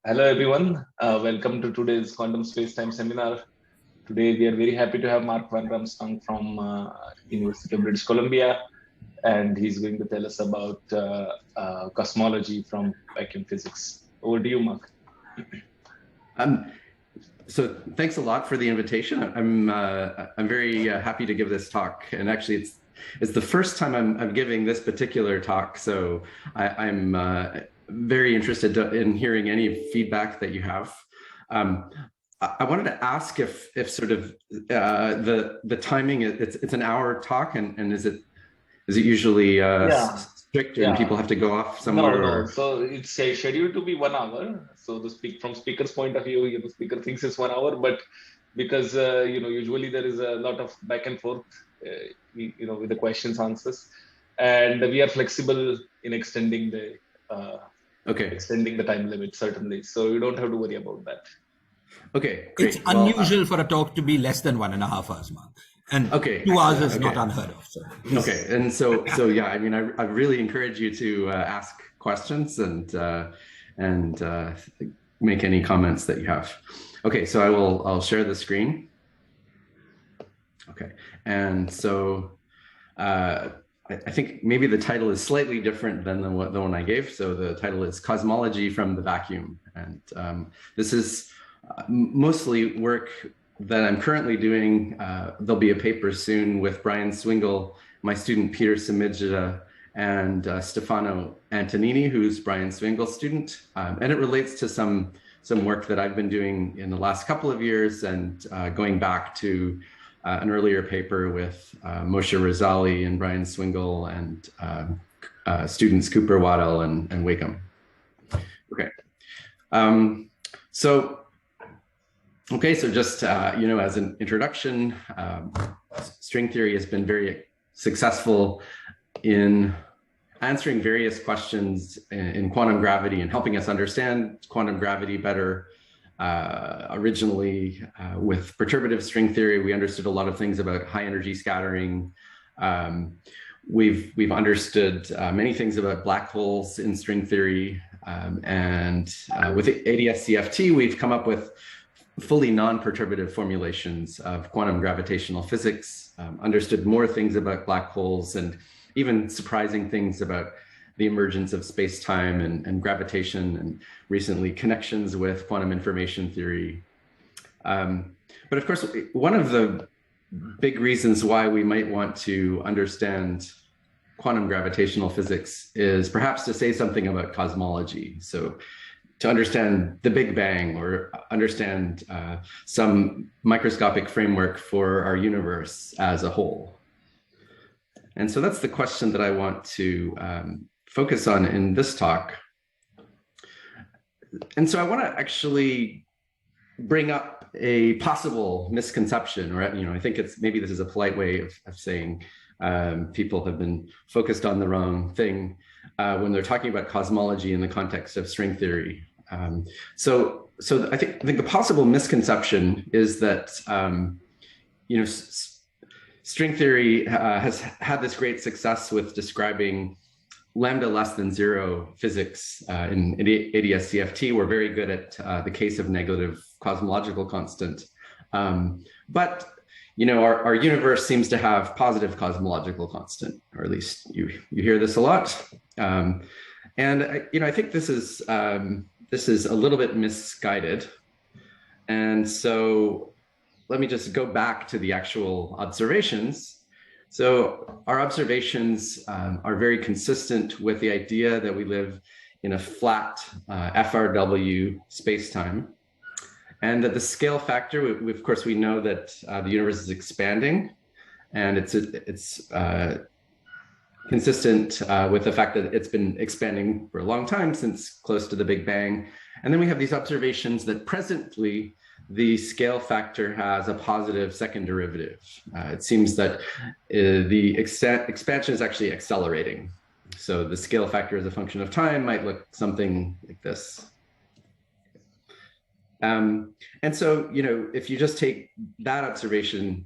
Hello everyone, welcome to today's quantum space-time seminar. Today we are very happy to have Mark van Raamsdonk from University of British Columbia, and he's going to tell us about cosmology from vacuum physics. Over to you, Mark. So thanks a lot for the invitation. I'm very happy to give this talk, and actually it's the first time I'm giving this particular talk, so I'm very interested in hearing any feedback that you have. I wanted to ask if sort of the timing, it's an hour talk, and is it usually strict and people have to go off somewhere? No. So it's scheduled to be 1 hour. So from speaker's point of view, the speaker thinks it's 1 hour, but because usually there is a lot of back and forth, with the questions answers, and we are flexible in extending the time limit, certainly. So you don't have to worry about that. Okay, great. It's unusual for a talk to be less than 1.5 hours, Mark. And 2 hours is not unheard of. So. Okay, and so yeah, I mean, I really encourage you to ask questions and make any comments that you have. Okay, so I'll share the screen. Okay, and so I think maybe the title is slightly different than the one I gave. So the title is Cosmology from the Vacuum, and this is mostly work that I'm currently doing. There'll be a paper soon with Brian Swingle, my student Peter Samidjita, and Stefano Antonini, who's Brian Swingle's student. And it relates to some work that I've been doing in the last couple of years, and going back to an earlier paper with Moshe Razali and Brian Swingle and students Cooper, Waddell, and Wakeham. Okay. So just, as an introduction, string theory has been very successful in answering various questions in quantum gravity and helping us understand quantum gravity better. Originally, with perturbative string theory, we understood a lot of things about high energy scattering. We've understood many things about black holes in string theory. And with ADS-CFT, we've come up with fully non-perturbative formulations of quantum gravitational physics, understood more things about black holes, and even surprising things about the emergence of space-time and gravitation, and recently connections with quantum information theory. But of course, one of the big reasons why we might want to understand quantum gravitational physics is perhaps to say something about cosmology. So to understand the Big Bang, or understand some microscopic framework for our universe as a whole. And so that's the question that I want to focus on in this talk. And so I want to actually bring up a possible misconception, or I think maybe this is a polite way of saying people have been focused on the wrong thing when they're talking about cosmology in the context of string theory. So I think the possible misconception is that string theory has had this great success with describing lambda less than 0 physics in ADS-CFT. We're very good at the case of negative cosmological constant, but our universe seems to have positive cosmological constant, or at least you hear this a lot. And I think this is a little bit misguided. And so let me just go back to the actual observations. So our observations are very consistent with the idea that we live in a flat FRW spacetime, and that the scale factor, of course, we know that the universe is expanding, and it's consistent with the fact that it's been expanding for a long time, since close to the Big Bang. And then we have these observations that presently the scale factor has a positive second derivative. It seems that the expansion is actually accelerating. So the scale factor as a function of time might look something like this. And so, if you just take that observation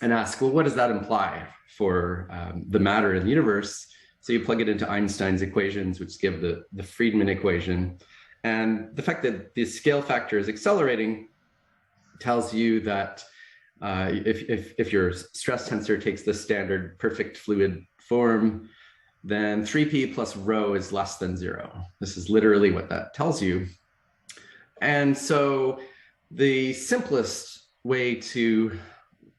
and ask, well, what does that imply for the matter in the universe? So you plug it into Einstein's equations, which give the Friedmann equation. And the fact that the scale factor is accelerating tells you that if your stress tensor takes the standard perfect fluid form, then 3p plus rho is less than 0. This is literally what that tells you. And so the simplest way to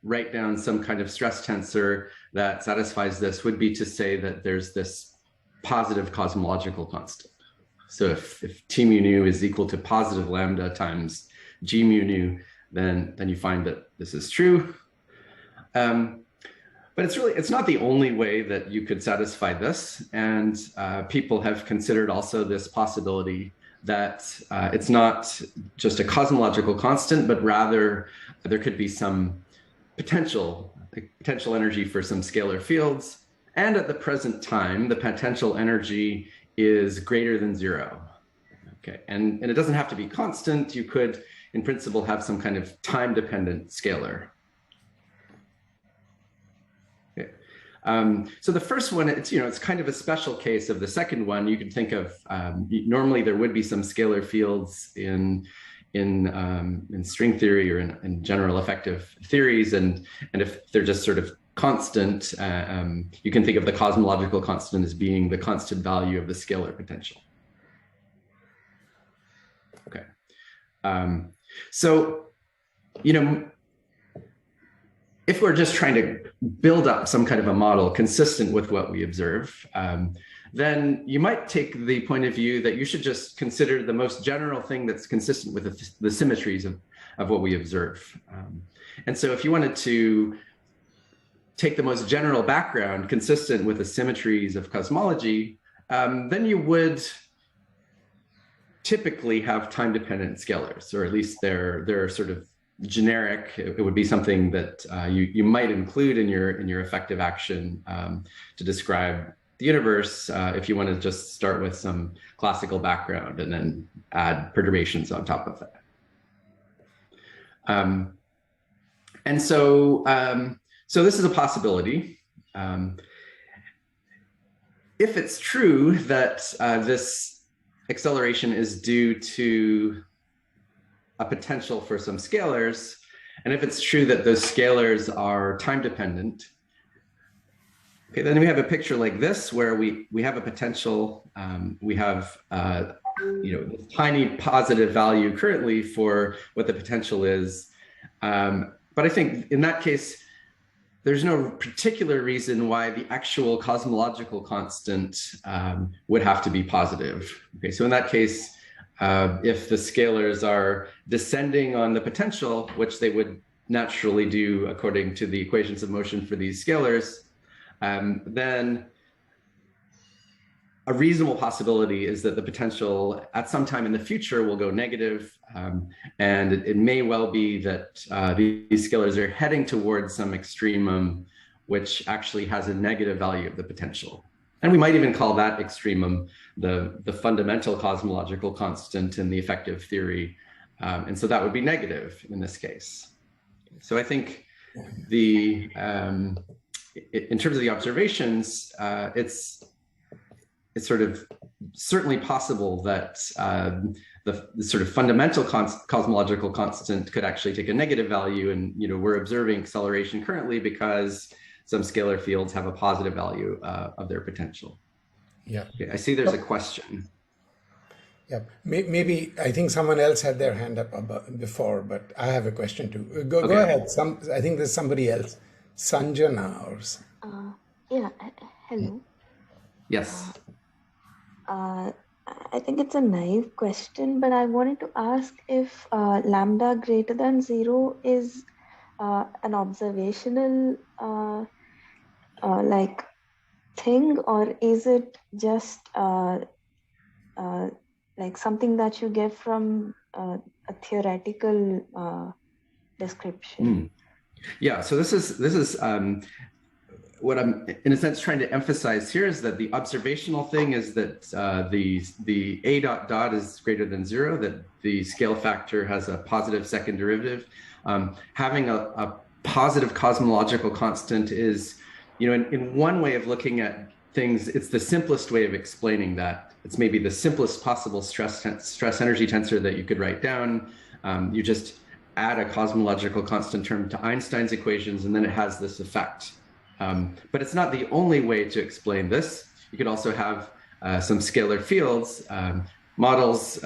write down some kind of stress tensor that satisfies this would be to say that there's this positive cosmological constant. So if T mu nu is equal to positive lambda times G mu nu, then you find that this is true. But it's not the only way that you could satisfy this. And people have considered also this possibility that it's not just a cosmological constant, but rather there could be some potential energy for some scalar fields. And at the present time, the potential energy is greater than 0. Okay, and it doesn't have to be constant. You could, in principle, have some kind of time-dependent scalar. Okay. So the first one, it's kind of a special case of the second one. You can think of normally there would be some scalar fields in string theory or in general effective theories, and if they're just sort of constant, you can think of the cosmological constant as being the constant value of the scalar potential. Okay. So, if we're just trying to build up some kind of a model consistent with what we observe, then you might take the point of view that you should just consider the most general thing that's consistent with the symmetries of what we observe. And so if you wanted to take the most general background consistent with the symmetries of cosmology, then you would typically have time-dependent scalars, or at least they're sort of generic. It would be something that you might include in your effective action to describe the universe if you want to just start with some classical background and then add perturbations on top of that. And so this is a possibility. If it's true that this acceleration is due to a potential for some scalars, and if it's true that those scalars are time dependent, okay, then we have a picture like this where we have a potential, we have this tiny positive value currently for what the potential is, but I think in that case there's no particular reason why the actual cosmological constant would have to be positive. Okay, so in that case, if the scalars are descending on the potential, which they would naturally do according to the equations of motion for these scalars, then a reasonable possibility is that the potential at some time in the future will go negative, and it may well be that these scalars are heading towards some extremum which actually has a negative value of the potential. And we might even call that extremum the fundamental cosmological constant in the effective theory. And so that would be negative in this case. So I think in terms of the observations, it's sort of certainly possible that the sort of fundamental cosmological constant could actually take a negative value. And we're observing acceleration currently because some scalar fields have a positive value of their potential. Yeah. Okay, I see there's a question. Yeah, maybe I think someone else had their hand up before, but I have a question too. Go ahead. I think there's somebody else, Sanjana or something. Yeah. Hello. Yes. I think it's a naive question, but I wanted to ask if lambda greater than 0 is an observational like thing, or is it just like something that you get from a theoretical description? Yeah, so this is what I'm in a sense trying to emphasize here is that the observational thing is that the a dot dot is greater than 0, that the scale factor has a positive second derivative. Having a positive cosmological constant is, in one way of looking at things, it's the simplest way of explaining that it's maybe the simplest possible stress energy tensor that you could write down. You just add a cosmological constant term to Einstein's equations, and then it has this effect. But it's not the only way to explain this. You could also have some scalar fields, models,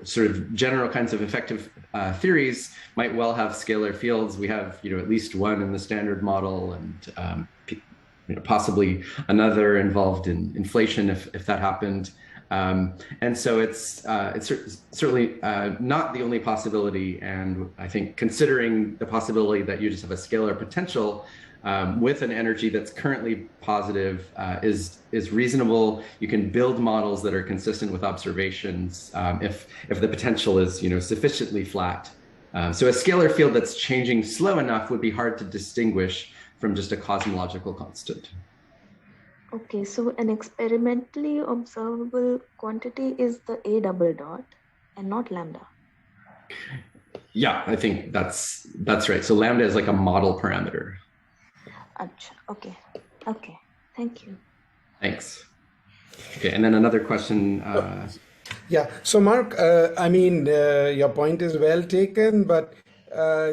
sort of general kinds of effective theories might well have scalar fields. We have, at least one in the standard model, and possibly another involved in inflation if that happened. And so it's certainly not the only possibility. And I think considering the possibility that you just have a scalar potential with an energy that's currently positive is reasonable. You can build models that are consistent with observations if the potential is sufficiently flat. So a scalar field that's changing slow enough would be hard to distinguish from just a cosmological constant. Okay, so an experimentally observable quantity is the A double dot and not lambda. Yeah, I think that's right. So lambda is like a model parameter. Okay. Okay. Thank you. Thanks. Okay, and then another question. Yeah. So Mark, your point is well taken, but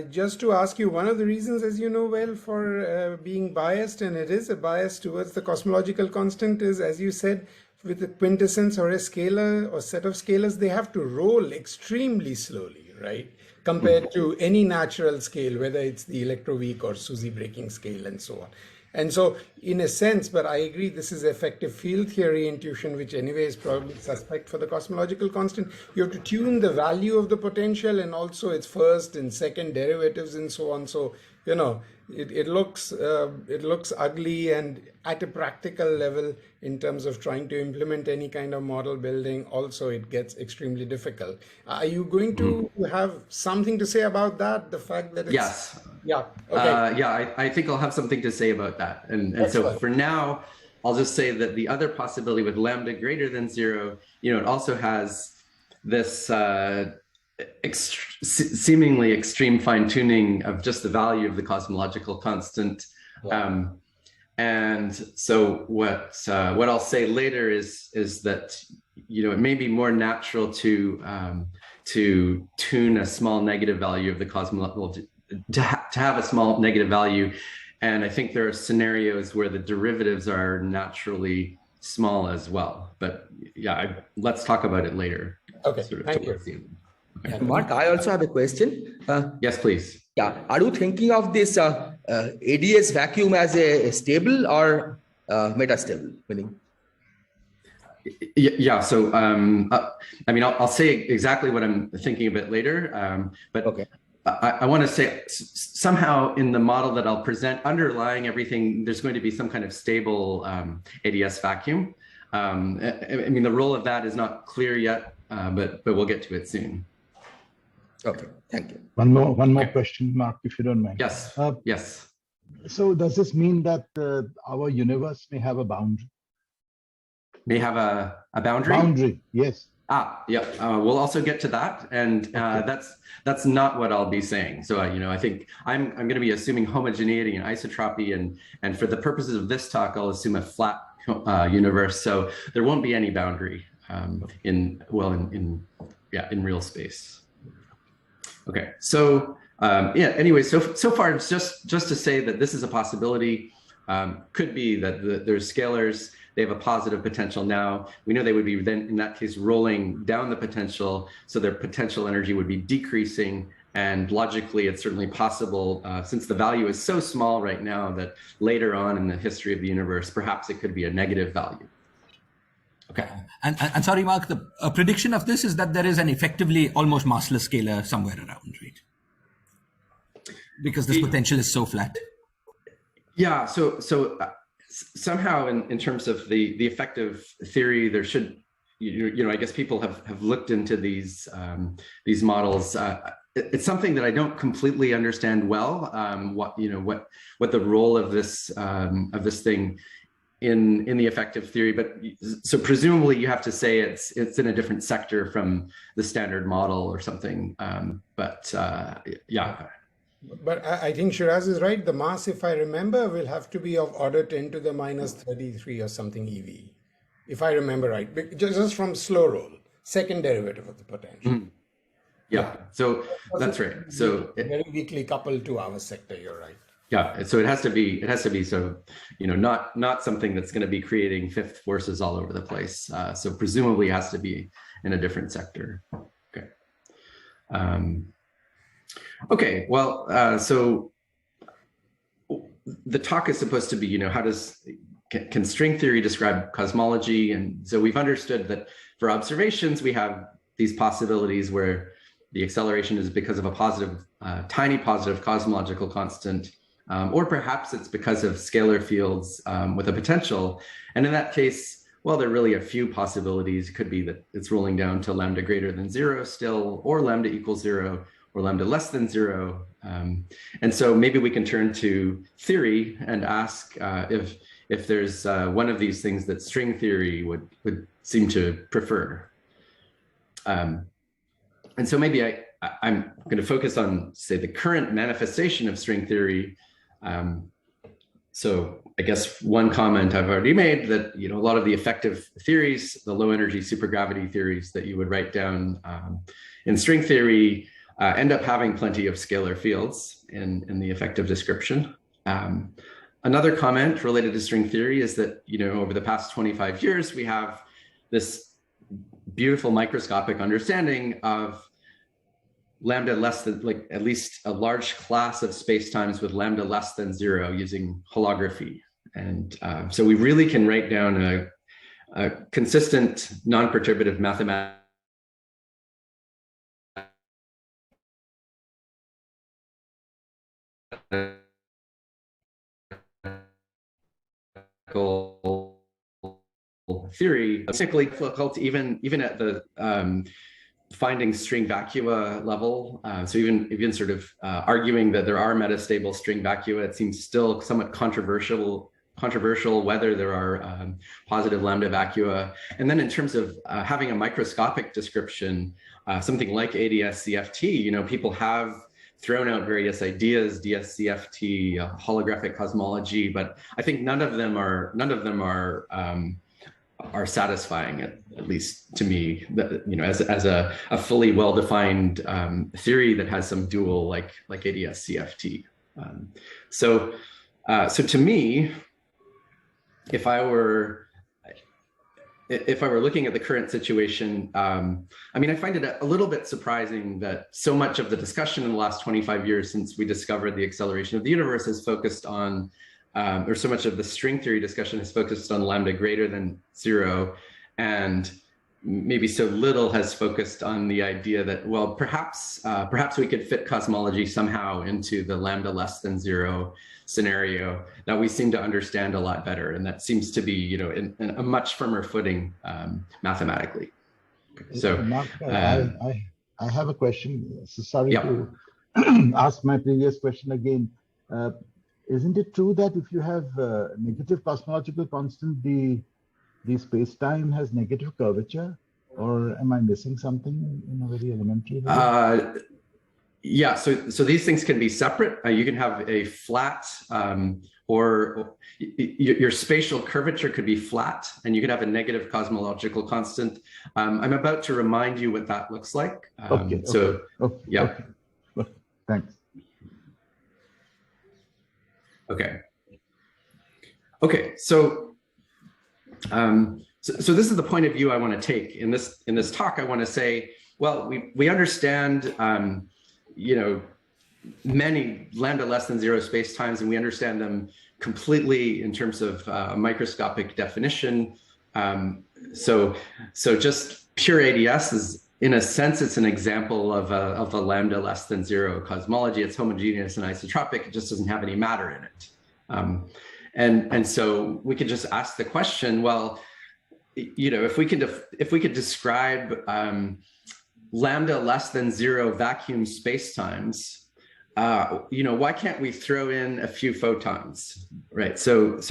just to ask you, one of the reasons, as you know well, for being biased, and it is a bias towards the cosmological constant, is, as you said, with a quintessence or a scalar or set of scalars, they have to roll extremely slowly, right? Compared to any natural scale, whether it's the electroweak or SUSY breaking scale and so on. And so in a sense, but I agree, this is effective field theory intuition, which anyway is probably suspect for the cosmological constant. You have to tune the value of the potential and also its first and second derivatives and so on. So, it looks ugly, and at a practical level, in terms of trying to implement any kind of model building, also it gets extremely difficult. Are you going to have something to say about that? The fact that it's... Yes. Yeah. Okay. I think I'll have something to say about that. And so for now, I'll just say that the other possibility with lambda greater than 0, it also has this seemingly extreme fine-tuning of just the value of the cosmological constant. Yeah. And so what I'll say later is that it may be more natural to tune a small negative value of the cosmological, to have a small negative value. And I think there are scenarios where the derivatives are naturally small as well. But yeah, let's talk about it later. Okay, thank you. Okay. Mark, I also have a question. Yes, please. Yeah, are you thinking of this ADS vacuum as a stable or metastable? Meaning? Yeah, so I'll say exactly what I'm thinking a bit later, but okay. I want to say somehow in the model that I'll present, underlying everything, there's going to be some kind of stable ADS vacuum. The role of that is not clear yet, but we'll get to it soon. Okay, thank you. One more question, Mark, if you don't mind. Yes. Yes. So does this mean that our universe may have a boundary? May have a boundary? Boundary, yes. Yeah. We'll also get to that, and that's not what I'll be saying. So I think I'm going to be assuming homogeneity and isotropy, and for the purposes of this talk, I'll assume a flat universe. So there won't be any boundary in real space. Okay. So anyway, so far it's just to say that this is a possibility. Could be that there's scalars. They have a positive potential now. We know they would be then, in that case, rolling down the potential, so their potential energy would be decreasing. And logically, it's certainly possible, since the value is so small right now, that later on in the history of the universe, perhaps it could be a negative value. Okay. And sorry, Mark, a prediction of this is that there is an effectively almost massless scalar somewhere around, right? Because this potential is so flat. Yeah, so somehow in terms of the effective theory, there should, I guess people have looked into these models. It's something that I don't completely understand well, what the role of this thing in the effective theory, but so presumably you have to say it's in a different sector from the standard model or something. Yeah. But I think Shiraz is right. The mass, if I remember, will have to be of order 10 to the minus 33 or something EV. if I remember right, just from slow roll, second derivative of the potential. Mm. Yeah, so that's right. So very weakly coupled to our sector, you're right. Yeah, so it has to be so, not something that's going to be creating fifth forces all over the place. So presumably it has to be in a different sector. Okay. Okay, well, so the talk is supposed to be, can string theory describe cosmology? And so we've understood that for observations, we have these possibilities where the acceleration is because of a positive, tiny positive cosmological constant, or perhaps it's because of scalar fields with a potential. And in that case, well, there are really a few possibilities. It could be that it's rolling down to lambda greater than 0 still, or lambda equals 0, or lambda less than 0. And so maybe we can turn to theory and ask if there's one of these things that string theory would seem to prefer. And so maybe I'm going to focus on, say, the current manifestation of string theory. So I guess one comment I've already made that, a lot of the effective theories, the low energy supergravity theories that you would write down in string theory end up having plenty of scalar fields in the effective description. Another comment related to string theory is that, over the past 25 years, we have this beautiful microscopic understanding of lambda less than, at least a large class of spacetimes with lambda less than 0 using holography. And so we really can write down a consistent, non-perturbative mathematical theory, particularly difficult even at the finding string vacua level. So even sort of arguing that there are metastable string vacua, it seems still somewhat controversial whether there are positive lambda vacua. And then in terms of having a microscopic description, something like ADS-CFT, people have thrown out various ideas, DSCFT, holographic cosmology, but I think none of them are satisfying, at least to me, as a fully well-defined theory that has some dual like ADS-CFT. So to me, if I were looking at the current situation, I find it a little bit surprising that so much of the discussion in the last 25 years since we discovered the acceleration of the universe has focused on, or so much of the string theory discussion has focused on lambda greater than 0, and maybe so little has focused on the idea that, well, perhaps we could fit cosmology somehow into the lambda less than 0 scenario that we seem to understand a lot better, and that seems to be, in a much firmer footing mathematically. So, Mark, I have a question. So sorry yeah. to ask my previous question again. Isn't it true that if you have negative cosmological constant, the space-time has negative curvature? Or am I missing something in a very elementary way? Yeah, so these things can be separate. You can have a flat, or your spatial curvature could be flat, and you could have a negative cosmological constant. I'm about to remind you what that looks like. Okay. Yeah. Okay. Thanks. Okay. So this is the point of view I want to take in this talk. I want to say, well, we understand, many lambda less than 0 spacetimes, and we understand them completely in terms of microscopic definition. So just pure ADS is, in a sense, it's an example of a lambda less than 0 cosmology. It's homogeneous and isotropic. It just doesn't have any matter in it. And so we could just ask the question, well, if we could describe lambda less than 0 vacuum spacetimes, why can't we throw in a few photons, right? So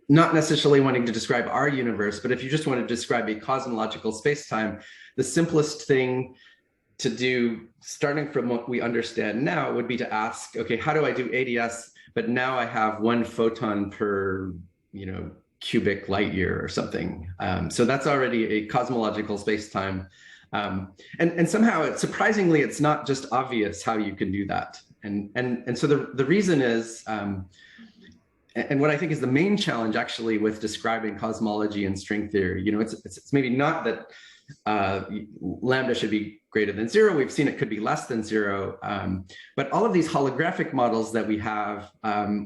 not necessarily wanting to describe our universe, but if you just want to describe a cosmological spacetime, the simplest thing to do, starting from what we understand now, would be to ask, okay, how do I do ADS? But now I have 1 photon per, cubic light year or something. So that's already a cosmological space-time. And somehow, surprisingly, it's not just obvious how you can do that. And so the reason is, and what I think is the main challenge actually with describing cosmology and string theory, it's maybe not that lambda should be greater than 0. We've seen it could be less than 0. But all of these holographic models that we have,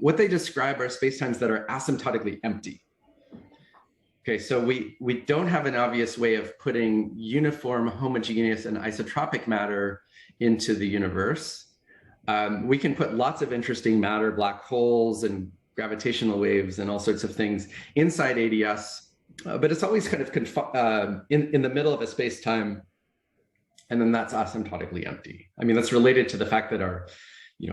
what they describe are spacetimes that are asymptotically empty. Okay, so we don't have an obvious way of putting uniform, homogeneous, and isotropic matter into the universe. We can put lots of interesting matter, black holes and gravitational waves and all sorts of things inside ADS, but it's always kind of in the middle of a space-time, and then that's asymptotically empty. I mean, that's related to the fact that our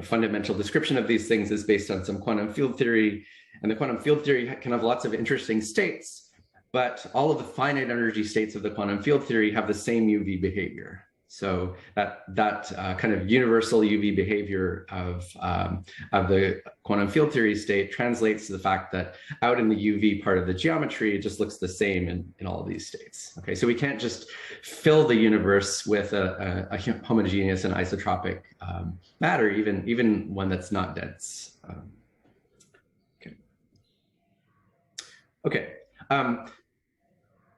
fundamental description of these things is based on some quantum field theory, and the quantum field theory can have lots of interesting states, but all of the finite energy states of the quantum field theory have the same UV behavior. So that kind of universal UV behavior of the quantum field theory state translates to the fact that out in the UV part of the geometry, it just looks the same in all of these states. Okay, so we can't just fill the universe with a homogeneous and isotropic matter, even one that's not dense. Okay.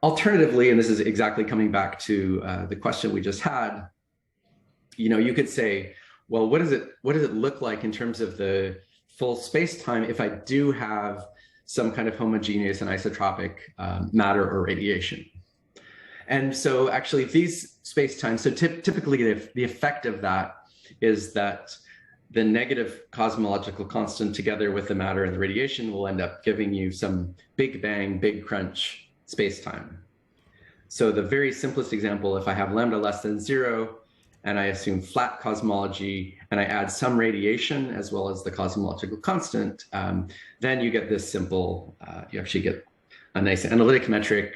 Alternatively, and this is exactly coming back to the question we just had, you could say, well, what does it look like in terms of the full space-time if I do have some kind of homogeneous and isotropic matter or radiation? And so actually these space-times, so typically the effect of that is that the negative cosmological constant together with the matter and the radiation will end up giving you some big bang, big crunch space-time. So the very simplest example, if I have lambda less than 0 and I assume flat cosmology and I add some radiation as well as the cosmological constant, then you get this simple, you actually get a nice analytic metric.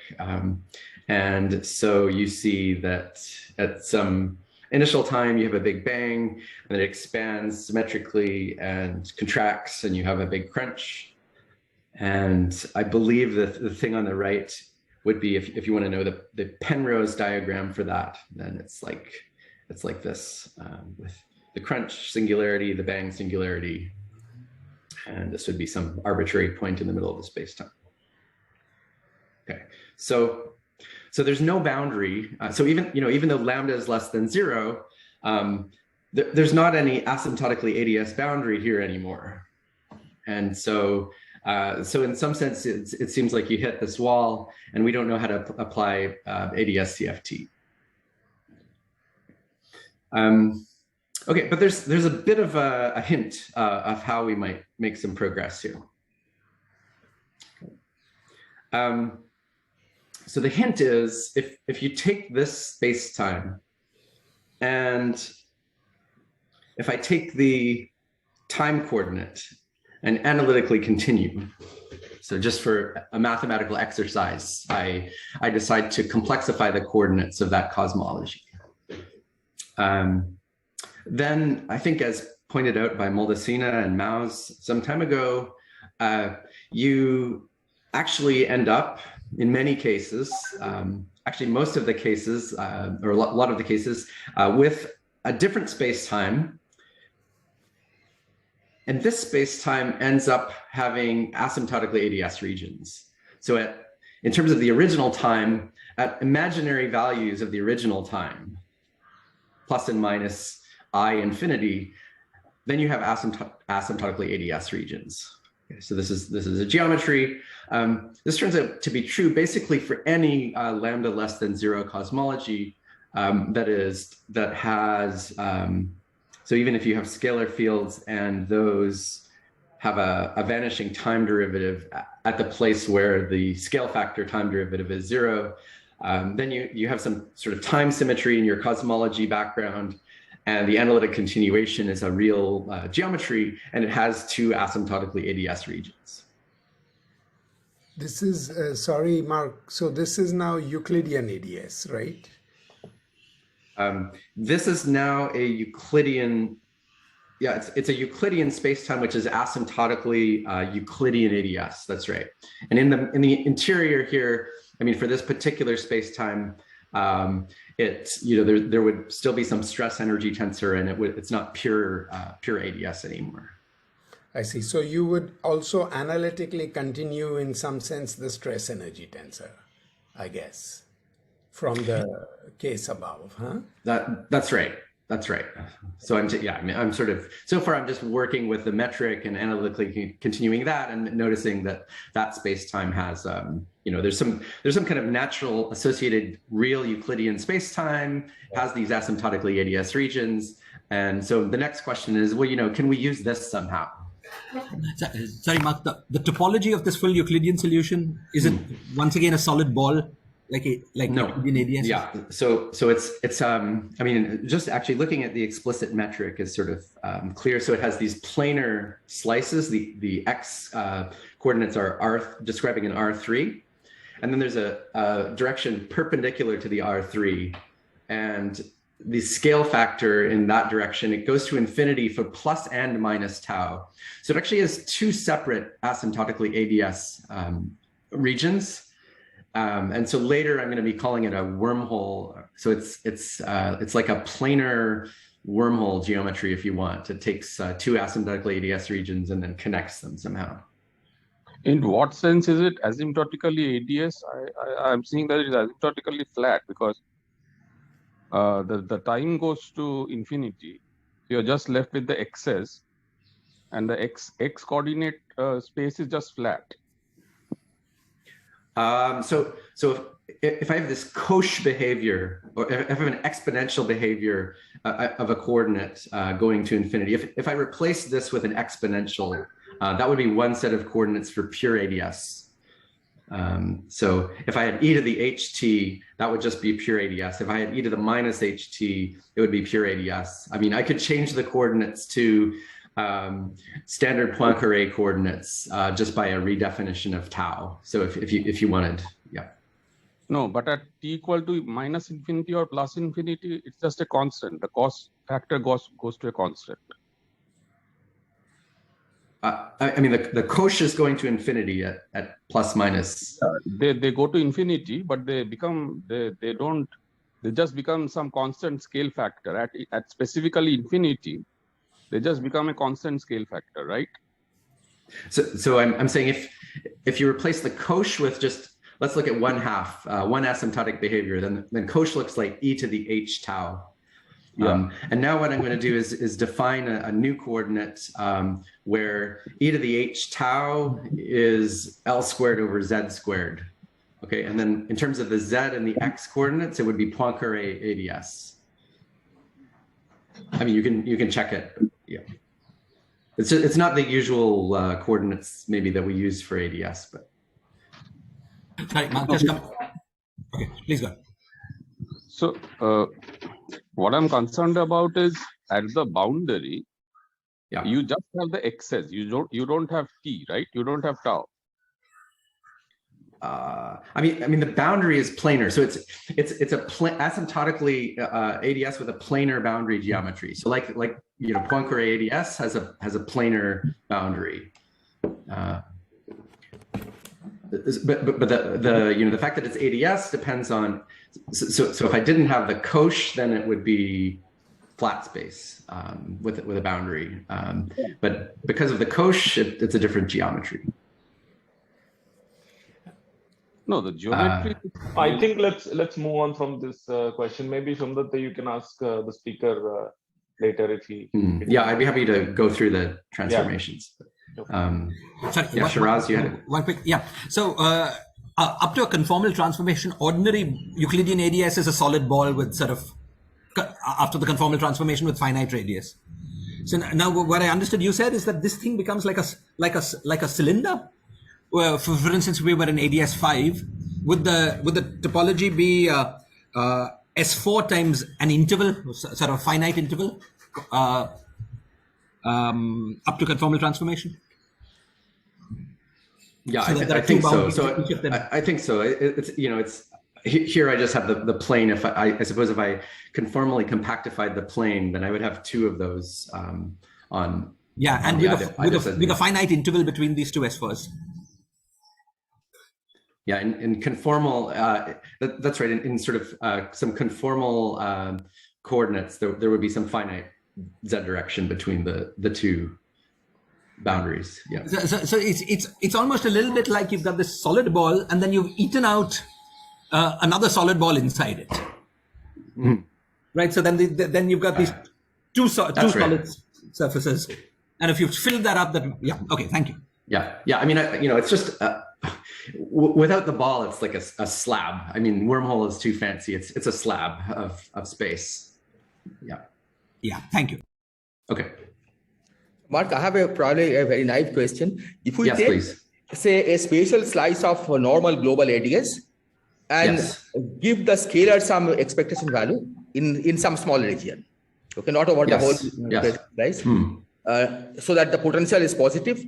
And so you see that at some initial time, you have a big bang, and it expands symmetrically and contracts, and you have a big crunch. And I believe that the thing on the right would be, if you want to know the Penrose diagram for that, then it's like this, with the crunch singularity, the bang singularity, and this would be some arbitrary point in the middle of the space-time. Okay, so there's no boundary. So even though lambda is less than 0, there's not any asymptotically ADS boundary here anymore, and so in some sense, it seems like you hit this wall, and we don't know how to apply ADS CFT. Okay, but there's a bit of a hint of how we might make some progress here. So the hint is, if you take this space-time, and if I take the time coordinate and analytically continue, so just for a mathematical exercise, I decide to complexify the coordinates of that cosmology. Then I think, as pointed out by Moldacina and Maus some time ago, you actually end up, in many cases, actually most of the cases, or a lot of the cases, with a different space-time. And this space-time ends up having asymptotically ADS regions. So in terms of the original time, at imaginary values of the original time, plus and minus I infinity, then you have asymptotically ADS regions. Okay, so this is a geometry. This turns out to be true basically for any lambda less than 0 cosmology that has, so even if you have scalar fields and those have a vanishing time derivative at the place where the scale factor time derivative is 0, then you have some sort of time symmetry in your cosmology background, and the analytic continuation is a real geometry, and it has 2 asymptotically ADS regions. This is, sorry, Mark, so this is now Euclidean ADS, right? This is now a Euclidean Yeah, it's a Euclidean spacetime, which is asymptotically Euclidean ADS. That's right. And in the interior here, I mean, for this particular spacetime, there would still be some stress energy tensor, and it's not pure ADS anymore. I see. So you would also analytically continue, in some sense, the stress energy tensor, I guess, from the case above, huh? That's right. That's right. So I'm sort of, so far I'm just working with the metric and analytically continuing that, and noticing that space-time has, there's some kind of natural associated real Euclidean space-time, has these asymptotically ADS regions. And so the next question is, well, can we use this somehow? Sorry, Mark, the topology of this full Euclidean solution, is it once again a solid ball? No. Euclidean ADS? Yeah. So it's I mean, just actually looking at the explicit metric is sort of clear. So it has these planar slices. The x coordinates are describing an R3, and then there's a direction perpendicular to the R3, and the scale factor in that direction, it goes to infinity for plus and minus tau. So it actually has two separate asymptotically ADS regions. And so later I'm going to be calling it a wormhole. So it's like a planar wormhole geometry, if you want. It takes two asymptotically ADS regions and then connects them somehow. In what sense is it asymptotically ADS? I'm seeing that it is asymptotically flat, because the time goes to infinity. You're just left with the x's, and the x coordinate space is just flat. So if I have this Cauchy behavior, or if I have an exponential behavior of a coordinate going to infinity, if I replace this with an exponential, that would be one set of coordinates for pure ADS. So if I had e to the ht, that would just be pure ADS. If I had e to the minus ht, it would be pure ADS. I mean, I could change the coordinates to standard Poincare coordinates just by a redefinition of tau. So if you wanted, yeah. No, but at t equal to minus infinity or plus infinity, it's just a constant. The cos factor goes to a constant. I mean, the Cauchy is going to infinity at plus minus. They go to infinity, but they just become some constant scale factor at specifically infinity. They just become a constant scale factor, right? So I'm saying if you replace the Cauchy with just, let's look at 1/2, one asymptotic behavior, then Cauchy looks like e to the h tau. Yeah. And now what I'm going to do is define a new coordinate where e to the h tau is L squared over Z squared. Okay, and then in terms of the Z and the X coordinates, it would be Poincare ADS. I mean, you can check it. Yeah, it's not the usual coordinates maybe that we use for ADS, but. Sorry, Mark, just come. Okay, please go. So what I'm concerned about is at the boundary, yeah, you just have the x's. You don't have t, right? You don't have tau. I mean, the boundary is planar, so it's asymptotically ADS with a planar boundary geometry. So like Poincare ADS has a planar boundary. But the fact that it's ADS depends on. So if I didn't have the Cauchy, then it would be flat space with a boundary. But because of the Cauchy, it's a different geometry. No, the geometry. I think let's move on from this question. Maybe Somdatta, you can ask the speaker later if he. Yeah, I'd be happy to go through the transformations. Yeah. Sorry, yeah, Shiraz, you had one quick. Yeah. So up to a conformal transformation, ordinary Euclidean ADS is a solid ball with sort of after the conformal transformation with finite radius. So now what I understood you said is that this thing becomes like a cylinder. Well, for instance, if we were in ADS 5, would the topology be S4 times an interval, sort of finite interval, up to conformal transformation? Yeah, so I think so. So I think so. It's here. I just have the plane. I suppose if I conformally compactified the plane, then I would have two of those on. Yeah, and with a finite interval between these two S4s. Yeah, in conformal, that's right. In sort of some conformal coordinates, there would be some finite z direction between the two boundaries. Yeah. So it's almost a little bit like you've got this solid ball, and then you've eaten out another solid ball inside it. Mm. Right. So then you've got these two solid surfaces, and if you fill that up, yeah. Okay. Thank you. Yeah. I mean, it's just without the ball, it's like a slab. I mean, wormhole is too fancy. It's a slab of space. Yeah. Yeah. Thank you. Okay. Mark, I have probably a very naive question. If we take, please. say, a spatial slice of a normal global ADS and give the scalar some expectation value in some small region, okay, not over the whole slice, so that the potential is positive,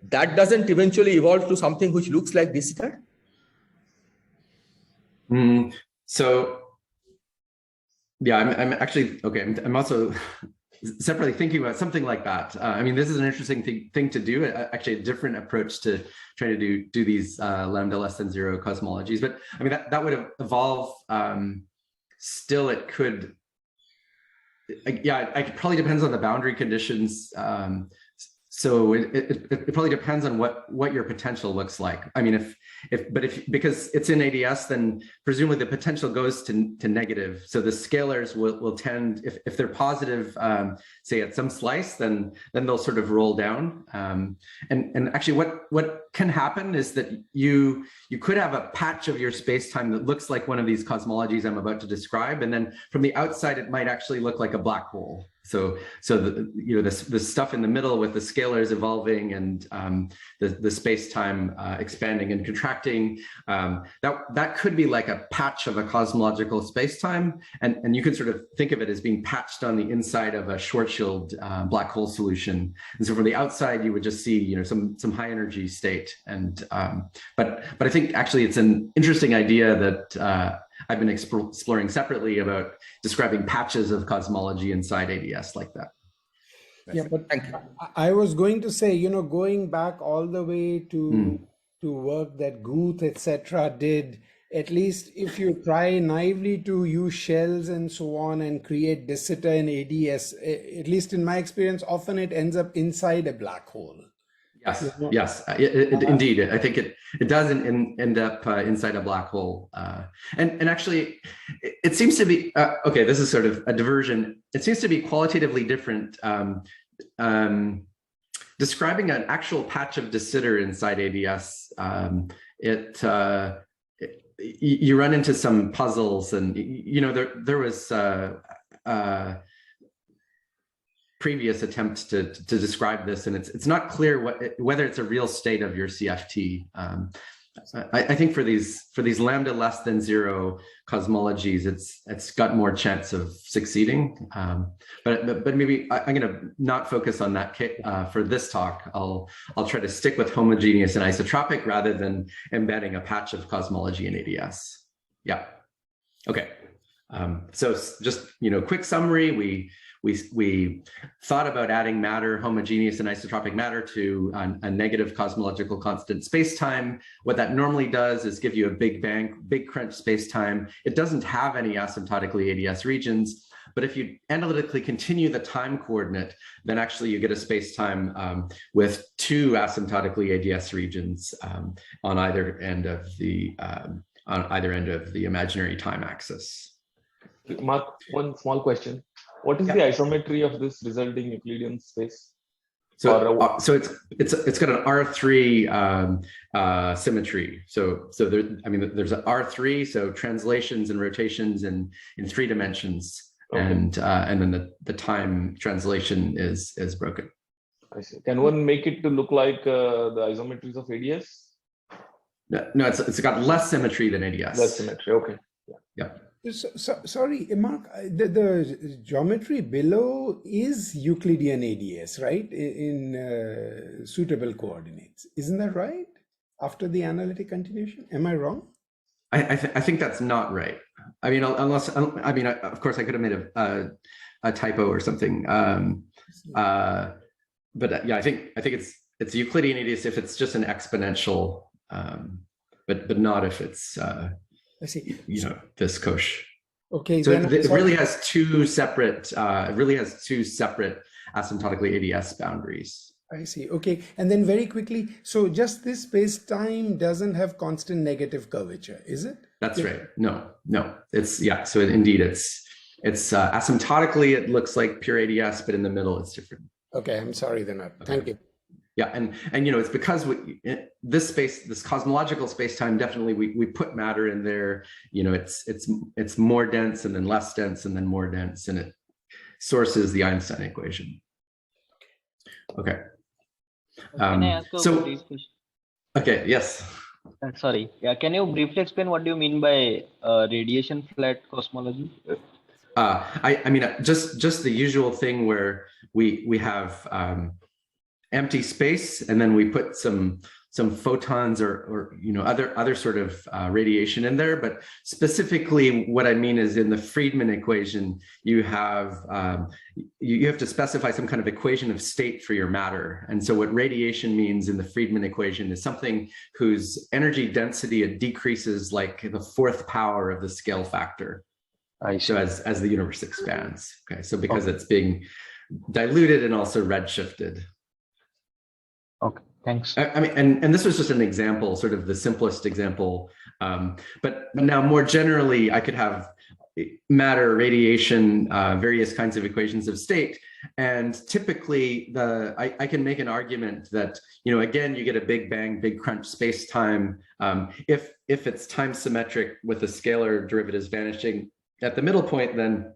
that doesn't eventually evolve to something which looks like this here? So, yeah, I'm actually, okay, I'm also separately thinking about something like that. I mean, this is an interesting thing to do, actually a different approach to trying to do these lambda less than 0 cosmologies. But I mean, that would evolve. Still, it could, it probably depends on the boundary conditions. So it probably depends on what your potential looks like. I mean, because it's in ADS, then presumably the potential goes to negative. So the scalars will tend, if they're positive, say at some slice, then they'll sort of roll down. And actually, what can happen is that you could have a patch of your space-time that looks like one of these cosmologies I'm about to describe, and then from the outside it might actually look like a black hole. So the stuff in the middle with the scalars evolving and the space-time expanding and contracting, that could be like a patch of a cosmological space-time, and you could sort of think of it as being patched on the inside of a Schwarzschild black hole solution. And so from the outside, you would just see some high energy state. And but I think actually it's an interesting idea that I've been exploring separately about describing patches of cosmology inside ADS like that. Yeah, but I was going to say, going back all the way to work that Guth, etc. did, at least if you try naively to use shells and so on and create de Sitter in ADS, at least in my experience, often it ends up inside a black hole. Yes, indeed. I think it does end up inside a black hole. And actually, it seems to be, okay, this is sort of a diversion. It seems to be qualitatively different. Describing an actual patch of de Sitter inside ADS, you run into some puzzles, and there was previous attempts to describe this, and it's not clear whether it's a real state of your CFT. I think for these lambda less than 0 cosmologies, it's got more chance of succeeding. But maybe I'm going to not focus on that for this talk. I'll try to stick with homogeneous and isotropic rather than embedding a patch of cosmology in ADS. Yeah. Okay. So just quick summary. We thought about adding matter, homogeneous and isotropic matter, to a negative cosmological constant space-time. What that normally does is give you a big crunch space-time. It doesn't have any asymptotically ADS regions, but if you analytically continue the time coordinate, then actually you get a space-time with 2 asymptotically ADS regions on either end of the imaginary time axis. Mark, one small question. What is the isometry of this resulting Euclidean space? So it's got an R3 symmetry. So there's an R3. So translations and rotations in 3 dimensions, and then the time translation is broken. I see. Can one make it to look like the isometries of ADS? No, it's got less symmetry than ADS. Less symmetry. Okay. Yeah. So, sorry, Mark, the geometry below is Euclidean ADS, right? In suitable coordinates. Isn't that right? After the analytic continuation? Am I wrong? I think that's not right. I mean, of course, I could have made a typo or something. yeah, I think it's Euclidean ADS if it's just an exponential, but not if it's I see. this cosh. Okay, so it really has two separate asymptotically ADS boundaries. I see. Okay, and then very quickly, so just this space-time doesn't have constant negative curvature, is it? That's right. No, it's so indeed it's asymptotically it looks like pure ADS, but in the middle it's different. Okay, I'm sorry then. Thank you. Yeah, and it's because this cosmological space-time, definitely we put matter in there. It's more dense and then less dense and then more dense, and it sources the Einstein equation. Okay. Can I ask a brief question? Okay. Yes. Sorry. Yeah. Can you briefly explain what do you mean by radiation flat cosmology? I mean just the usual thing where we have empty space, and then we put some photons or other sort of radiation in there. But specifically, what I mean is in the Friedmann equation, you have to specify some kind of equation of state for your matter. And so what radiation means in the Friedmann equation is something whose energy density it decreases like the fourth power of the scale factor. So as the universe expands. Okay, so because it's being diluted and also redshifted. Okay, thanks. I mean, and this was just an example, sort of the simplest example. But now more generally, I could have matter, radiation, various kinds of equations of state. And typically I can make an argument that, again, you get a big bang, big crunch space-time. If it's time symmetric with the scalar derivatives vanishing at the middle point, then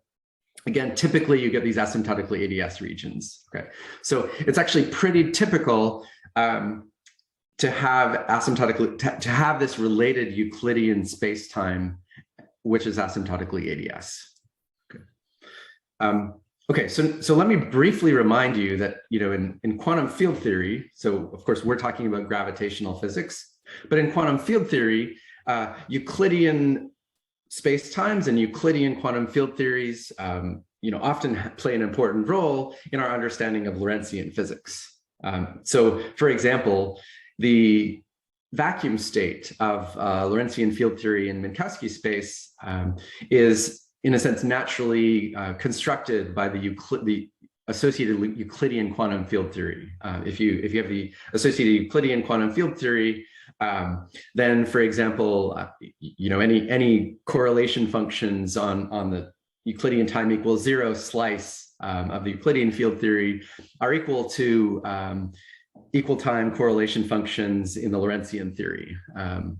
again, typically you get these asymptotically ADS regions. Okay, so it's actually pretty typical to have asymptotically to have this related Euclidean space-time, which is asymptotically ADS. Okay. Okay, so let me briefly remind you that in quantum field theory, so of course we're talking about gravitational physics, but in quantum field theory, Euclidean space-times and Euclidean quantum field theories often play an important role in our understanding of Lorentzian physics. So for example, the vacuum state of Lorentzian field theory in Minkowski space is in a sense naturally constructed by the associated Euclidean quantum field theory. If you have the associated Euclidean quantum field theory, then for example, any correlation functions on the Euclidean time equals 0 slice of the Euclidean field theory are equal to equal time correlation functions in the Lorentzian theory.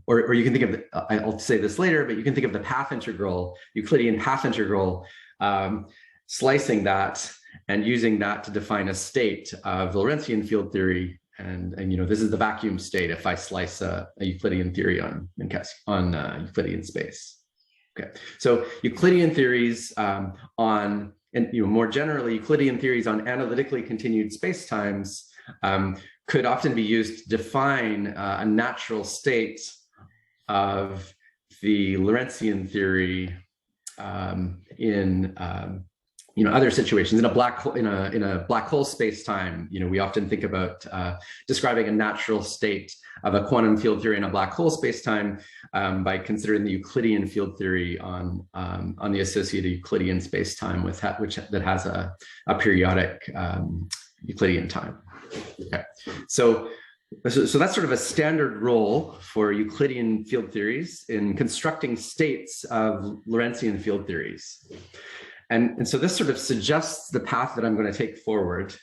Or you can think of, I'll say this later, but you can think of the path integral, Euclidean path integral, slicing that and using that to define a state of the Lorentzian field theory. And this is the vacuum state if I slice a Euclidean theory on Euclidean space. Okay, so Euclidean theories and more generally, Euclidean theories on analytically continued spacetimes could often be used to define a natural state of the Lorentzian theory in other situations. In a black hole, in a black hole space-time, we often think about describing a natural state of a quantum field theory in a black hole space-time by considering the Euclidean field theory on the associated Euclidean space-time that has a periodic Euclidean time. Okay, so that's sort of a standard role for Euclidean field theories in constructing states of Lorentzian field theories. And so this sort of suggests the path that I'm going to take forward,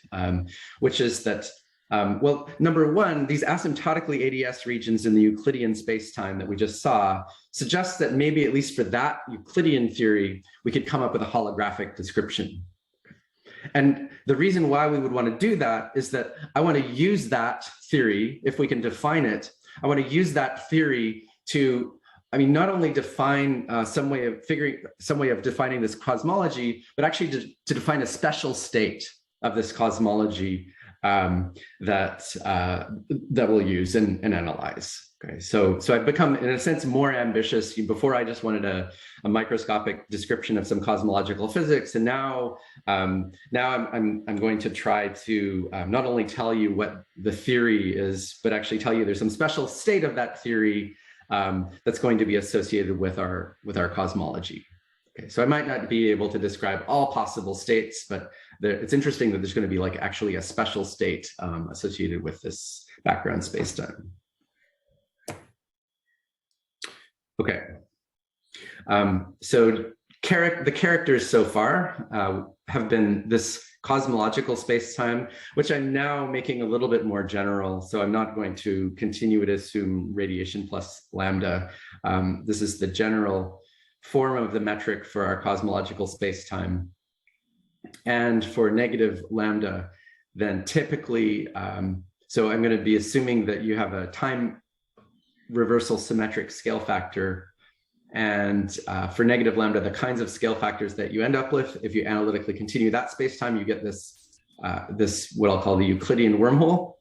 which is that, well, number one, these asymptotically ADS regions in the Euclidean space-time that we just saw suggests that maybe at least for that Euclidean theory, we could come up with a holographic description. And the reason why we would want to do that is that I want to use that theory, if we can define it, I want to use that theory to, not only define some way of defining this cosmology, but actually to define a special state of this cosmology that we'll use and analyze. Okay, so I've become, in a sense, more ambitious. Before, I just wanted a microscopic description of some cosmological physics, and now I'm going to try to not only tell you what the theory is, but actually tell you there's some special state of that theory that's going to be associated with our cosmology. Okay, so I might not be able to describe all possible states, but it's interesting that there's going to be like actually a special state associated with this background spacetime. Okay, so the characters so far have been this cosmological spacetime, which I'm now making a little bit more general. So I'm not going to continue to assume radiation plus lambda. This is the general form of the metric for our cosmological spacetime. And for negative lambda, then typically, so I'm going to be assuming that you have a time reversal symmetric scale factor. And for negative lambda, the kinds of scale factors that you end up with, if you analytically continue that spacetime, you get this, what I'll call the Euclidean wormhole.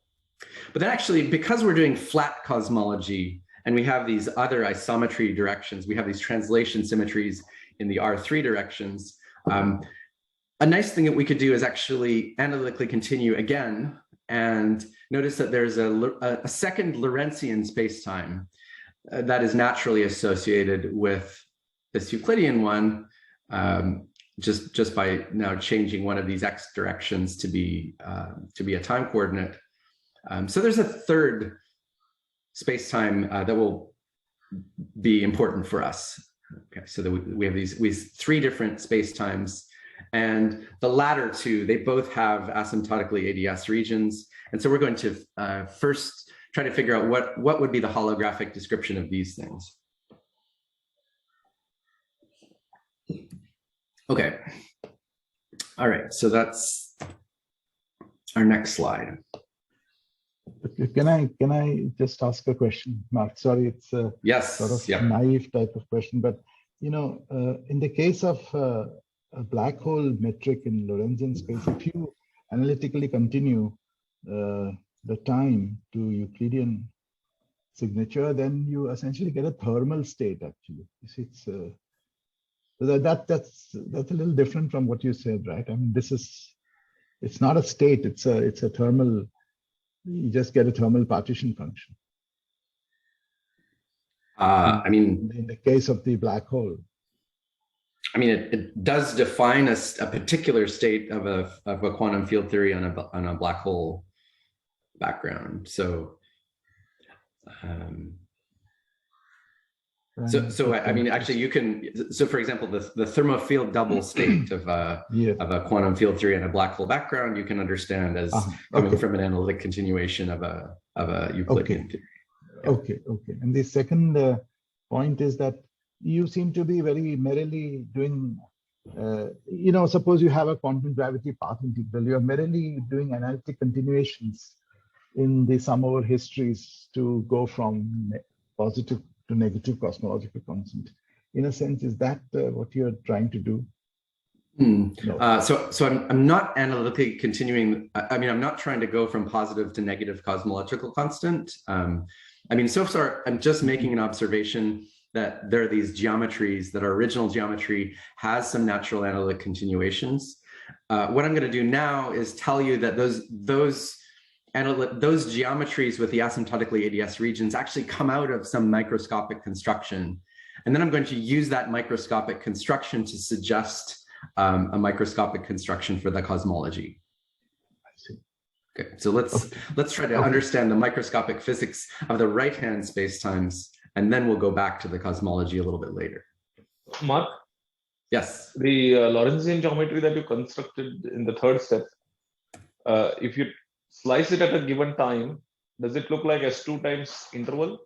But then actually, because we're doing flat cosmology, and we have these other isometry directions, we have these translation symmetries in the R3 directions, a nice thing that we could do is actually analytically continue again, and notice that there's a second Lorentzian spacetime that is naturally associated with this Euclidean one, just by now changing one of these x directions to be a time coordinate. So there's a third spacetime that will be important for us. Okay, so that we have these three different spacetimes, and the latter two, they both have asymptotically ADS regions. And so we're going to first try to figure out what would be the holographic description of these things. Okay. All right, so that's our next slide. Can I just ask a question, Mark? Sorry, it's a sort of naive type of question, but in the case of a black hole metric in Lorentzian space, if you analytically continue the time to Euclidean signature, then you essentially get a thermal state. Actually, it's that's a little different from what you said, right? I mean, it's not a state; it's a thermal. You just get a thermal partition function. I mean, in the case of the black hole, I mean, it does define a particular state of a quantum field theory on a black hole background. So, I mean, actually, you can. So, for example, the thermofield double state of a quantum field theory on a black hole background, you can understand as coming from an analytic continuation of a Euclidean theory. Yeah. Okay. And the second point is that you seem to be very merrily doing. Suppose you have a quantum gravity path integral. You are merrily doing analytic continuations in the sum over histories to go from positive to negative cosmological constant. In a sense, is that what you're trying to do? No. So I'm not analytically continuing. I mean, I'm not trying to go from positive to negative cosmological constant. I mean, so far, I'm just making an observation that there are these geometries, that our original geometry has some natural analytic continuations. What I'm going to do now is tell you that those geometries with the asymptotically ADS regions actually come out of some microscopic construction. And then I'm going to use that microscopic construction to suggest a microscopic construction for the cosmology. I see. Okay, so let's try to understand the microscopic physics of the right-hand spacetimes, and then we'll go back to the cosmology a little bit later. Mark? Yes? The Lorentzian geometry that you constructed in the third step, if you slice it at a given time, does it look like S2 times interval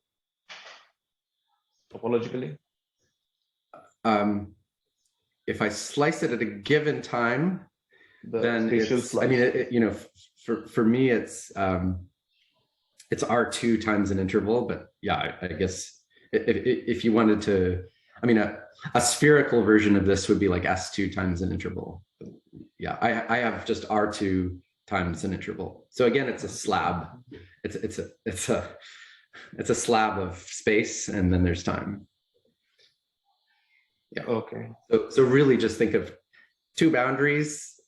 topologically? If I slice it at a given time, then it's, I mean, for me, it's R2 times an interval, but yeah, I guess if you wanted to, I mean, a spherical version of this would be like S2 times an interval. But yeah, I have just R2 times an interval. So again, it's a slab. It's a It's a slab of space, and then there's time. Yeah. Okay. So really just think of two boundaries,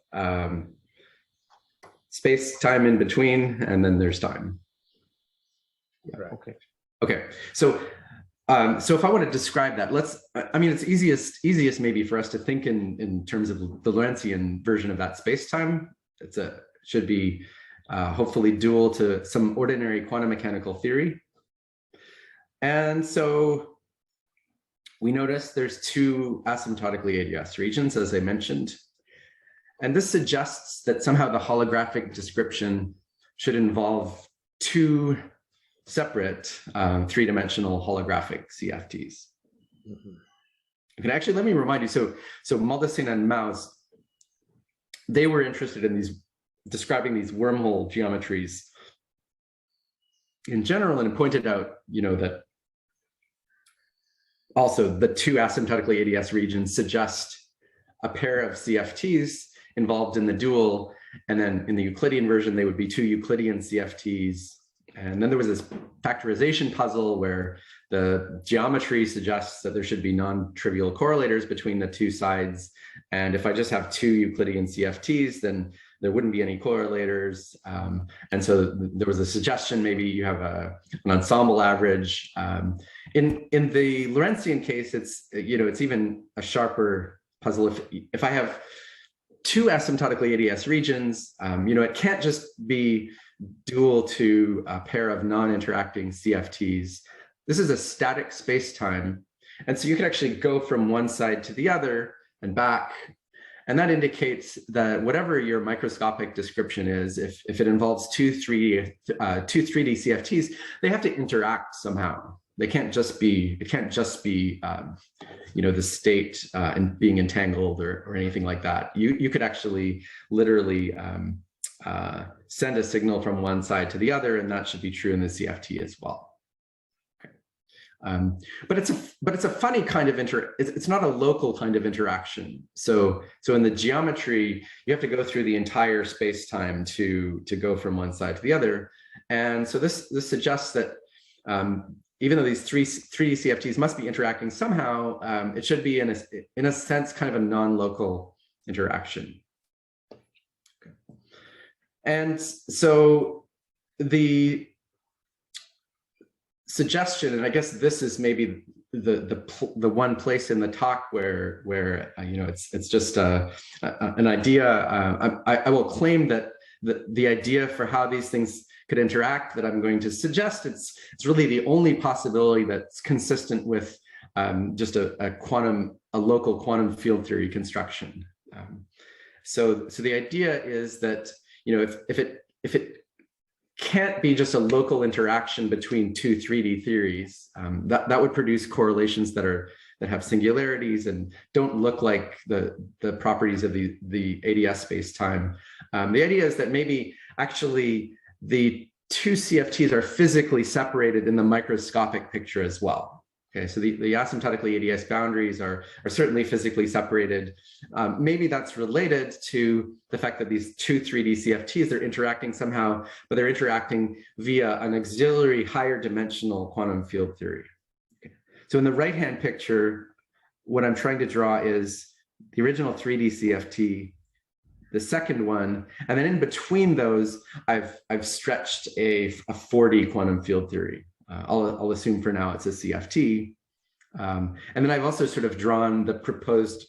space, time in between, and then there's time. Yeah. Right. Okay. Okay. So if I want to describe that, it's easiest maybe for us to think in terms of the Lorentzian version of that space-time. Should be hopefully dual to some ordinary quantum mechanical theory. And so we notice there's two asymptotically ADS regions, as I mentioned. And this suggests that somehow the holographic description should involve two separate three-dimensional holographic CFTs. Okay, actually, let me remind you, so Maldacena and Maus, they were interested in describing these wormhole geometries in general, and pointed out, that also the two asymptotically ADS regions suggest a pair of CFTs involved in the dual, and then in the Euclidean version, they would be two Euclidean CFTs. And then there was this factorization puzzle where the geometry suggests that there should be non-trivial correlators between the two sides. And if I just have two Euclidean CFTs, then there wouldn't be any correlators. And so there was a suggestion, maybe you have an ensemble average. In the Lorentzian case, it's even a sharper puzzle. If I have two asymptotically ADS regions, it can't just be dual to a pair of non-interacting CFTs. This is a static space-time. And so you can actually go from one side to the other and back. And that indicates that whatever your microscopic description is, if it involves two 3D CFTs, they have to interact somehow. It can't just be the state and being entangled or anything like that. You could actually literally send a signal from one side to the other, and that should be true in the CFT as well. Okay. But it's a funny kind of it's not a local kind of interaction. So in the geometry, you have to go through the entire space-time to go from one side to the other. And so this suggests that even though these 3D CFTs must be interacting somehow, it should be in a sense kind of a non-local interaction. Okay. And so the suggestion, and I guess this is maybe the one place in the talk where it's just an idea. I will claim that the idea for how these things could interact that I'm going to suggest, it's really the only possibility that's consistent with just a local quantum field theory construction. So the idea is that if it can't be just a local interaction between two 3D theories, that would produce correlations that have singularities and don't look like the properties of the ADS space-time. The idea is that maybe actually the two CFTs are physically separated in the microscopic picture as well. Okay, so the asymptotically ADS boundaries are certainly physically separated. Maybe that's related to the fact that these two 3D CFTs, they're interacting somehow, but they're interacting via an auxiliary higher dimensional quantum field theory. Okay. So in the right-hand picture, what I'm trying to draw is the original 3D CFT, the second one, and then in between those, I've stretched a 4D quantum field theory. I'll assume for now it's a CFT. And then I've also sort of drawn the proposed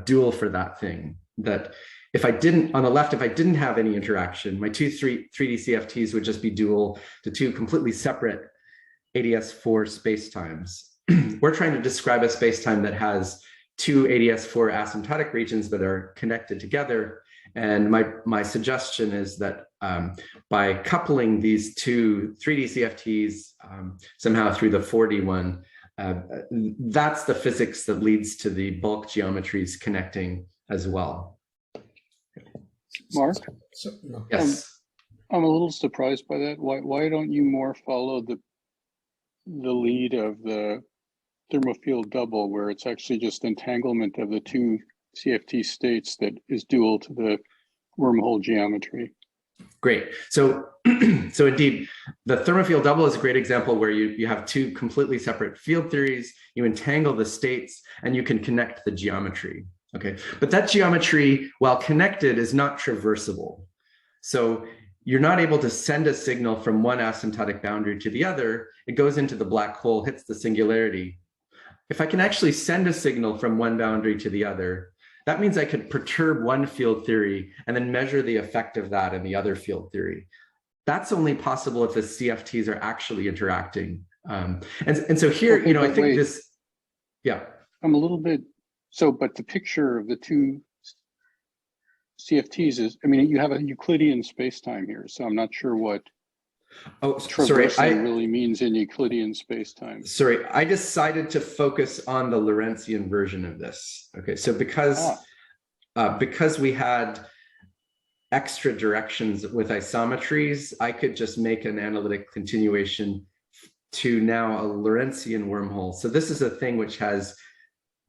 dual for that thing, that if I didn't, on the left, if I didn't have any interaction, my two 3D CFTs would just be dual to two completely separate ADS4 spacetimes. We're trying to describe a spacetime that has two ADS4 asymptotic regions that are connected together. And my suggestion is that by coupling these two 3D CFTs somehow through the 4D one, that's the physics that leads to the bulk geometries connecting as well. Mark? Yes. I'm a little surprised by that. Why don't you more follow the lead of the thermofield double, where it's actually just entanglement of the two CFT states that is dual to the wormhole geometry? Great. So, so indeed, the thermofield double is a great example where you have two completely separate field theories, you entangle the states, and you can connect the geometry. Okay, but that geometry, while connected, is not traversable. So you're not able to send a signal from one asymptotic boundary to the other. It goes into the black hole, hits the singularity. If I can actually send a signal from one boundary to the other, that means I could perturb one field theory and then measure the effect of that in the other field theory. That's only possible if the CFTs are actually interacting. And so here, okay, you know, I think this, yeah. I'm a little bit, so, but the picture of the two CFTs is, I mean, you have a Euclidean spacetime here, so I'm not sure what traversing really means in Euclidean spacetime. Sorry, I decided to focus on the Lorentzian version of this. Okay, so because we had extra directions with isometries, I could just make an analytic continuation to now a Lorentzian wormhole. So this is a thing which has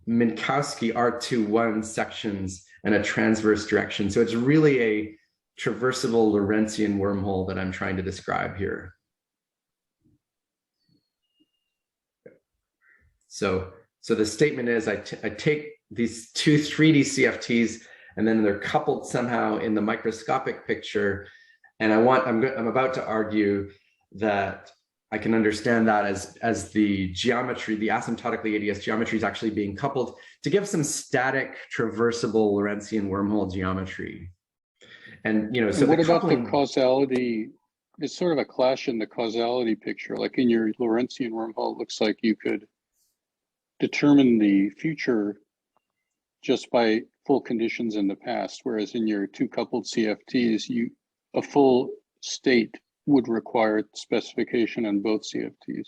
Minkowski R21 sections and a transverse direction. So it's really a traversable Lorentzian wormhole that I'm trying to describe here. So the statement is I take these two 3D CFTs and then they're coupled somehow in the microscopic picture. And I'm about to argue that I can understand that as the geometry, the asymptotically ADS geometry is actually being coupled to give some static traversable Lorentzian wormhole geometry. And, you know, so what about the causality? It's sort of a clash in the causality picture. Like in your Lorentzian wormhole, it looks like you could determine the future just by full conditions in the past, whereas in your two coupled CFTs, a full state would require specification on both CFTs.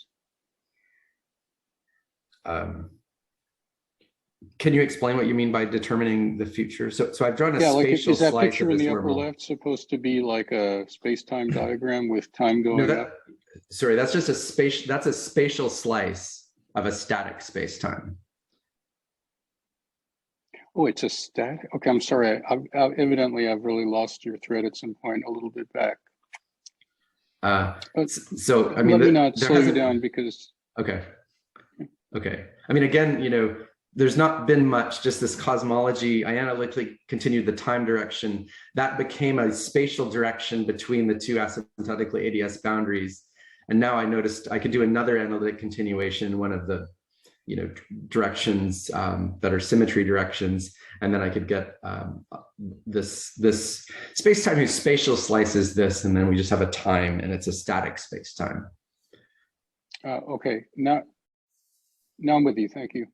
Can you explain what you mean by determining the future? So I've drawn a spatial is that slice picture of in this the upper wormhole. left supposed to be like a space-time diagram with time going up? Sorry, that's just that's a spatial slice of a static space-time. Oh, it's a static. Okay, I'm sorry. Evidently, I've really lost your thread at some point a little bit back. So I mean, let me not slow you down because. Okay. I mean, again, you know, there's not been much, just this cosmology. I analytically continued the time direction. That became a spatial direction between the two asymptotically ADS boundaries. And now I noticed I could do another analytic continuation, one of the, you know, directions that are symmetry directions. And then I could get this space-time whose spatial slice is this, and then we just have a time and it's a static space-time. Okay, now I'm with you, thank you.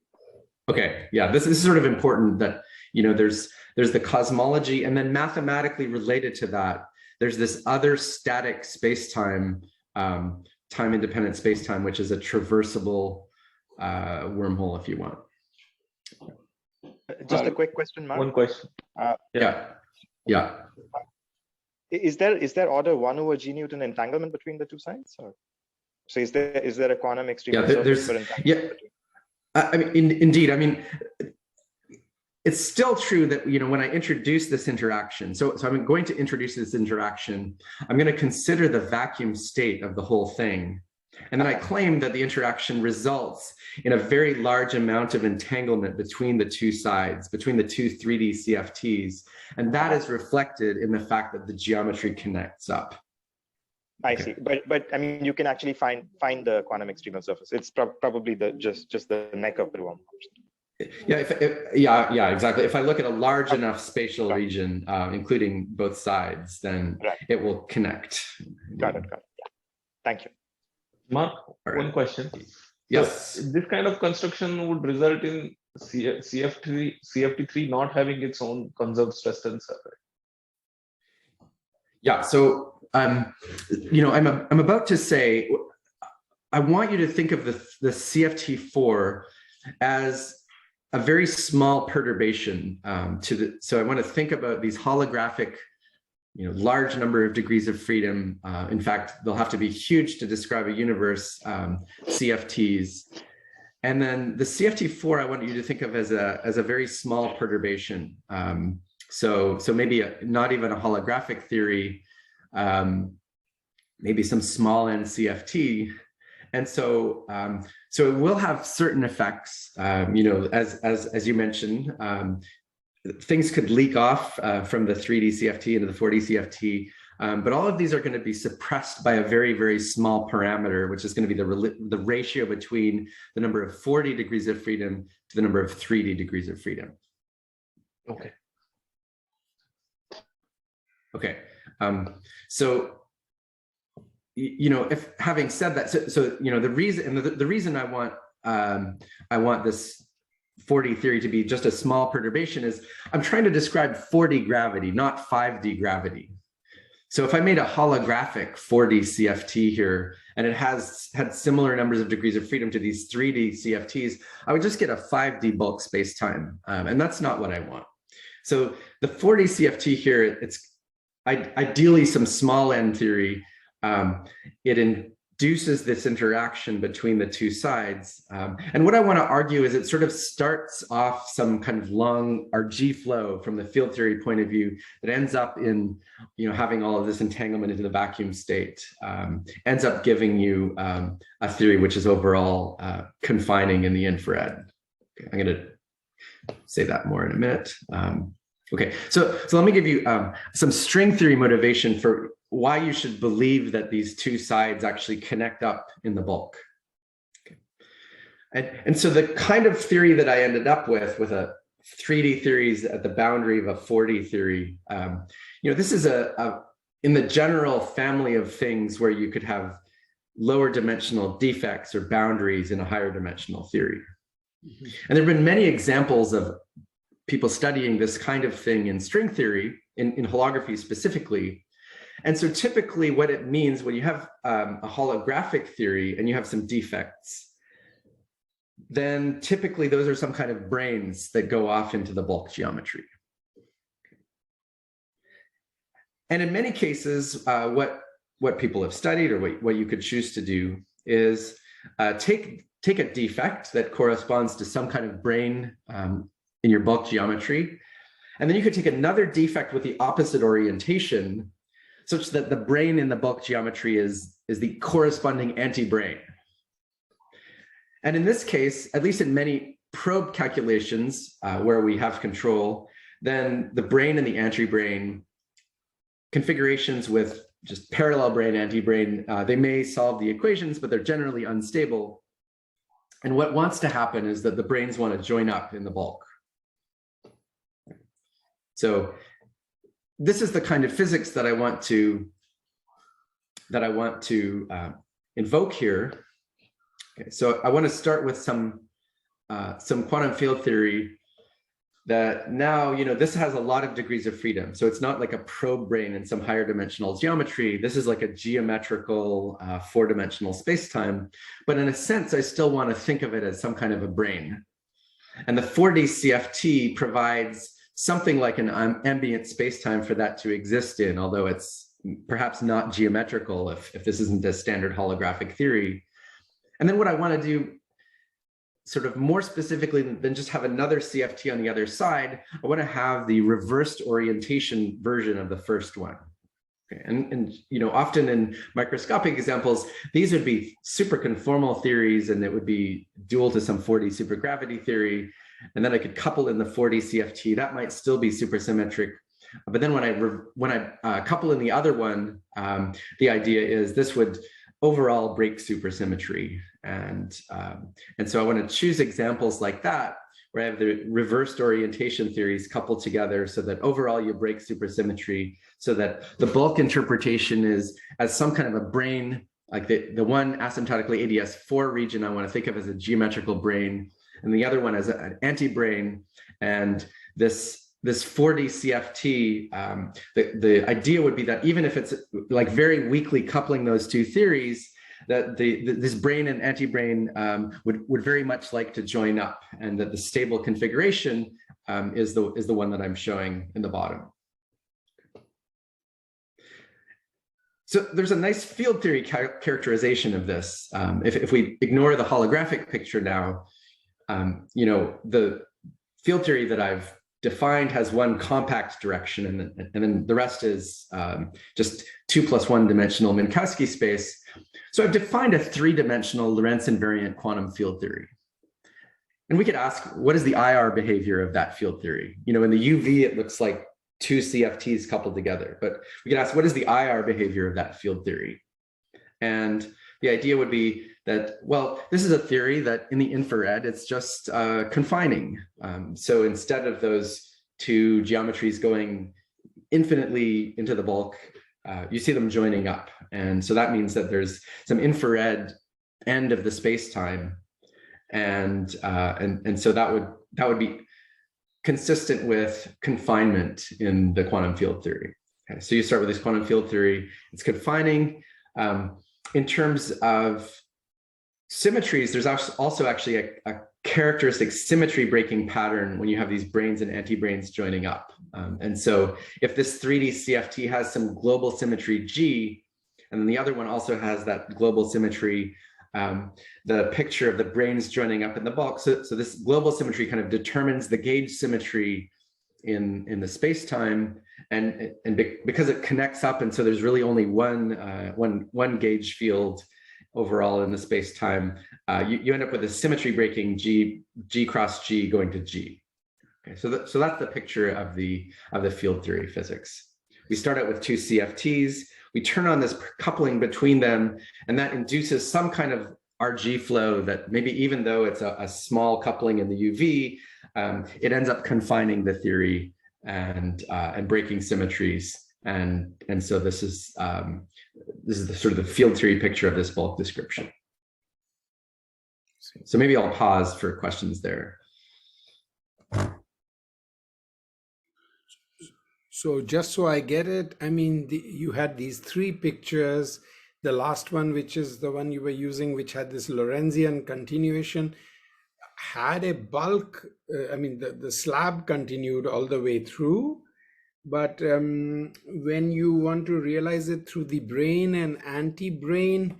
Okay, yeah, this is sort of important that, you know, there's the cosmology, and then mathematically related to that, there's this other static space-time, time-independent space-time, which is a traversable wormhole, if you want. Just a quick question, Mark. One question. Yeah. Is there order 1 over g Newton entanglement between the two sides? Or? So is there a quantum extreme? I mean, indeed. I mean, it's still true that, you know, when I introduce this interaction, so I'm going to introduce this interaction, I'm going to consider the vacuum state of the whole thing. And then I claim that the interaction results in a very large amount of entanglement between the two sides, between the two 3D CFTs. And that is reflected in the fact that the geometry connects up. I see, but I mean, you can actually find the quantum extremal surface. It's probably just the neck of the wormhole. Yeah, exactly. If I look at a large enough spatial region, including both sides, then it will connect. Got it. Yeah. Thank you. Mark, one question. Yes. So this kind of construction would result in CFT3 not having its own conserved stress tensor. Yeah. So you know, I'm about to say, I want you to think of the CFT4 as a very small perturbation so I want to think about these holographic, you know, large number of degrees of freedom. In fact, they'll have to be huge to describe a universe, CFTs. And then the CFT4, I want you to think of as a very small perturbation. So maybe not even a holographic theory, maybe some small n CFT. And so, so it will have certain effects, as you mentioned, things could leak off from the 3D CFT into the 4D CFT, but all of these are going to be suppressed by a very, very small parameter, which is going to be the ratio between the number of 4D degrees of freedom to the number of 3D degrees of freedom. Okay. Okay. So, if having said that, the reason I want this 4D theory to be just a small perturbation is I'm trying to describe 4D gravity, not 5D gravity. So if I made a holographic 4D CFT here, and it had similar numbers of degrees of freedom to these 3D CFTs, I would just get a 5D bulk space-time, and that's not what I want. So the 4D CFT here, it's ideally some small n theory. It induces this interaction between the two sides. And what I want to argue is it sort of starts off some kind of long RG flow from the field theory point of view that ends up in, having all of this entanglement into the vacuum state, ends up giving you a theory which is overall confining in the infrared. Okay, I'm going to say that more in a minute. Okay, so let me give you some string theory motivation for why you should believe that these two sides actually connect up in the bulk. Okay. And so the kind of theory that I ended up with a 3D theories at the boundary of a 4D theory, this is in the general family of things where you could have lower dimensional defects or boundaries in a higher dimensional theory. Mm-hmm. And there have been many examples of people studying this kind of thing in string theory, in holography specifically. And so typically what it means when you have a holographic theory and you have some defects, then typically those are some kind of branes that go off into the bulk geometry. And in many cases, what people have studied, or what you could choose to do, is take a defect that corresponds to some kind of brane in your bulk geometry, and then you could take another defect with the opposite orientation, such that the brane in the bulk geometry is the corresponding anti-brane. And in this case, at least in many probe calculations where we have control, then the brane and the anti-brane configurations with just parallel brane, anti-brane, they may solve the equations, but they're generally unstable. And what wants to happen is that the branes want to join up in the bulk. So this is the kind of physics that I want to invoke here. Okay, so I want to start with some quantum field theory that now, this has a lot of degrees of freedom. So it's not like a probe brane in some higher dimensional geometry. This is like a geometrical 4-dimensional space-time. But in a sense, I still want to think of it as some kind of a brane. And the 4D CFT provides something like an ambient space-time for that to exist in, although it's perhaps not geometrical if this isn't a standard holographic theory. And then what I want to do, sort of more specifically than just have another CFT on the other side, I want to have the reversed orientation version of the first one. Okay. And often in microscopic examples, these would be super conformal theories, and it would be dual to some 4D supergravity theory. And then I could couple in the 4D CFT. That might still be supersymmetric. But then when I couple in the other one, the idea is this would overall break supersymmetry. And so I want to choose examples like that, where I have the reversed orientation theories coupled together so that overall you break supersymmetry, so that the bulk interpretation is as some kind of a brane, like the one asymptotically ADS4 region I want to think of as a geometrical brane, and the other one as an anti-brane. And this 4D CFT, the idea would be that even if it's like very weakly coupling those two theories, that this brane and anti-brane would very much like to join up, and that the stable configuration is the one that I'm showing in the bottom. So there's a nice field theory characterization of this. If we ignore the holographic picture now, the field theory that I've defined has one compact direction, and then the rest is just 2 + 1 dimensional Minkowski space. So I've defined a 3-dimensional Lorentz invariant quantum field theory. And we could ask, what is the IR behavior of that field theory? You know, in the UV, it looks like 2 CFTs coupled together, but we could ask, what is the IR behavior of that field theory? And the idea would be that, well, this is a theory that in the infrared, it's just confining. So instead of those 2 geometries going infinitely into the bulk, you see them joining up. And so that means that there's some infrared end of the space-time. And so that would be consistent with confinement in the quantum field theory. Okay, so you start with this quantum field theory, it's confining. In terms of symmetries, there's also actually a characteristic symmetry breaking pattern when you have these branes and anti-branes joining up. And so if this 3D CFT has some global symmetry G, and then the other one also has that global symmetry, the picture of the branes joining up in the bulk. So this global symmetry kind of determines the gauge symmetry in the space-time, and because it connects up, and so there's really only one gauge field overall in the space-time, you end up with a symmetry breaking G cross G going to G. Okay, so that's the picture of the field theory physics. We start out with 2 CFTs. We turn on this coupling between them, and that induces some kind of RG flow that maybe, even though it's a small coupling in the UV, it ends up confining the theory and breaking symmetries. And so this is the sort of the field theory picture of this bulk description. So maybe I'll pause for questions there. So just so I get it, I mean, you had these 3 pictures. The last one, which is the one you were using, which had this Lorentzian continuation, had a bulk, I mean, the slab continued all the way through. But when you want to realize it through the brane and anti-brane,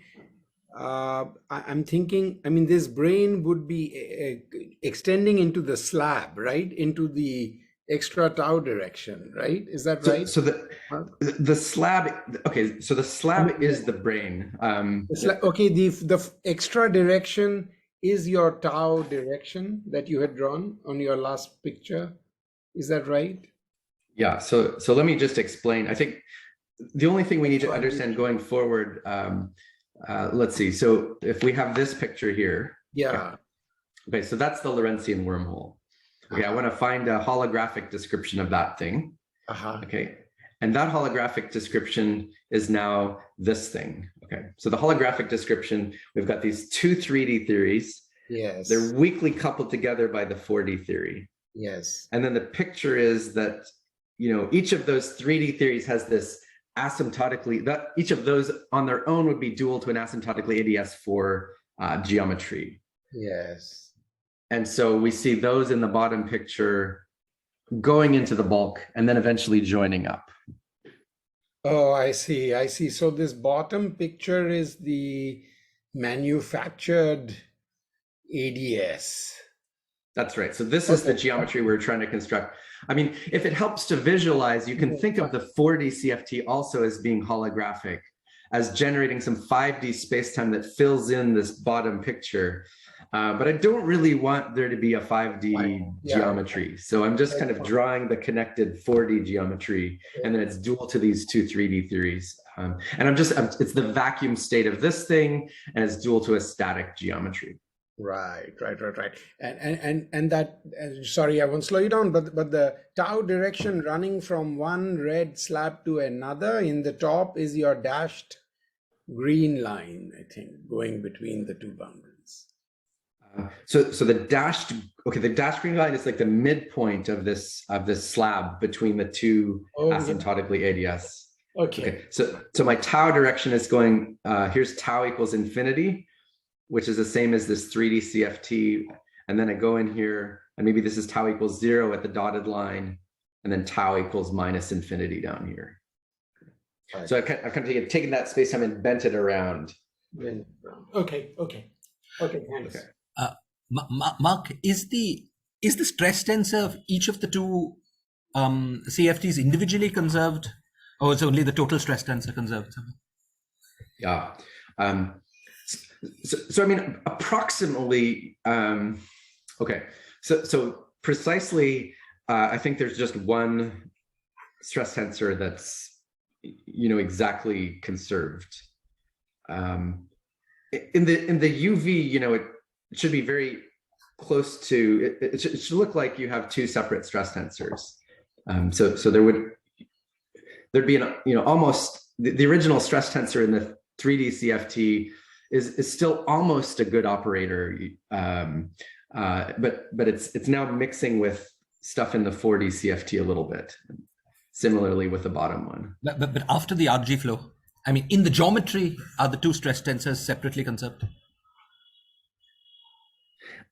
I'm thinking, I mean, this brane would be extending into the slab, right? Into the extra tau direction, right? Is that right? So the slab, okay, so the slab is the brane. Okay, the extra direction is your tau direction that you had drawn on your last picture. Is that right? Yeah, so let me just explain. I think the only thing we need to understand going forward, let's see. So if we have this picture here. Yeah. Okay, so that's the Lorentzian wormhole. Okay, I want to find a holographic description of that thing. Okay, and that holographic description is now this thing. Okay, so the holographic description, we've got these 2 3D theories. Yes. They're weakly coupled together by the 4D theory. Yes. And then the picture is that, you know, each of those 3D theories has this asymptotically, that each of those on their own would be dual to an asymptotically ADS4 geometry. Yes. And so we see those in the bottom picture going into the bulk and then eventually joining up. Oh, I see. I see. So this bottom picture is the manufactured ADS. That's right. So this is the geometry we're trying to construct. I mean, if it helps to visualize, you can think of the 4D CFT also as being holographic, as generating some 5D spacetime that fills in this bottom picture. But I don't really want there to be a 5D geometry. So I'm just kind of drawing the connected 4D geometry, and then it's dual to these 2 3D theories. And it's the vacuum state of this thing, and it's dual to a static geometry. Right. And that, sorry, I won't slow you down, but the tau direction running from one red slab to another in the top is your dashed green line, I think, going between the 2 boundaries. So the dashed green line is like the midpoint of this slab between the 2 asymptotically ADS. Okay. So my tau direction is going, here's tau equals infinity, which is the same as this 3D CFT. And then I go in here, and maybe this is tau equals 0 at the dotted line, and then tau equals minus infinity down here. Right. So I've kind of taken that spacetime and bent it around. Okay, thanks. Okay. Mark, is the is the stress tensor of each of the two CFTs individually conserved, or is only the total stress tensor conserved? Yeah. So I mean, approximately, okay. So precisely, I think there's just one stress tensor that's, exactly conserved. In the UV, it should be very close to, it should look like you have two separate stress tensors. So there'd be almost the original stress tensor in the 3D CFT is still almost a good operator, but it's now mixing with stuff in the 4D CFT a little bit. Similarly with the bottom one. But after the RG flow, I mean, in the geometry, are the two stress tensors separately conserved?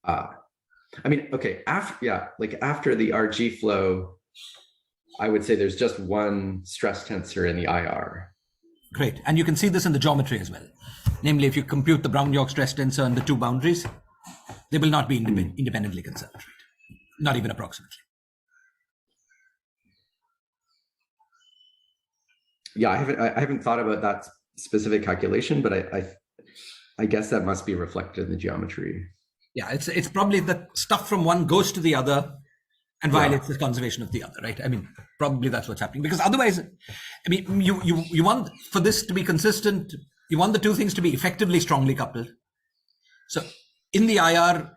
I mean, okay, after the RG flow, I would say there's just one stress tensor in the IR. Great, and you can see this in the geometry as well. Namely, if you compute the Brown-York stress tensor and the two boundaries, they will not be independently conserved, right? Not even approximately. Yeah, I haven't thought about that specific calculation, but I guess that must be reflected in the geometry. Yeah, it's probably that stuff from one goes to the other and violates the conservation of the other, right? I mean, probably that's what's happening, because otherwise, I mean, you want for this to be consistent, you want the two things to be effectively strongly coupled. So in the IR,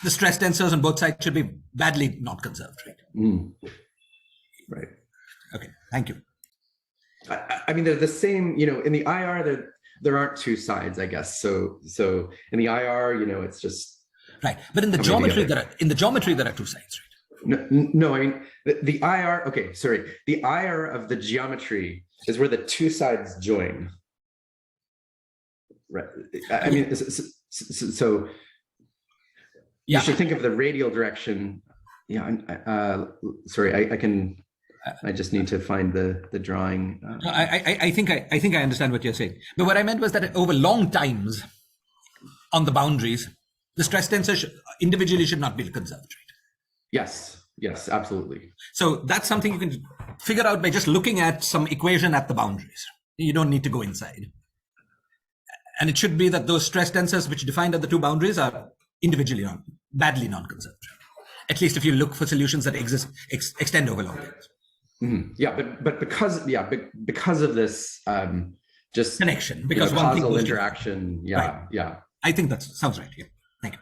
the stress tensors on both sides should be badly not conserved, right? Right. Okay, thank you. I mean, they're the same, in the IR, there aren't two sides, I guess. So in the IR, it's just right. But in the geometry, there are two sides, right? No, I mean the IR. Okay, sorry. The IR of the geometry is where the two sides join. Right. I mean, so you should think of the radial direction. Yeah. Sorry, I can. I just need to find the drawing. I think I understand what you're saying. But what I meant was that over long times on the boundaries, the stress tensor individually should not be conserved, right? Yes, absolutely. So that's something you can figure out by just looking at some equation at the boundaries. You don't need to go inside. And it should be that those stress tensors which defined at the two boundaries are individually badly non-conserved. At least if you look for solutions that extend over long times. Yeah, but because of this just connection, because one causal interaction. Yeah. I think that sounds right. Yeah, thank you.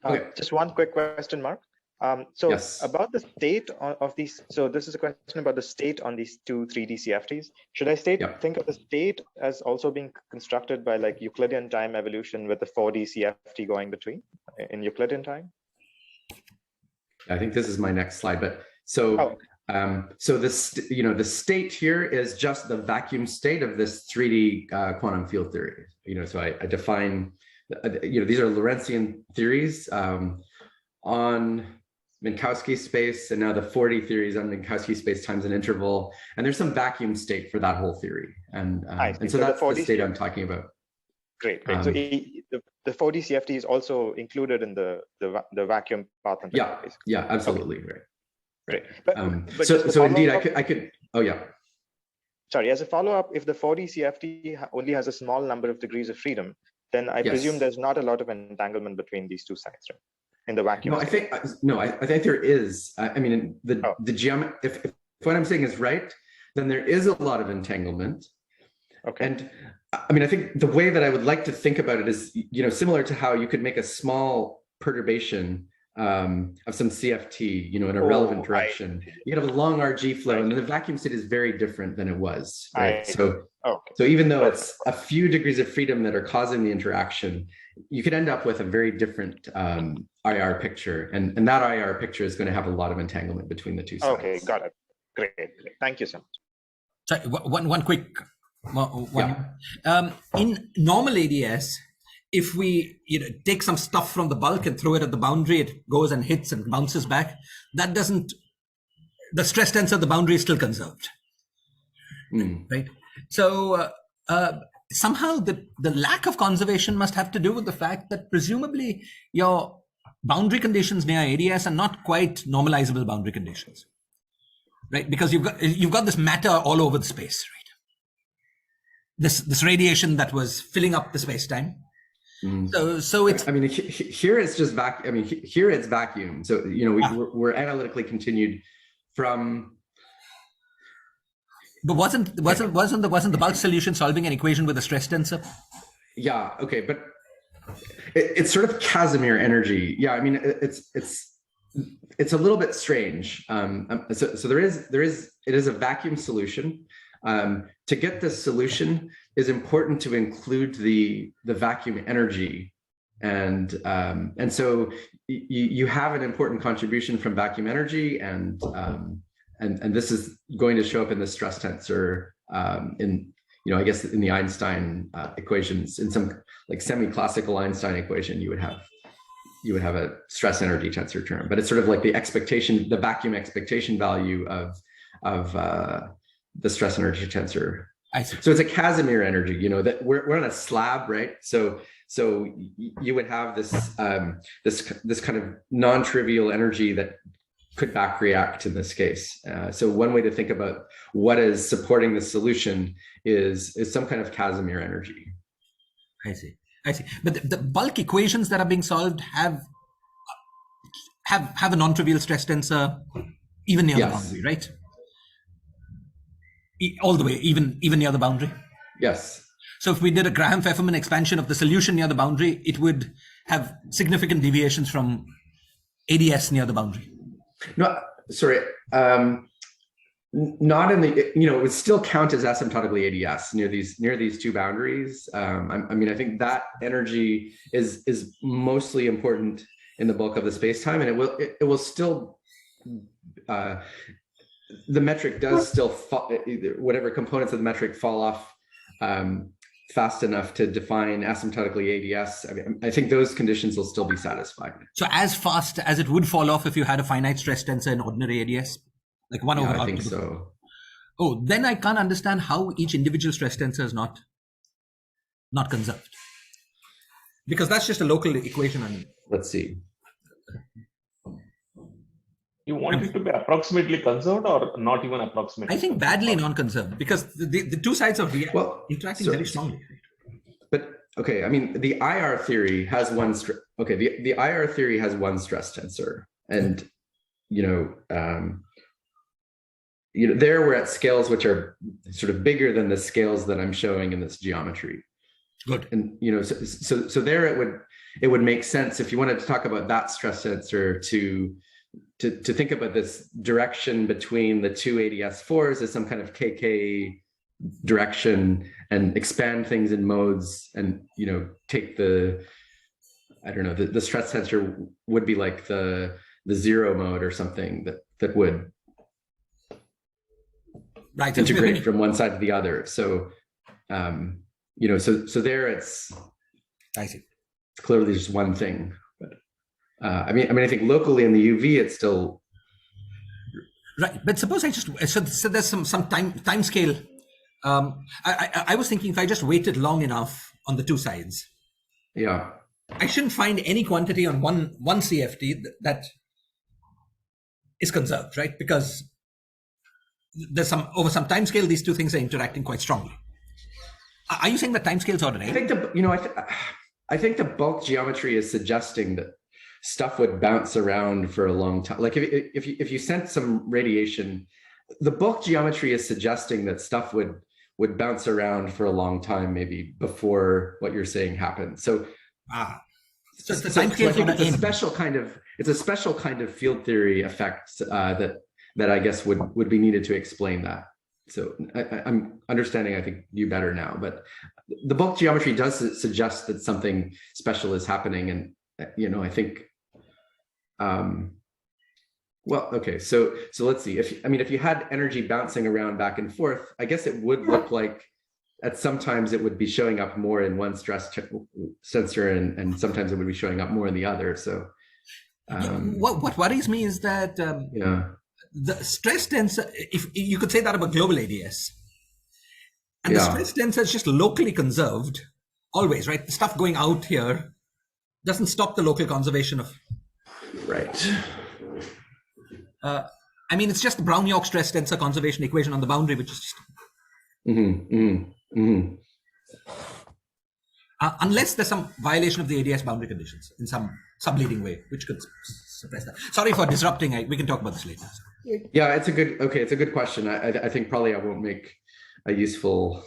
Okay. Just one quick question, Mark. Yes. About the state of these. So this is a question about the state on these two 3D CFTs. Should I think of the state as also being constructed by like Euclidean time evolution with the 4D CFT going between in Euclidean time? I think this is my next slide, but. So, so this, the state here is just the vacuum state of this 3D quantum field theory. So I define, these are Lorentzian theories on Minkowski space, and now the 4D theories on Minkowski space times an interval, and there's some vacuum state for that whole theory, and so that's the state I'm talking about. Great. So the 4D CFT is also included in the vacuum path. Yeah, absolutely, right. Great. But so indeed, I could. Oh yeah. Sorry, as a follow-up, if the 4D CFT only has a small number of degrees of freedom, then I presume there's not a lot of entanglement between these two sides, right? In the vacuum. No, I think there is. I mean, the geometry. If what I'm saying is right, then there is a lot of entanglement. Okay. And I mean, I think the way that I would like to think about it is, similar to how you could make a small perturbation of some CFT, in a relevant direction. You have a long RG flow, and then the vacuum state is very different than it was, right? So even though it's a few degrees of freedom that are causing the interaction, you could end up with a very different IR picture, and that IR picture is going to have a lot of entanglement between the two sides. Okay, got it. Great. Thank you so much. Sorry, one quick one. In normal ADS, if we take some stuff from the bulk and throw it at the boundary, it goes and hits and bounces back. That doesn't, the stress tensor of the boundary is still conserved, right? So somehow the lack of conservation must have to do with the fact that presumably your boundary conditions near ADS are not quite normalizable boundary conditions, right? Because you've got this matter all over the space, right? This radiation that was filling up the space-time. So it's. I mean, here it's just vacuum. I mean, here it's vacuum. So we're analytically continued from. But wasn't the bulk solution solving an equation with a stress tensor? Yeah. Okay, but it's sort of Casimir energy. Yeah. I mean, it's a little bit strange. So it is a vacuum solution. To get this solution is important to include the vacuum energy, and so you have an important contribution from vacuum energy, and this is going to show up in the stress tensor I guess in the Einstein equations. In some like semi-classical Einstein equation, you would have a stress energy tensor term, but it's sort of like the vacuum expectation value of the stress energy tensor. I see. So it's a Casimir energy, that we're on a slab, right? So you would have this this kind of non-trivial energy that could back react in this case. So one way to think about what is supporting the solution is some kind of Casimir energy. I see. But the bulk equations that are being solved have a non-trivial stress tensor even near the boundary, right? All the way, even near the boundary. Yes. So if we did a Graham-Pfefferman expansion of the solution near the boundary, it would have significant deviations from ADS near the boundary. No, sorry. Not in the, it would still count as asymptotically ADS near these two boundaries. I mean, I think that energy is mostly important in the bulk of the space-time, and it will still. The metric does still fall, whatever components of the metric fall off fast enough to define asymptotically ADS. I mean, I think those conditions will still be satisfied. So as fast as it would fall off if you had a finite stress tensor in ordinary ADS, like 1 over. I think so. Oh, then I can't understand how each individual stress tensor is not conserved, because that's just a local equation. And let's see. You want it to be approximately conserved or not even approximately? I think badly non-conserved, because the two sides are interacting very strongly. But okay, I mean, the IR theory has one. The IR theory has one stress tensor, and there we're at scales which are sort of bigger than the scales that I'm showing in this geometry. Good. And so there it would make sense if you wanted to talk about that stress tensor to think about this direction between the two ADS4s as some kind of KK direction, and expand things in modes, and take the stress tensor would be like the zero mode or something that would integrate from one side to the other. So so there it's clearly just one thing. I mean, I think locally in the UV, it's still right. But suppose I just so there's some time scale. I was thinking if I just waited long enough on the two sides, I shouldn't find any quantity on one CFT that is conserved, right? Because there's over some time scale, these two things are interacting quite strongly. Are you saying that time scales are I think I think the bulk geometry is suggesting that stuff would bounce around for a long time. Like if you sent some radiation, the bulk geometry is suggesting that stuff would bounce around for a long time, maybe before what you're saying happens. So it's a special kind of field theory effect that I guess would be needed to explain that. So I'm understanding, I think, you better now, but the bulk geometry does suggest that something special is happening, and I think. Well, okay, so let's see. If you had energy bouncing around back and forth, I guess it would look like at sometimes it would be showing up more in one stress sensor, and sometimes it would be showing up more in the other. So what worries me is that the stress tensor, if you could say that about global ADS, and the stress tensor is just locally conserved always, right? The stuff going out here doesn't stop the local conservation of Right. I mean, it's just the Brown-York stress tensor conservation equation on the boundary, which is just... unless there's some violation of the ADS boundary conditions in some subleading way, which could suppress that. Sorry for disrupting. We can talk about this later. Yeah, it's a good question. I think probably I won't make a useful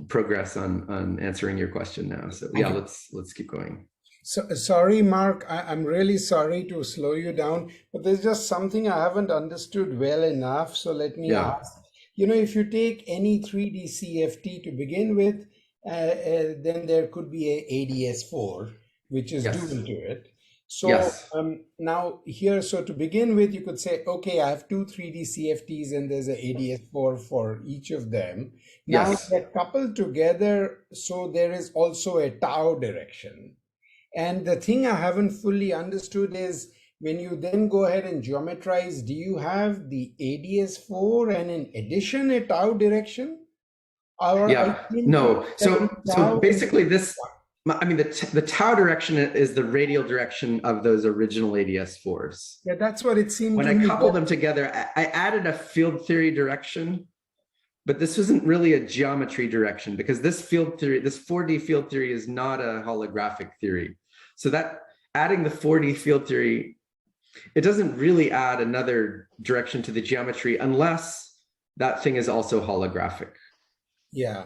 progress on answering your question now. So yeah, let's keep going. So, sorry, Mark, I'm really sorry to slow you down, but there's just something I haven't understood well enough. So let me ask, if you take any 3D CFT to begin with, then there could be a ADS4, which is dual to it. So now here, so to begin with, you could say, okay, I have two 3D CFTs and there's an ADS4 for each of them. Now they're coupled together, so there is also a tau direction. And the thing I haven't fully understood is when you then go ahead and geometrize, do you have the ADS4 and in addition a tau direction? Or no. So basically this, I mean, the tau direction is the radial direction of those original ADS4s. Yeah, that's what it seemed when to I me. coupled them together, I added a field theory direction, but this isn't really a geometry direction because this field theory, this 4D field theory is not a holographic theory. So that adding the 4D field theory, it doesn't really add another direction to the geometry unless that thing is also holographic. Yeah.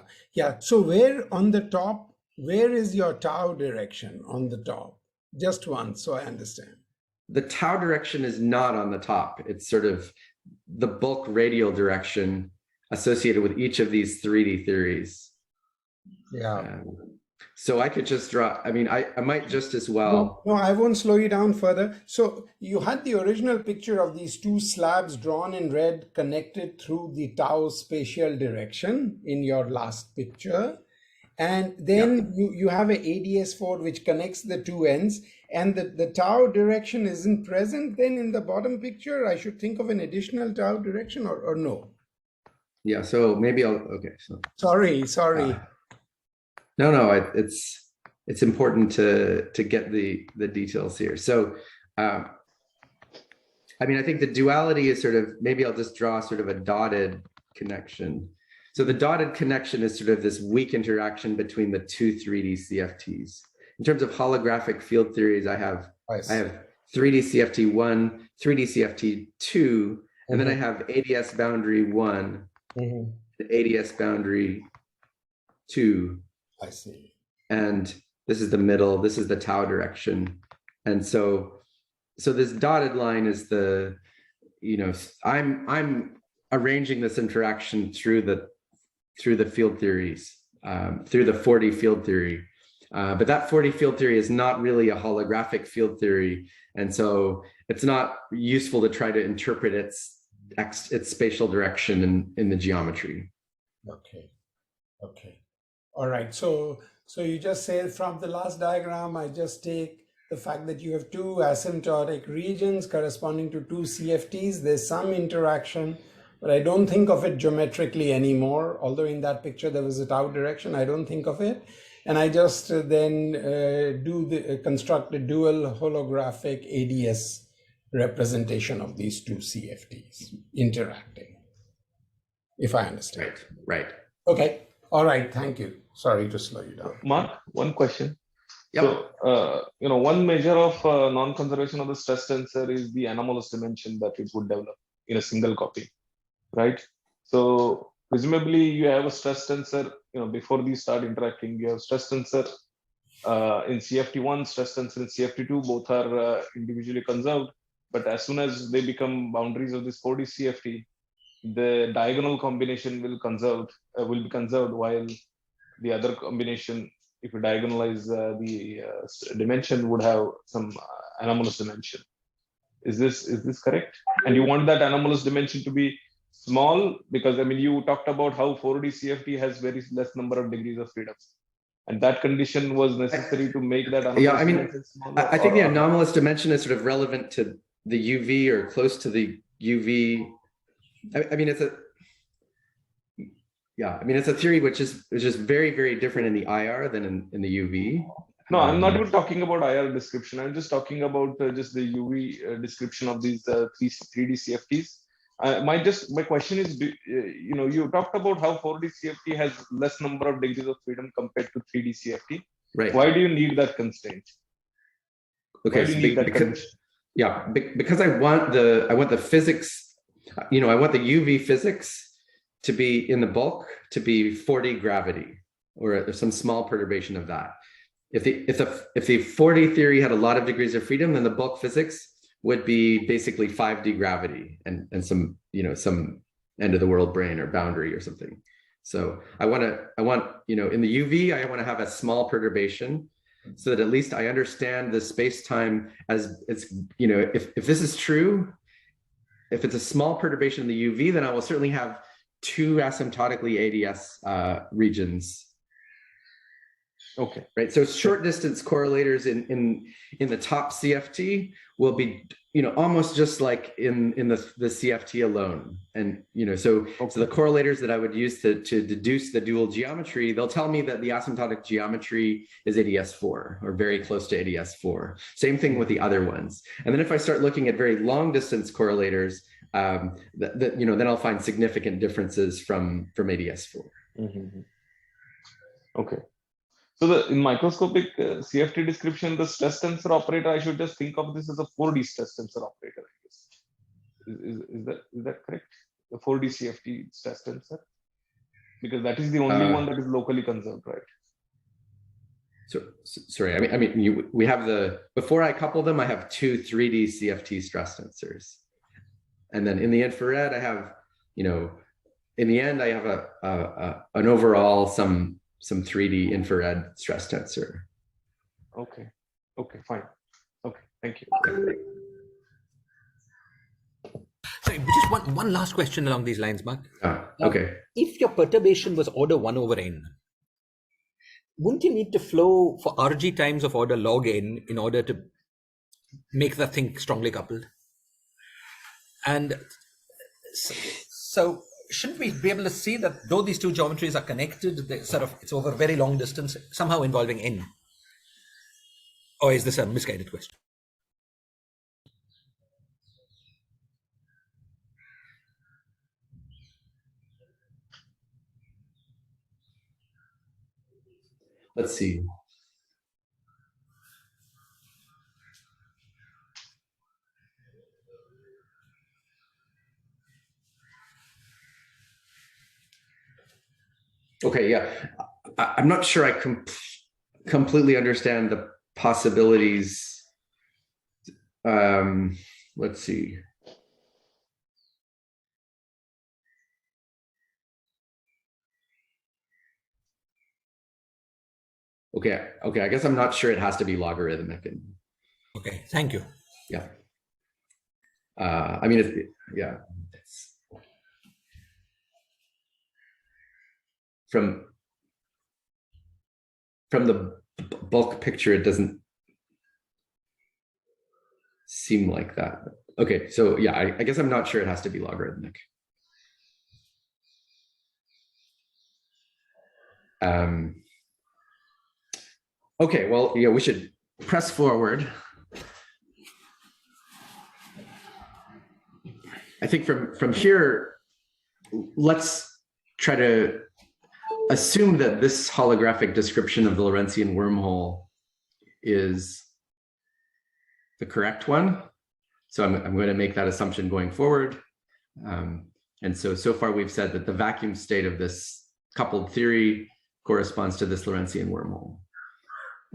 So where on the top, where is your tau direction on the top? Just one, so I understand. The tau direction is not on the top. It's sort of the bulk radial direction associated with each of these 3D theories. Yeah. So I could just draw, I mean, I might just as well. No, I won't slow you down further. So you had the original picture of these two slabs drawn in red connected through the tau spatial direction in your last picture. And then you have an ADS4 which connects the two ends, and the tau direction isn't present then in the bottom picture. I should think of an additional tau direction or no? Yeah, so maybe I'll, okay. So Sorry. No, it's important to get the details here. So, I mean, I think the duality is sort of, maybe I'll just draw sort of a dotted connection. So the dotted connection is sort of this weak interaction between the two 3D CFTs. In terms of holographic field theories, I have 3D CFT1, 3D CFT2, and then I have ADS boundary 1, and ADS boundary 2. I see. And this is the middle, this is the tau direction. And so this dotted line is the, I'm arranging this interaction through the field theories, through the 4D field theory. But that 4D field theory is not really a holographic field theory. And so it's not useful to try to interpret its spatial direction in the geometry. Okay. All right. So you just said from the last diagram, I just take the fact that you have two asymptotic regions corresponding to two CFTs. There's some interaction, but I don't think of it geometrically anymore. Although in that picture, there was a tau direction, I don't think of it. And I just then construct a dual holographic ADS representation of these two CFTs interacting, if I understand. Right. Okay. All right. Thank you. Sorry to slow you down. Mark, one question. Yep. So, one measure of non-conservation of the stress tensor is the anomalous dimension that it would develop in a single copy, right? So presumably you have a stress tensor, before these start interacting, you have stress tensor in CFT1, stress tensor in CFT2, both are individually conserved. But as soon as they become boundaries of this 4D CFT, the diagonal combination will be conserved, while the other combination, if you diagonalize the dimension, would have some anomalous dimension. Is this correct? And you want that anomalous dimension to be small because, I mean, you talked about how 4D CFT has very less number of degrees of freedom, and that condition was necessary to make that anomalous dimension smaller. I think the anomalous dimension is sort of relevant to the UV or close to the UV. I mean, it's a theory which is very, very different in the IR than in the UV. No, I'm not even talking about IR description. I'm just talking about just the UV description of these 3D CFTs. My question is, you talked about how 4D CFT has less number of degrees of freedom compared to 3D CFT. Right. Why do you need that constraint? Okay. Why do you need that constraint? Yeah, because I want the physics, I want the UV physics to be in the bulk to be 4D gravity or some small perturbation of that. If the 4D theory had a lot of degrees of freedom, then the bulk physics would be basically 5D gravity and some some end of the world brane or boundary or something. So I want in the UV I want to have a small perturbation so that at least I understand the space-time as it's if this is true, if it's a small perturbation in the UV, then I will certainly have two asymptotically ADS regions. Okay. Right. So short distance correlators in the top CFT will be almost just like in the CFT alone, and so the correlators that I would use to deduce the dual geometry, they'll tell me that the asymptotic geometry is ADS4 or very close to ADS4. Same thing with the other ones. And then if I start looking at very long distance correlators, then I'll find significant differences from ADS4. Mm-hmm. Okay. So in microscopic CFT description, the stress tensor operator, I should just think of this as a 4D stress tensor operator, I guess. Is that correct? The 4D CFT stress tensor? Because that is the only one that is locally conserved, right? So sorry, we have before I couple them, I have two 3D CFT stress tensors. And then in the infrared, I have, in the end, I have an overall some 3D infrared stress tensor. Okay, fine. Okay, thank you. So just one last question along these lines, Mark. Okay. If your perturbation was order 1/n, wouldn't you need to flow for RG times of order log n in order to make the thing strongly coupled? And so shouldn't we be able to see that though these two geometries are connected, it's over a very long distance, somehow involving n? Or is this a misguided question? Let's see. Okay, yeah. I'm not sure I completely understand the possibilities. Let's see. Okay, I guess I'm not sure it has to be logarithmic. Okay, thank you. Yeah. From the bulk picture, it doesn't seem like that. Okay, so yeah, I guess I'm not sure it has to be logarithmic. Okay, well, yeah, we should press forward. I think from here, let's try to assume that this holographic description of the Lorentzian wormhole is the correct one. So I'm going to make that assumption going forward. And so far we've said that the vacuum state of this coupled theory corresponds to this Lorentzian wormhole.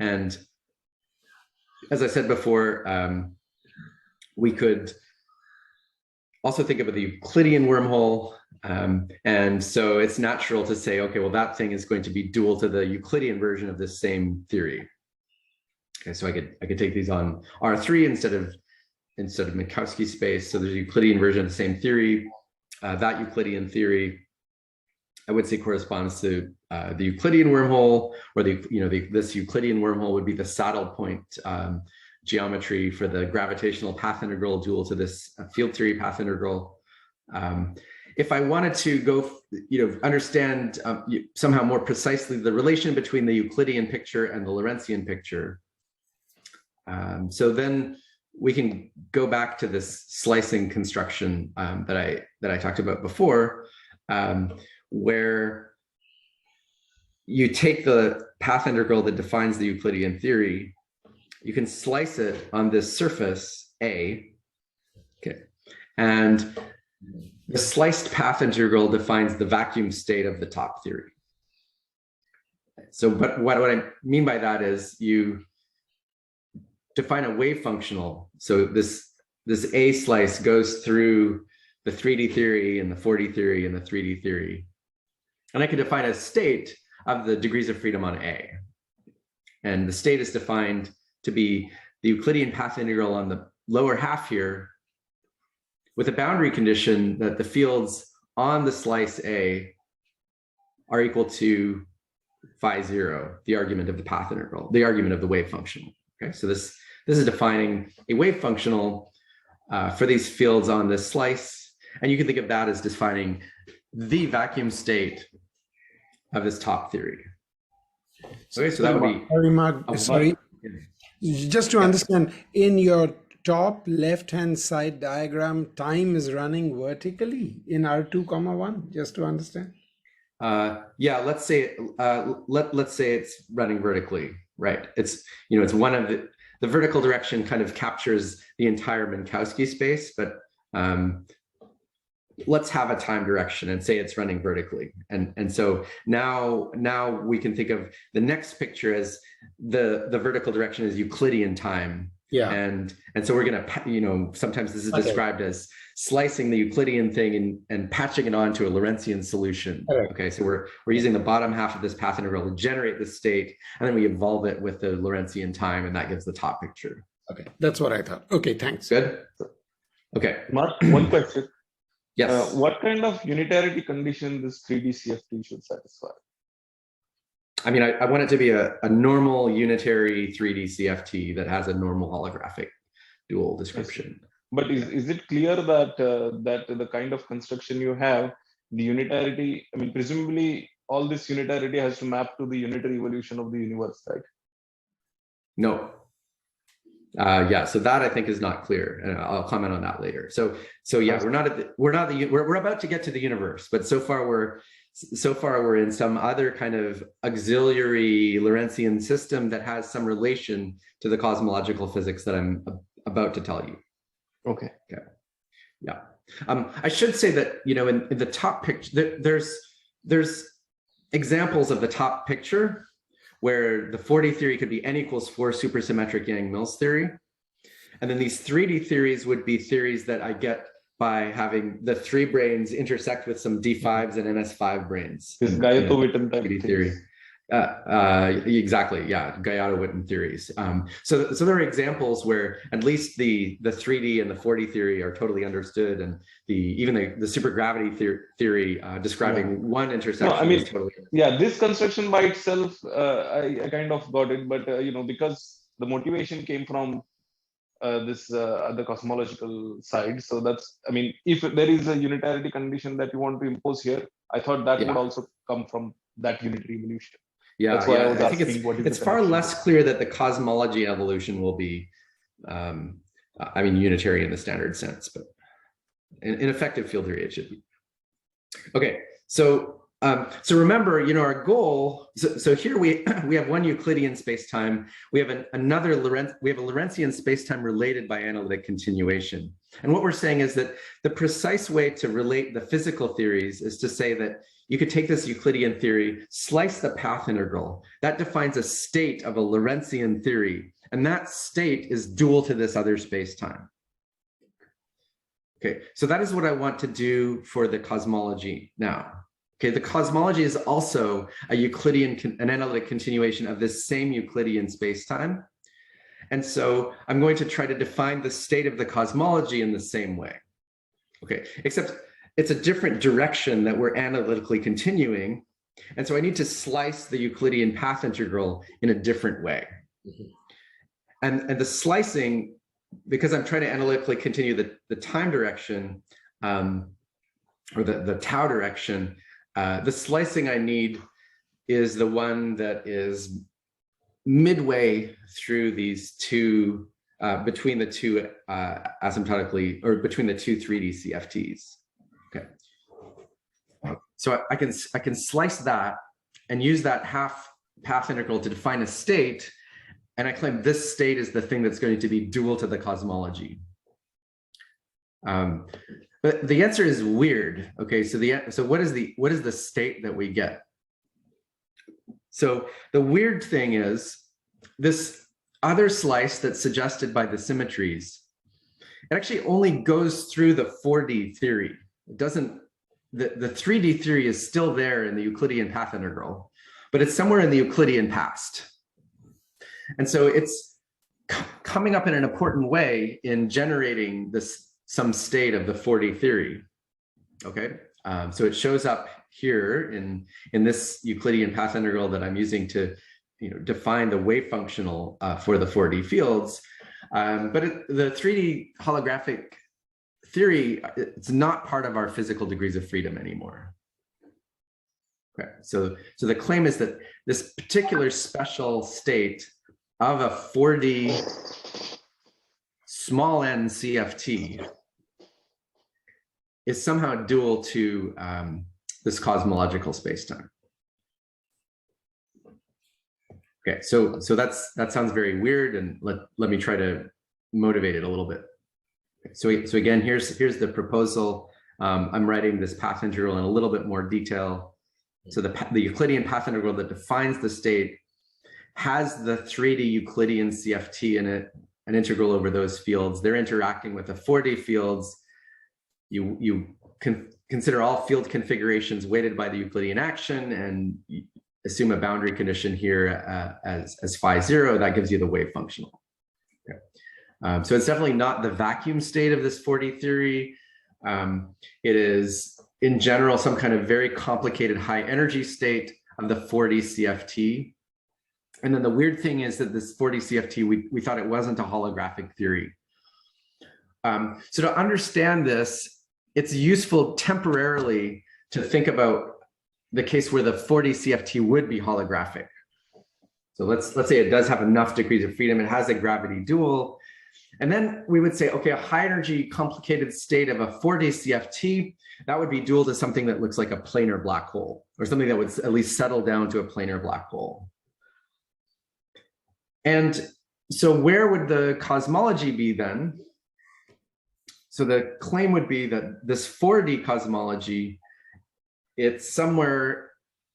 And as I said before, we could also think of the Euclidean wormhole. And so it's natural to say, okay, well, that thing is going to be dual to the Euclidean version of this same theory. Okay, so I could take these on R3 instead of Minkowski space. So there's a Euclidean version of the same theory. That Euclidean theory, I would say, corresponds to the Euclidean wormhole, or this Euclidean wormhole would be the saddle point geometry for the gravitational path integral dual to this field theory path integral. if I wanted to go, understand somehow more precisely the relation between the Euclidean picture and the Lorentzian picture, so then we can go back to this slicing construction that I talked about before, where you take the path integral that defines the Euclidean theory, you can slice it on this surface A, okay, and the sliced path integral defines the vacuum state of the top theory. So, but what I mean by that is you define a wave functional. So this A slice goes through the 3D theory and the 4D theory and the 3D theory. And I can define a state of the degrees of freedom on A. And the state is defined to be the Euclidean path integral on the lower half here, with a boundary condition that the fields on the slice A are equal to phi 0, the argument of the path integral, the argument of the wave functional. Okay, so this is defining a wave functional for these fields on this slice, and you can think of that as defining the vacuum state of this top theory. Okay, so that would be. Sorry, just to understand, in your top left-hand side diagram, time is running vertically in R2, 1, just to understand. Yeah, let's say let's say it's running vertically, right? It's it's one of the vertical direction kind of captures the entire Minkowski space, but let's have a time direction and say it's running vertically. And so now we can think of the next picture as the vertical direction is Euclidean time. Yeah. And so we're gonna, sometimes this is described as slicing the Euclidean thing and patching it onto a Lorentzian solution. Okay, so we're using the bottom half of this path integral to generate the state, and then we evolve it with the Lorentzian time, and that gives the top picture. Okay, that's what I thought. Okay, thanks. Good. Okay. Mark, one question. Yes. What kind of unitarity condition this 3D CFT should satisfy? I mean, I want it to be a normal unitary 3D CFT that has a normal holographic dual description. But is it clear that that the kind of construction you have, the unitarity, I mean, presumably all this unitarity has to map to the unitary evolution of the universe, right? No. Yeah, so that I think is not clear, and I'll comment on that later. So yeah, we're about to get to the universe, but so far we're in some other kind of auxiliary Lorentzian system that has some relation to the cosmological physics that I'm about to tell you. Okay. Okay. Yeah. I should say that in the top picture, there's examples of the top picture where the 4D theory could be n equals 4 supersymmetric Yang-Mills theory. And then these 3D theories would be theories that I get by having the 3 branes intersect with some D5s and NS5 branes. This Gauss-Witten type 3D theory. Exactly, yeah, Gauss-Witten theories. So there are examples where at least the 3D and the 4D theory are totally understood, and even the supergravity theory describing one intersection. No, I mean, is totally yeah, this construction by itself, I kind of got it, but because the motivation came from this other cosmological side, so that's, I mean, if there is a unitarity condition that you want to impose here, I thought that would also come from that unitary evolution. Yeah, that's why I was think asking it's far less clear that the cosmology evolution will be, I mean, unitary in the standard sense, but in effective field theory, it should be. Okay, so remember, our goal. So here we have one Euclidean spacetime. We have a Lorentzian spacetime related by analytic continuation. And what we're saying is that the precise way to relate the physical theories is to say that you could take this Euclidean theory, slice the path integral. That defines a state of a Lorentzian theory, and that state is dual to this other spacetime. Okay, so that is what I want to do for the cosmology now. Okay, the cosmology is also an analytic continuation of this same Euclidean spacetime. And so I'm going to try to define the state of the cosmology in the same way. Okay, except it's a different direction that we're analytically continuing. And so I need to slice the Euclidean path integral in a different way. And the slicing, because I'm trying to analytically continue the time direction, or the tau direction, the slicing I need is the one that is midway through these two, between the two asymptotically, or between the two 3D CFTs. Okay. So I can slice that and use that half path integral to define a state, and I claim this state is the thing that's going to be dual to the cosmology. But the answer is weird. Okay, so what is the state that we get? So the weird thing is this other slice that's suggested by the symmetries, it actually only goes through the 4D theory. It doesn't, the 3D theory is still there in the Euclidean path integral, but it's somewhere in the Euclidean past. And so it's coming up in an important way in generating some state of the 4D theory. Okay, so it shows up here in this Euclidean path integral that I'm using to define the wave functional for the 4D fields. But the 3D holographic theory, it's not part of our physical degrees of freedom anymore. Okay, so the claim is that this particular special state of a 4D small n CFT is somehow dual to this cosmological spacetime. Okay, so that sounds very weird, and let me try to motivate it a little bit. So again, here's the proposal. I'm writing this path integral in a little bit more detail. So the Euclidean path integral that defines the state has the 3D Euclidean CFT in it, an integral over those fields. They're interacting with the 4D fields. You can consider all field configurations weighted by the Euclidean action and assume a boundary condition here as phi 0. That gives you the wave functional. Okay. So it's definitely not the vacuum state of this 4D theory. It is, in general, some kind of very complicated high energy state of the 4D CFT. And then the weird thing is that this 4D CFT, we thought it wasn't a holographic theory. So to understand this, it's useful temporarily to think about the case where the 4D CFT would be holographic. So let's say it does have enough degrees of freedom, it has a gravity dual. And then we would say, okay, a high energy complicated state of a 4D CFT, that would be dual to something that looks like a planar black hole, or something that would at least settle down to a planar black hole. And so where would the cosmology be then? So the claim would be that this 4D cosmology, it's somewhere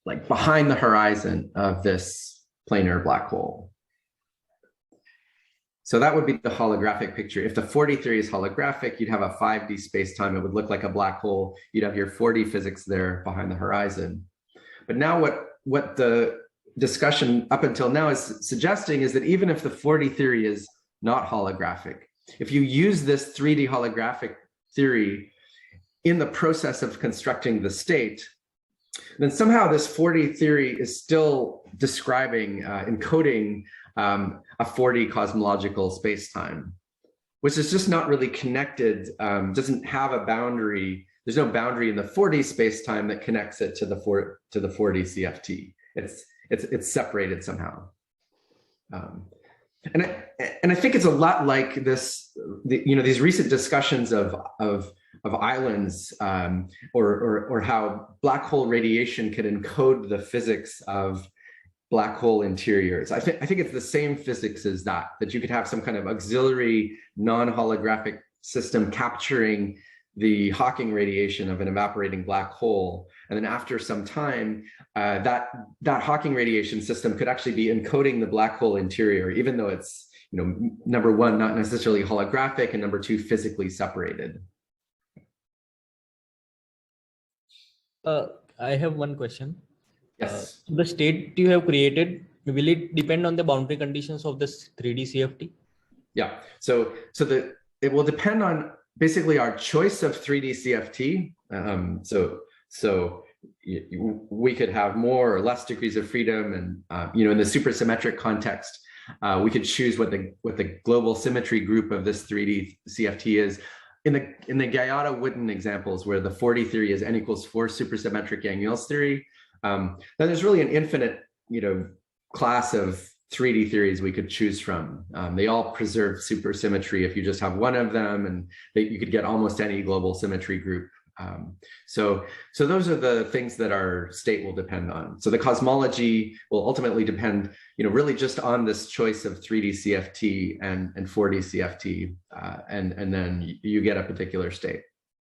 like behind the horizon of this planar black hole. So that would be the holographic picture. If the 4D theory is holographic, you'd have a 5D space-time. It would look like a black hole. You'd have your 4D physics there behind the horizon. But now what the discussion up until now is suggesting is that even if the 4D theory is not holographic, if you use this 3D holographic theory in the process of constructing the state, then somehow this 4D theory is still describing, encoding a 4D cosmological space-time, which is just not really connected, doesn't have a boundary. There's no boundary in the 4D space-time that connects it to the 4D CFT. It's separated somehow. And I think it's a lot like this, these recent discussions of islands, or how black hole radiation can encode the physics of black hole interiors. I think it's the same physics as that you could have some kind of auxiliary non-holographic system capturing the Hawking radiation of an evaporating black hole. And then after some time, that Hawking radiation system could actually be encoding the black hole interior, even though it's, number one, not necessarily holographic, and number two, physically separated. I have one question. Yes. The state you have created, will it depend on the boundary conditions of this 3D CFT? Yeah. So it will depend on basically our choice of 3D CFT. So we could have more or less degrees of freedom, and in the supersymmetric context, we could choose what the global symmetry group of this 3D CFT is. in the Guyata-Witten examples where the 4D theory is n equals 4 supersymmetric Yang-Mills theory, then there's really an infinite, class of 3D theories we could choose from. They all preserve supersymmetry if you just have one of them, and you could get almost any global symmetry group. So those are the things that our state will depend on. So the cosmology will ultimately depend, really just on this choice of 3D CFT and 4D CFT, and then you get a particular state.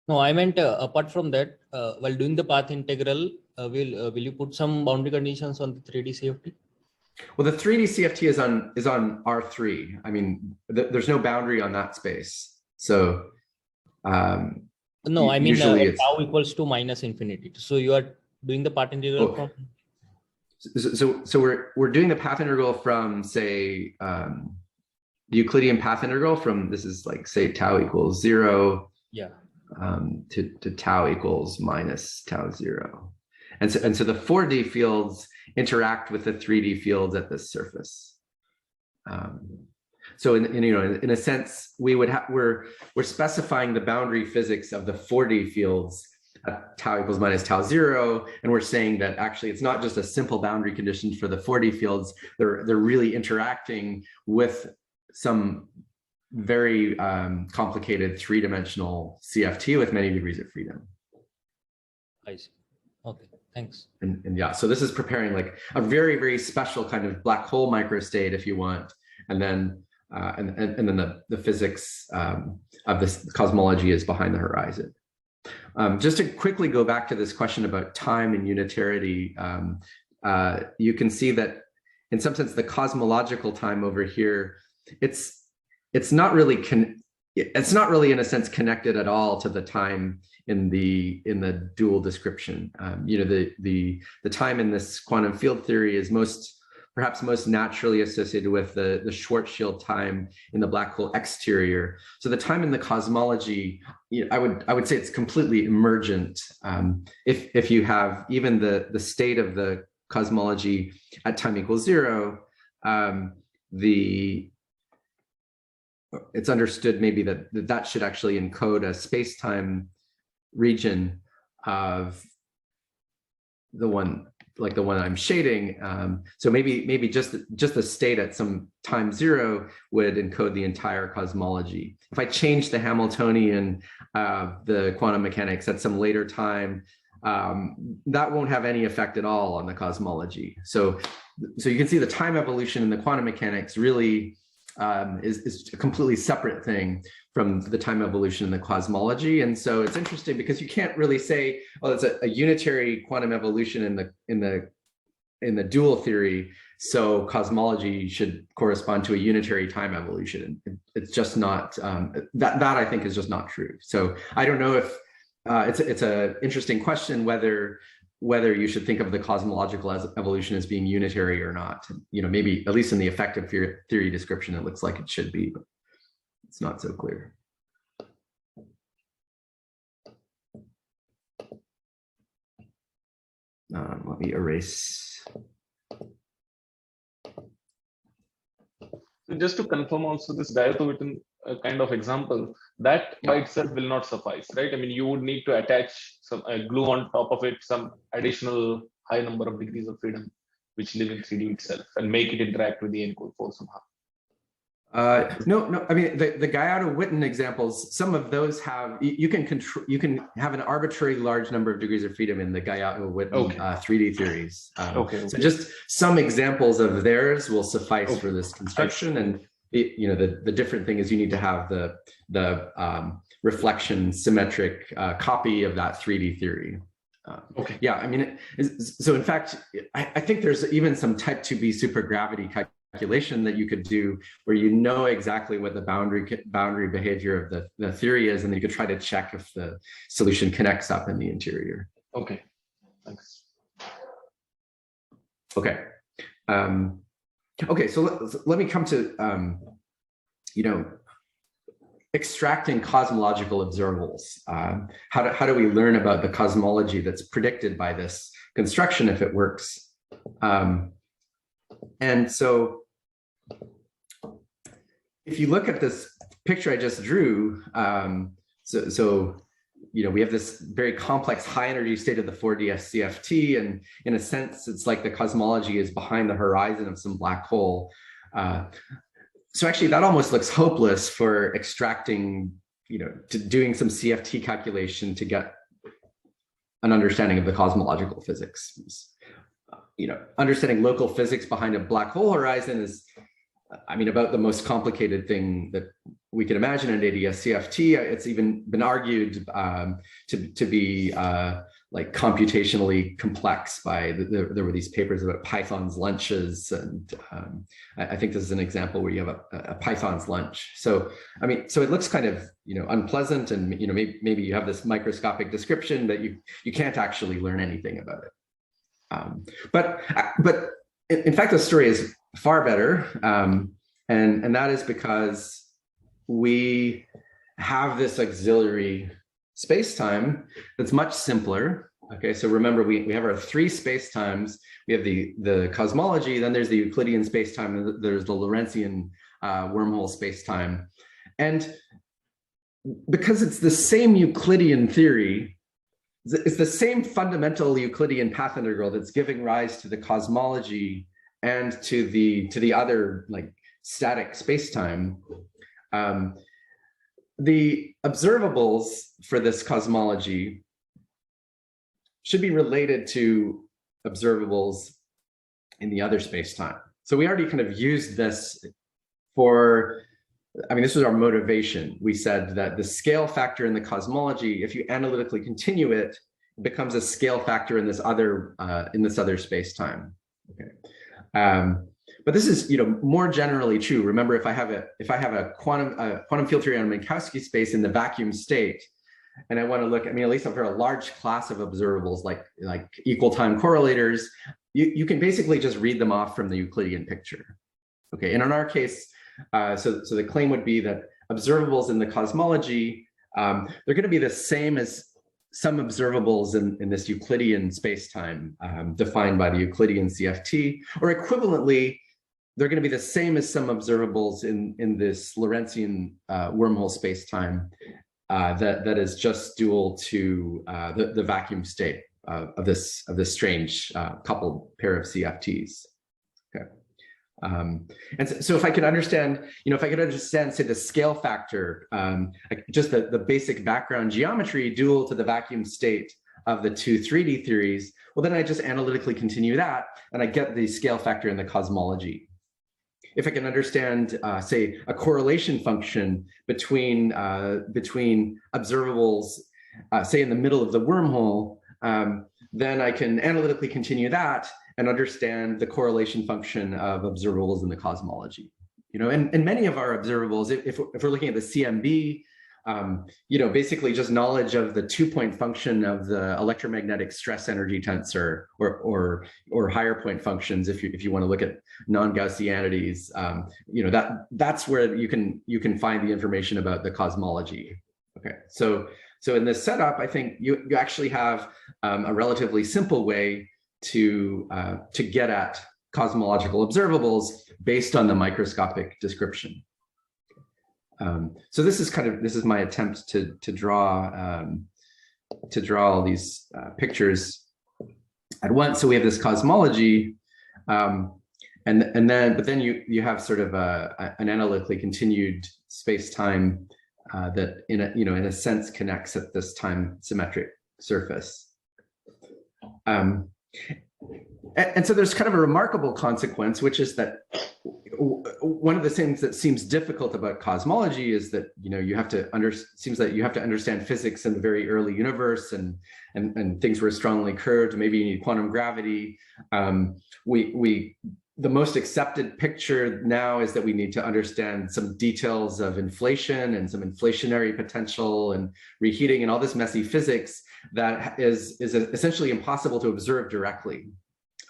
No, I meant apart from that, while doing the path integral, will you put some boundary conditions on the 3D CFT? Well, the 3D CFT is on R3. I mean, there's no boundary on that space. So no, I mean usually tau equals to minus infinity. So you are doing the path integral from. So we're doing the path integral from, say, the Euclidean path integral from, this is like, say, tau equals 0. Yeah. To tau equals minus tau 0. And so the 4D fields interact with the 3D fields at this surface. So in a sense, we're specifying the boundary physics of the 4D fields at tau equals minus tau 0, and we're saying that actually it's not just a simple boundary condition for the 4D fields. They're really interacting with some very complicated 3-dimensional CFT with many degrees of freedom. I see. Okay, thanks. And yeah, so this is preparing like a very, very special kind of black hole microstate, if you want, and then the physics of this cosmology is behind the horizon. Just to quickly go back to this question about time and unitarity, you can see that in some sense the cosmological time over here, it's not really in a sense connected at all to the time in the dual description. The time in this quantum field theory is perhaps most naturally associated with the Schwarzschild time in the black hole exterior. So the time in the cosmology, I would say it's completely emergent. If you have even the state of the cosmology at time equals 0, it's understood maybe that should actually encode a space-time region of the one I'm shading. So maybe just the state at some time 0 would encode the entire cosmology. If I change the Hamiltonian, the quantum mechanics at some later time, that won't have any effect at all on the cosmology. So you can see the time evolution in the quantum mechanics really is a completely separate thing from the time evolution in the cosmology. And so it's interesting because you can't really say, oh, it's a unitary quantum evolution in the dual theory, so cosmology should correspond to a unitary time evolution. It's just not, that I think is just not true. So I don't know if it's an interesting question whether you should think of the cosmological evolution as being unitary or not. Maybe at least in the effective theory description, it looks like it should be, but it's not so clear. Let me erase. So just to confirm also this Guyata-Witten kind of example, that by itself will not suffice, right? I mean, you would need to attach some glue on top of it, some additional high number of degrees of freedom, which live in 3D itself, and make it interact with the encode 4 somehow. No. I mean, the Guyata-Witten examples, some of those have you can have an arbitrary large number of degrees of freedom in the Guyata-Witten 3D theories. So just some examples of theirs will suffice for this construction, and the different thing is you need to have the reflection symmetric copy of that 3D theory. Yeah, I mean, so in fact, I think there's even some type 2b supergravity calculation that you could do where you know exactly what the boundary behavior of the theory is, and then you could try to check if the solution connects up in the interior. Okay, thanks. Okay. Okay, so let me come to extracting cosmological observables. How do we learn about the cosmology that's predicted by this construction if it works? And so if you look at this picture I just drew, so we have this very complex high energy state of the 4DS CFT, and in a sense, it's like the cosmology is behind the horizon of some black hole. So actually, that almost looks hopeless for extracting, to doing some CFT calculation to get an understanding of the cosmological physics. Understanding local physics behind a black hole horizon is, about the most complicated thing that we can imagine in ADS CFT. It's even been argued to be like computationally complex by there were these papers about Python's lunches, and I think this is an example where you have a Python's lunch. So so it looks kind of unpleasant, and maybe you have this microscopic description, but you can't actually learn anything about it. But in fact, the story is far better, and that is because we have this auxiliary space-time that's much simpler. Okay, so remember, we have our three space-times. We have the cosmology, then there's the Euclidean space-time, and there's the Lorentzian wormhole space-time. And because it's the same Euclidean theory, it's the same fundamental Euclidean path integral that's giving rise to the cosmology and to the other like static space-time. The observables for this cosmology should be related to observables in the other space-time. So we already kind of used this for, this was our motivation. We said that the scale factor in the cosmology, if you analytically continue it, becomes a scale factor in this other space-time. Okay. But this is, more generally true. Remember, if I have a quantum field theory on Minkowski space in the vacuum state, and I want to look, at least for a large class of observables like equal time correlators, you can basically just read them off from the Euclidean picture. Okay, and in our case, so the claim would be that observables in the cosmology, they're going to be the same as some observables in this Euclidean space-time defined by the Euclidean CFT, or equivalently, they're going to be the same as some observables in this Lorentzian wormhole space-time that is just dual to the vacuum state of this strange coupled pair of CFTs. Okay. And so if I could understand, say the scale factor, just the basic background geometry dual to the vacuum state of the two 3D theories, well, then I just analytically continue that, and I get the scale factor in the cosmology. If I can understand, say, a correlation function between observables, say in the middle of the wormhole, then I can analytically continue that and understand the correlation function of observables in the cosmology. And many of our observables, if we're looking at the CMB, basically just knowledge of the 2-point function of the electromagnetic stress energy tensor, or higher point functions, if you want to look at non-Gaussianities, that's where you can find the information about the cosmology. Okay, so in this setup, I think you actually have a relatively simple way to get at cosmological observables based on the microscopic description. So this is my attempt to draw all these pictures at once. So we have this cosmology, but then you have sort of an analytically continued space-time that in a sense connects at this time symmetric surface. And so there's kind of a remarkable consequence, which is that one of the things that seems difficult about cosmology is that you have to understand physics in the very early universe, and things were strongly curved. Maybe you need quantum gravity. The most accepted picture now is that we need to understand some details of inflation and some inflationary potential and reheating and all this messy physics that is essentially impossible to observe directly.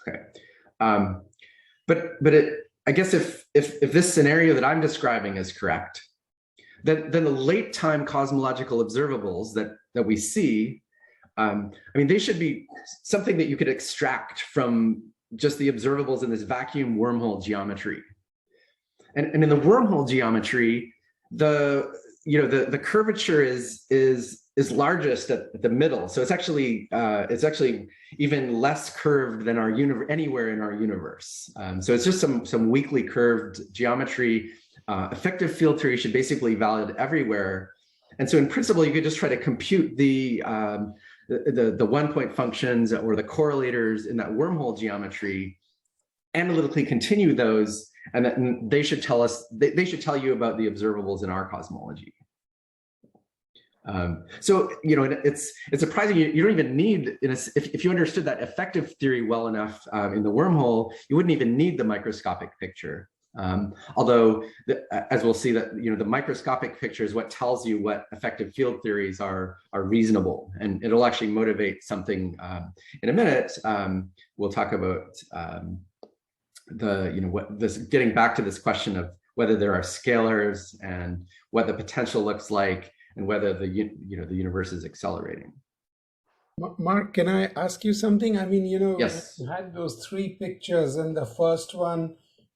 Okay, I guess if this scenario that I'm describing is correct, then the late time cosmological observables that we see, they should be something that you could extract from just the observables in this vacuum wormhole geometry. And in the wormhole geometry, the the curvature is largest at the middle. So it's actually even less curved than our anywhere in our universe. So it's just some weakly curved geometry. Effective field theory should basically be valid everywhere. And so in principle, you could just try to compute the 1-point functions or the correlators in that wormhole geometry, analytically continue those, and then they should tell us, they should tell you about the observables in our cosmology. So, it's surprising you don't even need, if you understood that effective theory well enough in the wormhole, you wouldn't even need the microscopic picture. Although, as we'll see, that the microscopic picture is what tells you what effective field theories are reasonable, and it'll actually motivate something in a minute. We'll talk about getting back to this question of whether there are scalars and what the potential looks like, and whether the universe is accelerating. Mark, can I ask you something? I mean, yes. You had those 3 pictures, and the first one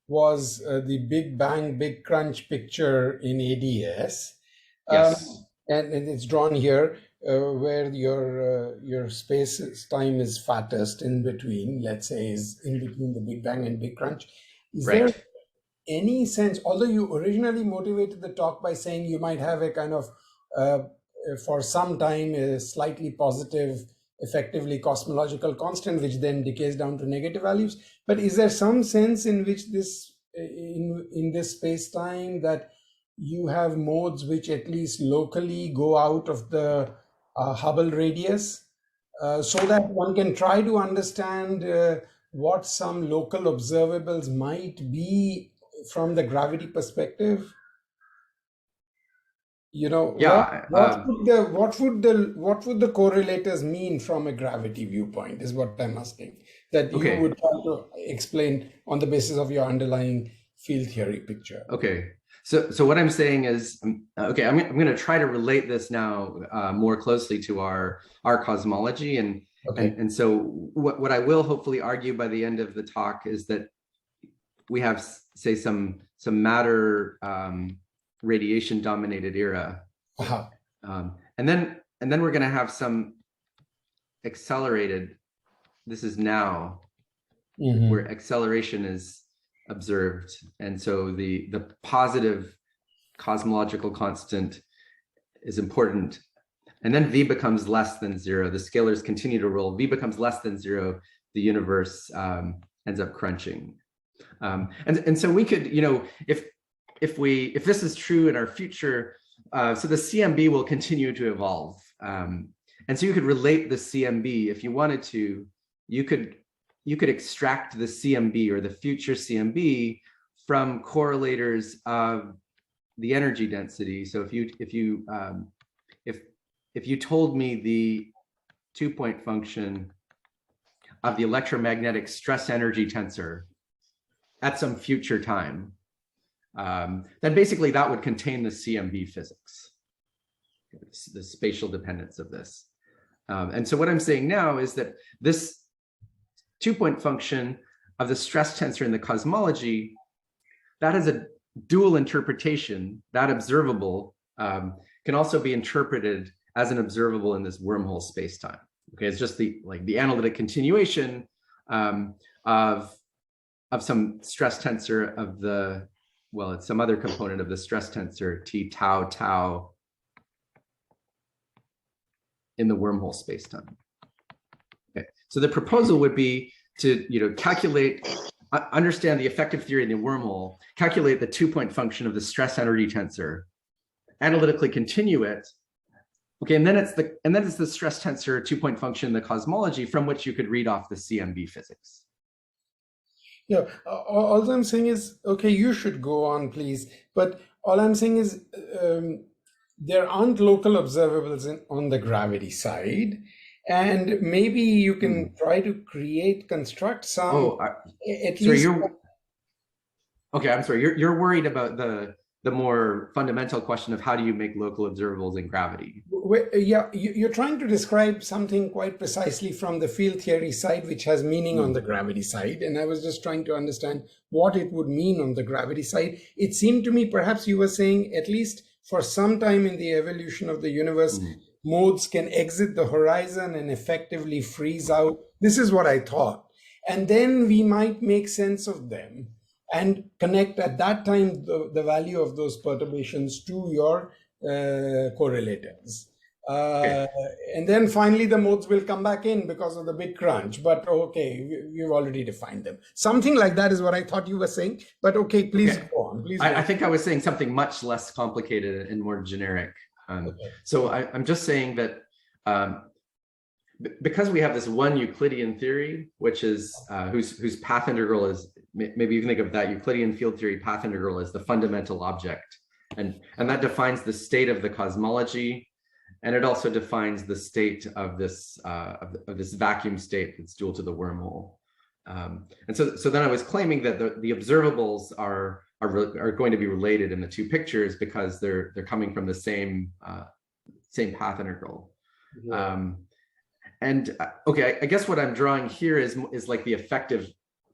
was the Big Bang, Big Crunch picture in ADS. Yes. And it's drawn here where your space-time is fattest in between, let's say, is in between the Big Bang and Big Crunch. Is there any sense, although you originally motivated the talk by saying you might have a kind of, for some time, a slightly positive, effectively cosmological constant, which then decays down to negative values. But is there some sense in which this, in this space-time, that you have modes which at least locally go out of the Hubble radius, so that one can try to understand what some local observables might be from the gravity perspective? What would the correlators mean from a gravity viewpoint is what I'm asking, that you would try to explain on the basis of your underlying field theory picture. Okay. So what I'm saying is, I'm going to try to relate this now more closely to our cosmology, and so what I will hopefully argue by the end of the talk is that we have, say, some matter radiation dominated era, and then we're going to have some accelerated. This is now where acceleration is observed, and so the positive cosmological constant is important, and then V becomes less than 0. The scalars continue to roll. V becomes less than 0. The universe ends up crunching, and so we could, if this is true in our future, so the CMB will continue to evolve, and so you could relate the CMB if you wanted to. You could extract the CMB or the future CMB from correlators of the energy density. So if you told me the 2-point function of the electromagnetic stress energy tensor at some future time, then basically that would contain the CMB physics, the spatial dependence of this. And so what I'm saying now is that this 2-point function of the stress tensor in the cosmology, that has a dual interpretation. That observable can also be interpreted as an observable in this wormhole spacetime. Okay, it's just the analytic continuation of some stress tensor of the, well, it's some other component of the stress tensor T tau tau in the wormhole spacetime. Okay, so the proposal would be to calculate, understand the effective theory in the wormhole, calculate the 2-point function of the stress energy tensor, analytically continue it. Okay, and then it's the stress tensor 2-point function in the cosmology from which you could read off the CMB physics. Yeah, all I'm saying is, okay, you should go on, please. But all I'm saying is there aren't local observables on the gravity side. And maybe you can try to construct some, at least. Okay, I'm sorry, you're worried about the more fundamental question of how do you make local observables in gravity? Yeah, you're trying to describe something quite precisely from the field theory side, which has meaning on the gravity side. And I was just trying to understand what it would mean on the gravity side. It seemed to me perhaps you were saying, at least for some time in the evolution of the universe, modes can exit the horizon and effectively freeze out. This is what I thought. And then we might make sense of them and connect at that time the value of those perturbations to your correlators. And then finally the modes will come back in because of the bit crunch. But okay, we've already defined them. Something like that is what I thought you were saying. But okay, please go on. Please. I think I was saying something much less complicated and more generic. So I'm just saying that because we have this one Euclidean theory, which is whose path integral is, maybe you can think of that Euclidean field theory path integral as the fundamental object, and that defines the state of the cosmology, and it also defines the state of this vacuum state that's dual to the wormhole. And so then I was claiming that the observables are going to be related in the two pictures because they're coming from the same path integral. And okay, I guess what I'm drawing here is like the effective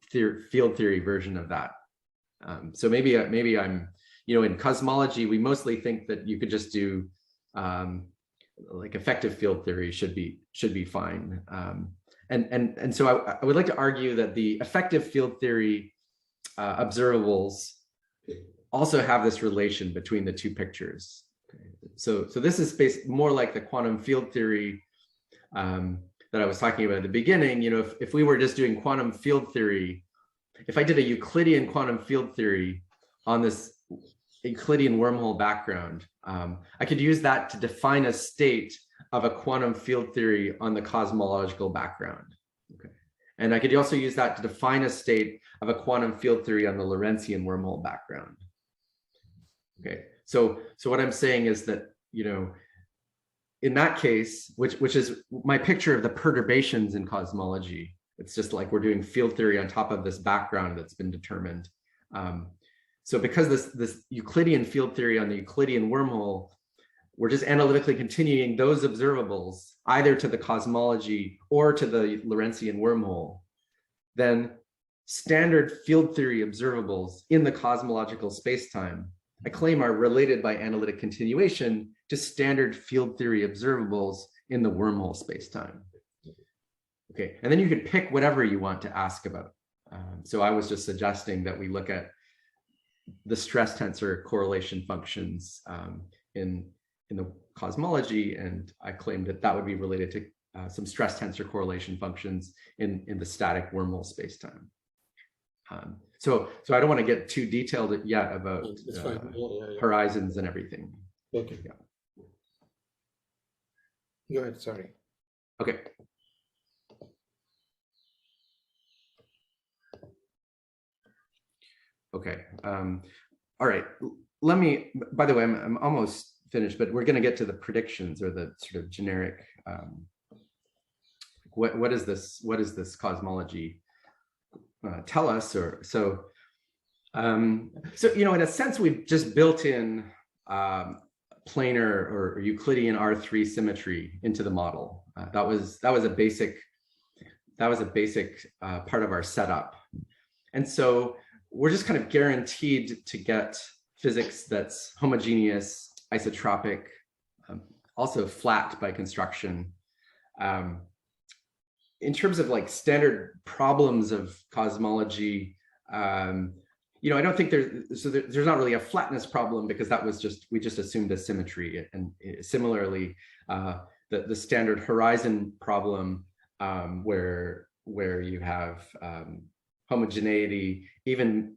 field theory version of that. So maybe I'm, in cosmology, we mostly think that you could just do like effective field theory should be fine. And so I would like to argue that the effective field theory observables also have this relation between the two pictures. Okay. So this is more like the quantum field theory that I was talking about at the beginning. If we were just doing quantum field theory, if I did a Euclidean quantum field theory on this Euclidean wormhole background, I could use that to define a state of a quantum field theory on the cosmological background. Okay. And I could also use that to define a state of a quantum field theory on the Lorentzian wormhole background. Okay. So what I'm saying is that, in that case, which is my picture of the perturbations in cosmology, it's just like we're doing field theory on top of this background that's been determined. So because this Euclidean field theory on the Euclidean wormhole, we're just analytically continuing those observables either to the cosmology or to the Lorentzian wormhole, then standard field theory observables in the cosmological spacetime, I claim, are related by analytic continuation to standard field theory observables in the wormhole spacetime. Okay, and then you could pick whatever you want to ask about. So I was just suggesting that we look at the stress tensor correlation functions in the cosmology, and I claimed that would be related to some stress tensor correlation functions in the static wormhole spacetime. So I don't want to get too detailed yet about horizons and everything. Okay. Yeah. Go ahead. Sorry. Okay. Okay. All right. Let me. By the way, I'm almost finished, but we're going to get to the predictions or the sort of generic. What is this? What is this cosmology tell us? Or so. In a sense, we've just built in planar or Euclidean R3 symmetry into the model. That was a basic part of our setup, and so we're just kind of guaranteed to get physics that's homogeneous, isotropic, also flat by construction. In terms of like standard problems of cosmology, I don't think there's not really a flatness problem because we just assumed a symmetry. And similarly, the standard horizon problem where you have homogeneity even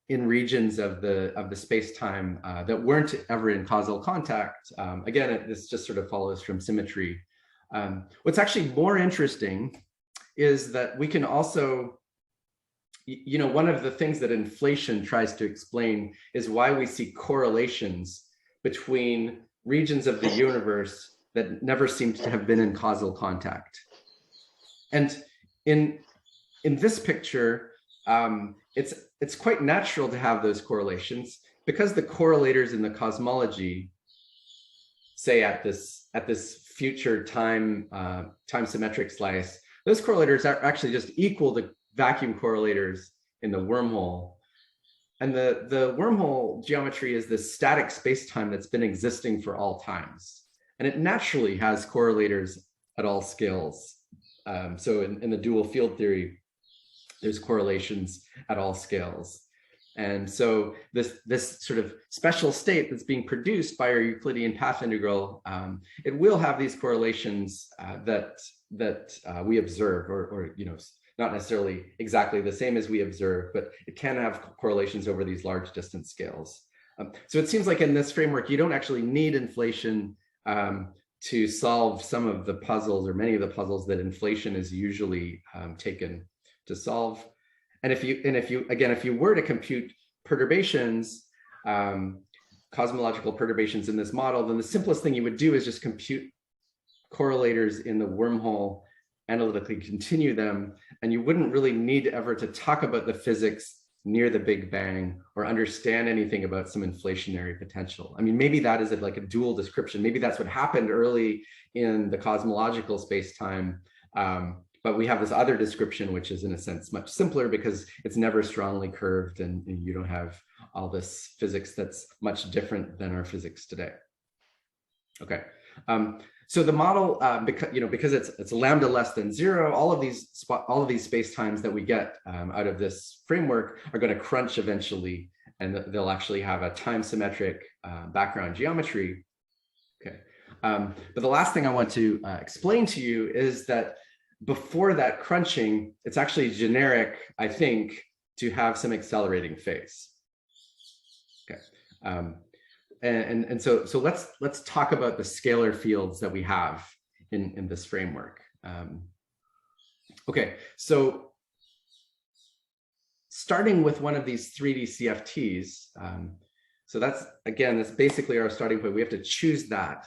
in regions of the space-time that weren't ever in causal contact. Again, this just sort of follows from symmetry. What's actually more interesting is that we can also, one of the things that inflation tries to explain is why we see correlations between regions of the universe that never seem to have been in causal contact. And in this picture, it's quite natural to have those correlations because the correlators in the cosmology, say at this future time symmetric slice, those correlators are actually just equal to vacuum correlators in the wormhole. the wormhole geometry is this static space-time that's been existing for all times. And it naturally has correlators at all scales. So in the dual field theory, there's correlations at all scales. And so this sort of special state that's being produced by our Euclidean path integral, it will have these correlations that we observe, or not necessarily exactly the same as we observe, but it can have correlations over these large distance scales. So it seems like in this framework, you don't actually need inflation to solve some of the puzzles, or many of the puzzles that inflation is usually taken to solve. And if you were to compute perturbations, cosmological perturbations in this model, then the simplest thing you would do is just compute correlators in the wormhole, analytically continue them, and you wouldn't really need ever to talk about the physics near the Big Bang or understand anything about some inflationary potential. I mean, maybe that is like a dual description. Maybe that's what happened early in the cosmological space-time. But we have this other description, which is in a sense much simpler because it's never strongly curved, and you don't have all this physics that's much different than our physics today. Okay. So the model, because it's lambda less than 0, all of these spacetimes that we get out of this framework are going to crunch eventually, and they'll actually have a time symmetric background geometry. Okay, but the last thing I want to explain to you is that before that crunching, it's actually generic, I think, to have some accelerating phase. Okay. And so let's talk about the scalar fields that we have in this framework. Okay, so starting with one of these 3D CFTs, so that's basically our starting point. We have to choose that.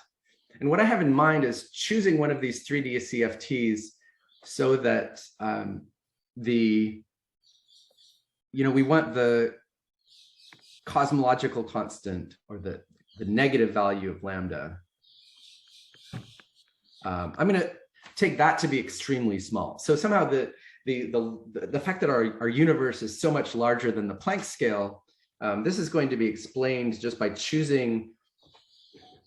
And what I have in mind is choosing one of these 3D CFTs so that we want the cosmological constant, or the negative value of lambda. I'm going to take that to be extremely small. So somehow the fact that our universe is so much larger than the Planck scale, this is going to be explained just by choosing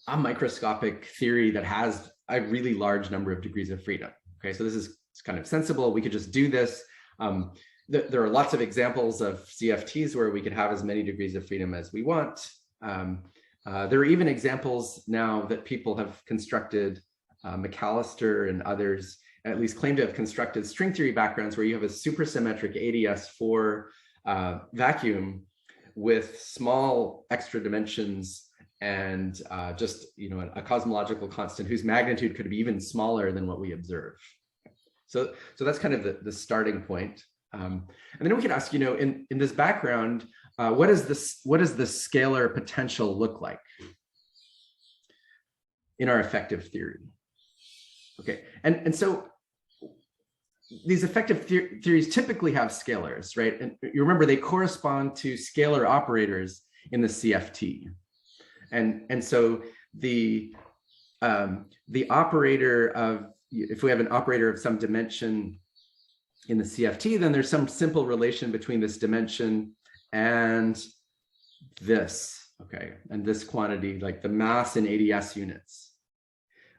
a microscopic theory that has a really large number of degrees of freedom. Okay, so this is kind of sensible. We could just do this. There are lots of examples of CFTs where we could have as many degrees of freedom as we want. There are even examples now that people have constructed, McAllister and others at least claim to have constructed string theory backgrounds where you have a supersymmetric ADS4 vacuum with small extra dimensions and just a cosmological constant whose magnitude could be even smaller than what we observe. So that's kind of the starting point. And then we could ask, in this background, what does the scalar potential look like in our effective theory? Okay, and so these effective theories typically have scalars, right? And you remember they correspond to scalar operators in the CFT, and so the operator of, if we have an operator of some dimension in the CFT, then there's some simple relation between this dimension and this, okay, and this quantity, like the mass in ADS units.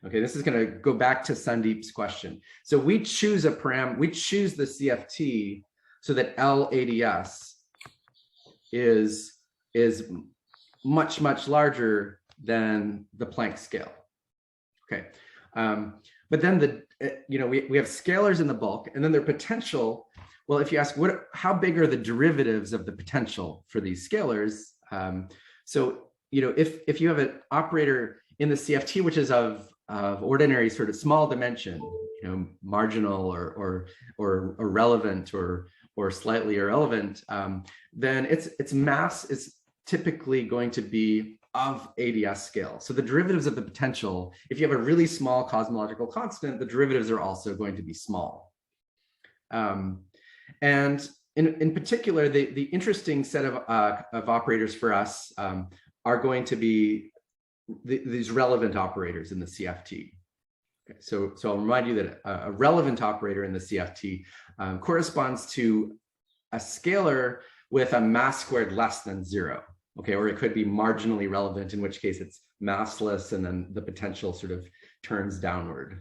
Okay, this is going to go back to Sandeep's question. So we choose the CFT so that LADS is much, much larger than the Planck scale. Okay, but then we have scalars in the bulk, and then their potential. Well, if you ask how big are the derivatives of the potential for these scalars? So if you have an operator in the CFT which is of ordinary sort of small dimension, marginal or relevant or slightly irrelevant, then its mass is typically going to be of ADS scale. So the derivatives of the potential, if you have a really small cosmological constant, the derivatives are also going to be small. And in particular, the interesting set of operators for us are going to be these relevant operators in the CFT. Okay, so I'll remind you that a relevant operator in the CFT corresponds to a scalar with a mass squared less than 0. Okay, or it could be marginally relevant, in which case it's massless, and then the potential sort of turns downward.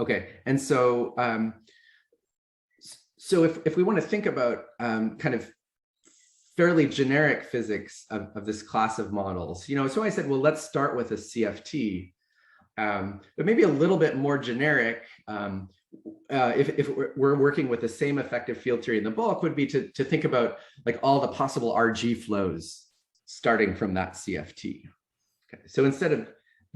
Okay. And so if we want to think about kind of fairly generic physics of this class of models, so I said, well, let's start with a CFT, but maybe a little bit more generic. If we're working with the same effective field theory in the bulk, would be to think about like all the possible RG flows starting from that CFT. Okay, so instead of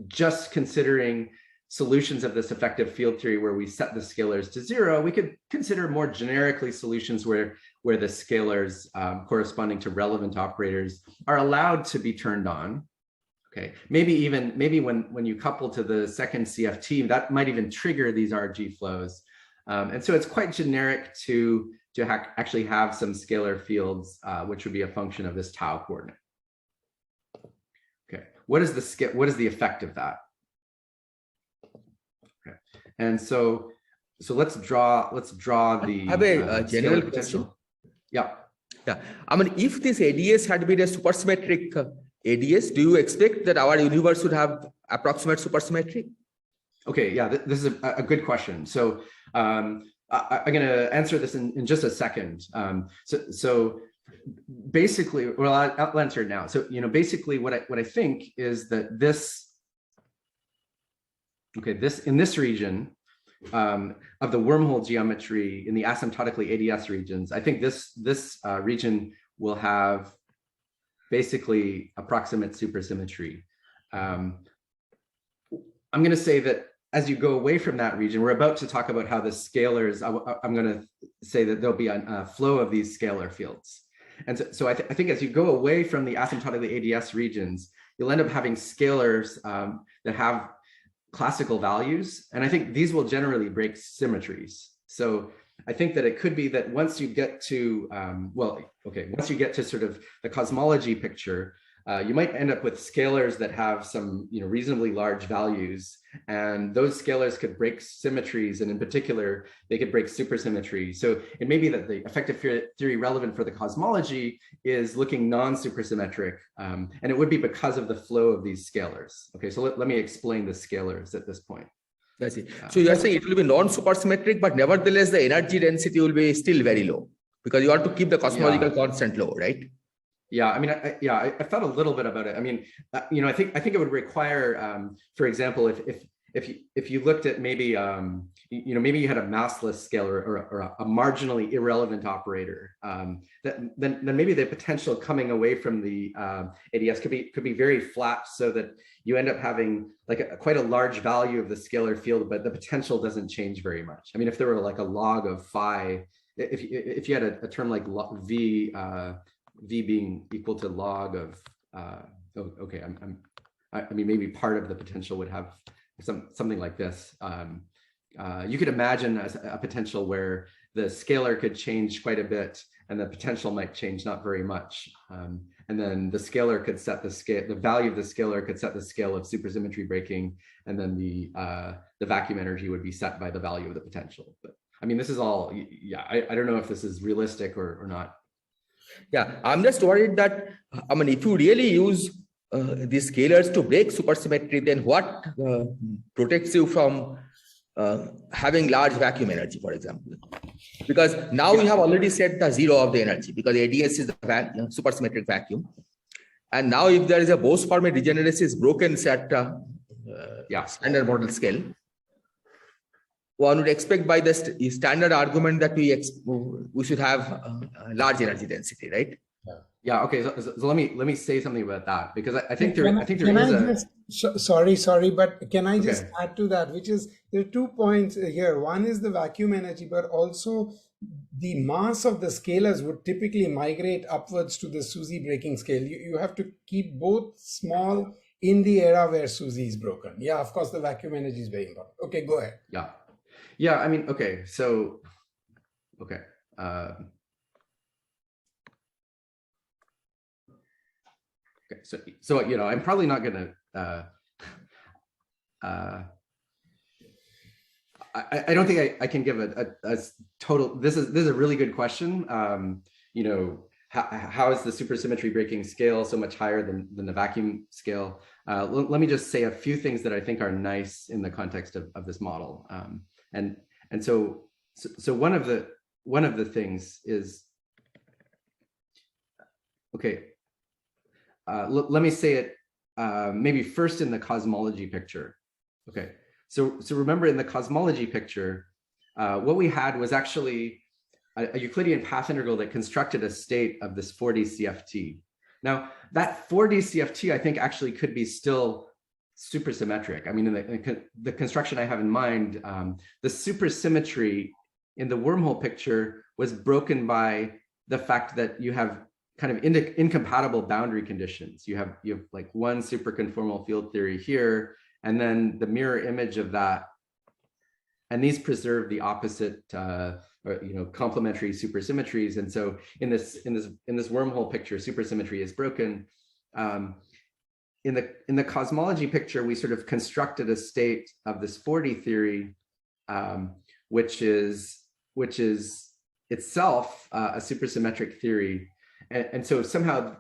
just considering solutions of this effective field theory where we set the scalars to 0, we could consider more generically solutions where the scalars corresponding to relevant operators are allowed to be turned on. Okay, maybe when you couple to the second CFT, that might even trigger these RG flows. And so it's quite generic to actually have some scalar fields, which would be a function of this tau coordinate. Okay, what is the effect of that? Okay, and so let's draw the have a general question. Yeah. I mean, if this ADS had been a supersymmetric ADS, do you expect that our universe would have approximate supersymmetry? Okay, yeah, this is a good question. So I'm going to answer this in just a second. So basically, well, I'll answer it now. So basically, what I think is that this in this region of the wormhole geometry in the asymptotically ADS regions, I think this region will have basically approximate supersymmetry. I'm going to say that as you go away from that region, we're about to talk about how the scalars, I'm going to say that there'll be a flow of these scalar fields. And so I think as you go away from the asymptotically ADS regions, you'll end up having scalars that have classical values. And I think these will generally break symmetries. So I think that it could be that once you get to, once you get to sort of the cosmology picture, you might end up with scalars that have some, reasonably large values, and those scalars could break symmetries, and in particular, they could break supersymmetry. So it may be that the effective theory relevant for the cosmology is looking non-supersymmetric, and it would be because of the flow of these scalars. Okay, so let me explain the scalars at this point. I see. So you are saying it will be non-supersymmetric, but nevertheless, the energy density will be still very low because you have to keep the cosmological constant low, right? Yeah, I mean, I thought a little bit about it. I mean, I think it would require, for example, if you looked at maybe, maybe you had a massless scalar or a marginally irrelevant operator, then maybe the potential coming away from the ADS could be very flat, so that you end up having like quite a large value of the scalar field, but the potential doesn't change very much. I mean, if there were like a log of phi, if you had a term like V being equal to log of, okay, I mean, maybe part of the potential would have something like this. You could imagine a potential where the scalar could change quite a bit, and the potential might change not very much. And then the scalar could set the value of the scalar could set the scale of supersymmetry breaking, and then the vacuum energy would be set by the value of the potential. But I mean, this is all, yeah, I don't know if this is realistic or not. Yeah, I'm just worried that, I mean, if you really use these scalars to break supersymmetry, then what protects you from having large vacuum energy, for example? Because now we have already set the 0 of the energy, because ADS is the supersymmetric vacuum. And now if there is a Bose-Fermi degeneracy is broken at standard model scale, one would expect by the standard argument that we should have large energy density, right? Yeah. Okay. So let me say something about that, because I think there is sorry, but can I just add to that, which is there are 2 points here. One is the vacuum energy, but also the mass of the scalars would typically migrate upwards to the SUSY breaking scale. You have to keep both small in the era where SUSY is broken. Yeah, of course, the vacuum energy is very important. Okay, go ahead. Yeah. Yeah, I mean, okay, so, okay. So I'm probably not going to, I don't think I can give a total. This is a really good question. You know, how is the supersymmetry breaking scale so much higher than the vacuum scale? Let me just say a few things that I think are nice in the context of this model. And so one of the things is, okay. Let me say it maybe first in the cosmology picture. Okay, so remember in the cosmology picture, what we had was actually a Euclidean path integral that constructed a state of this 4D CFT. Now that 4D CFT, I think actually could be still supersymmetric. I mean, in the construction I have in mind, the supersymmetry in the wormhole picture was broken by the fact that you have kind of incompatible boundary conditions. You have like one superconformal field theory here, and then the mirror image of that, and these preserve the opposite, or complementary supersymmetries. And so in this wormhole picture, supersymmetry is broken. In the cosmology picture, we sort of constructed a state of this 4D theory, which is itself a supersymmetric theory. And so somehow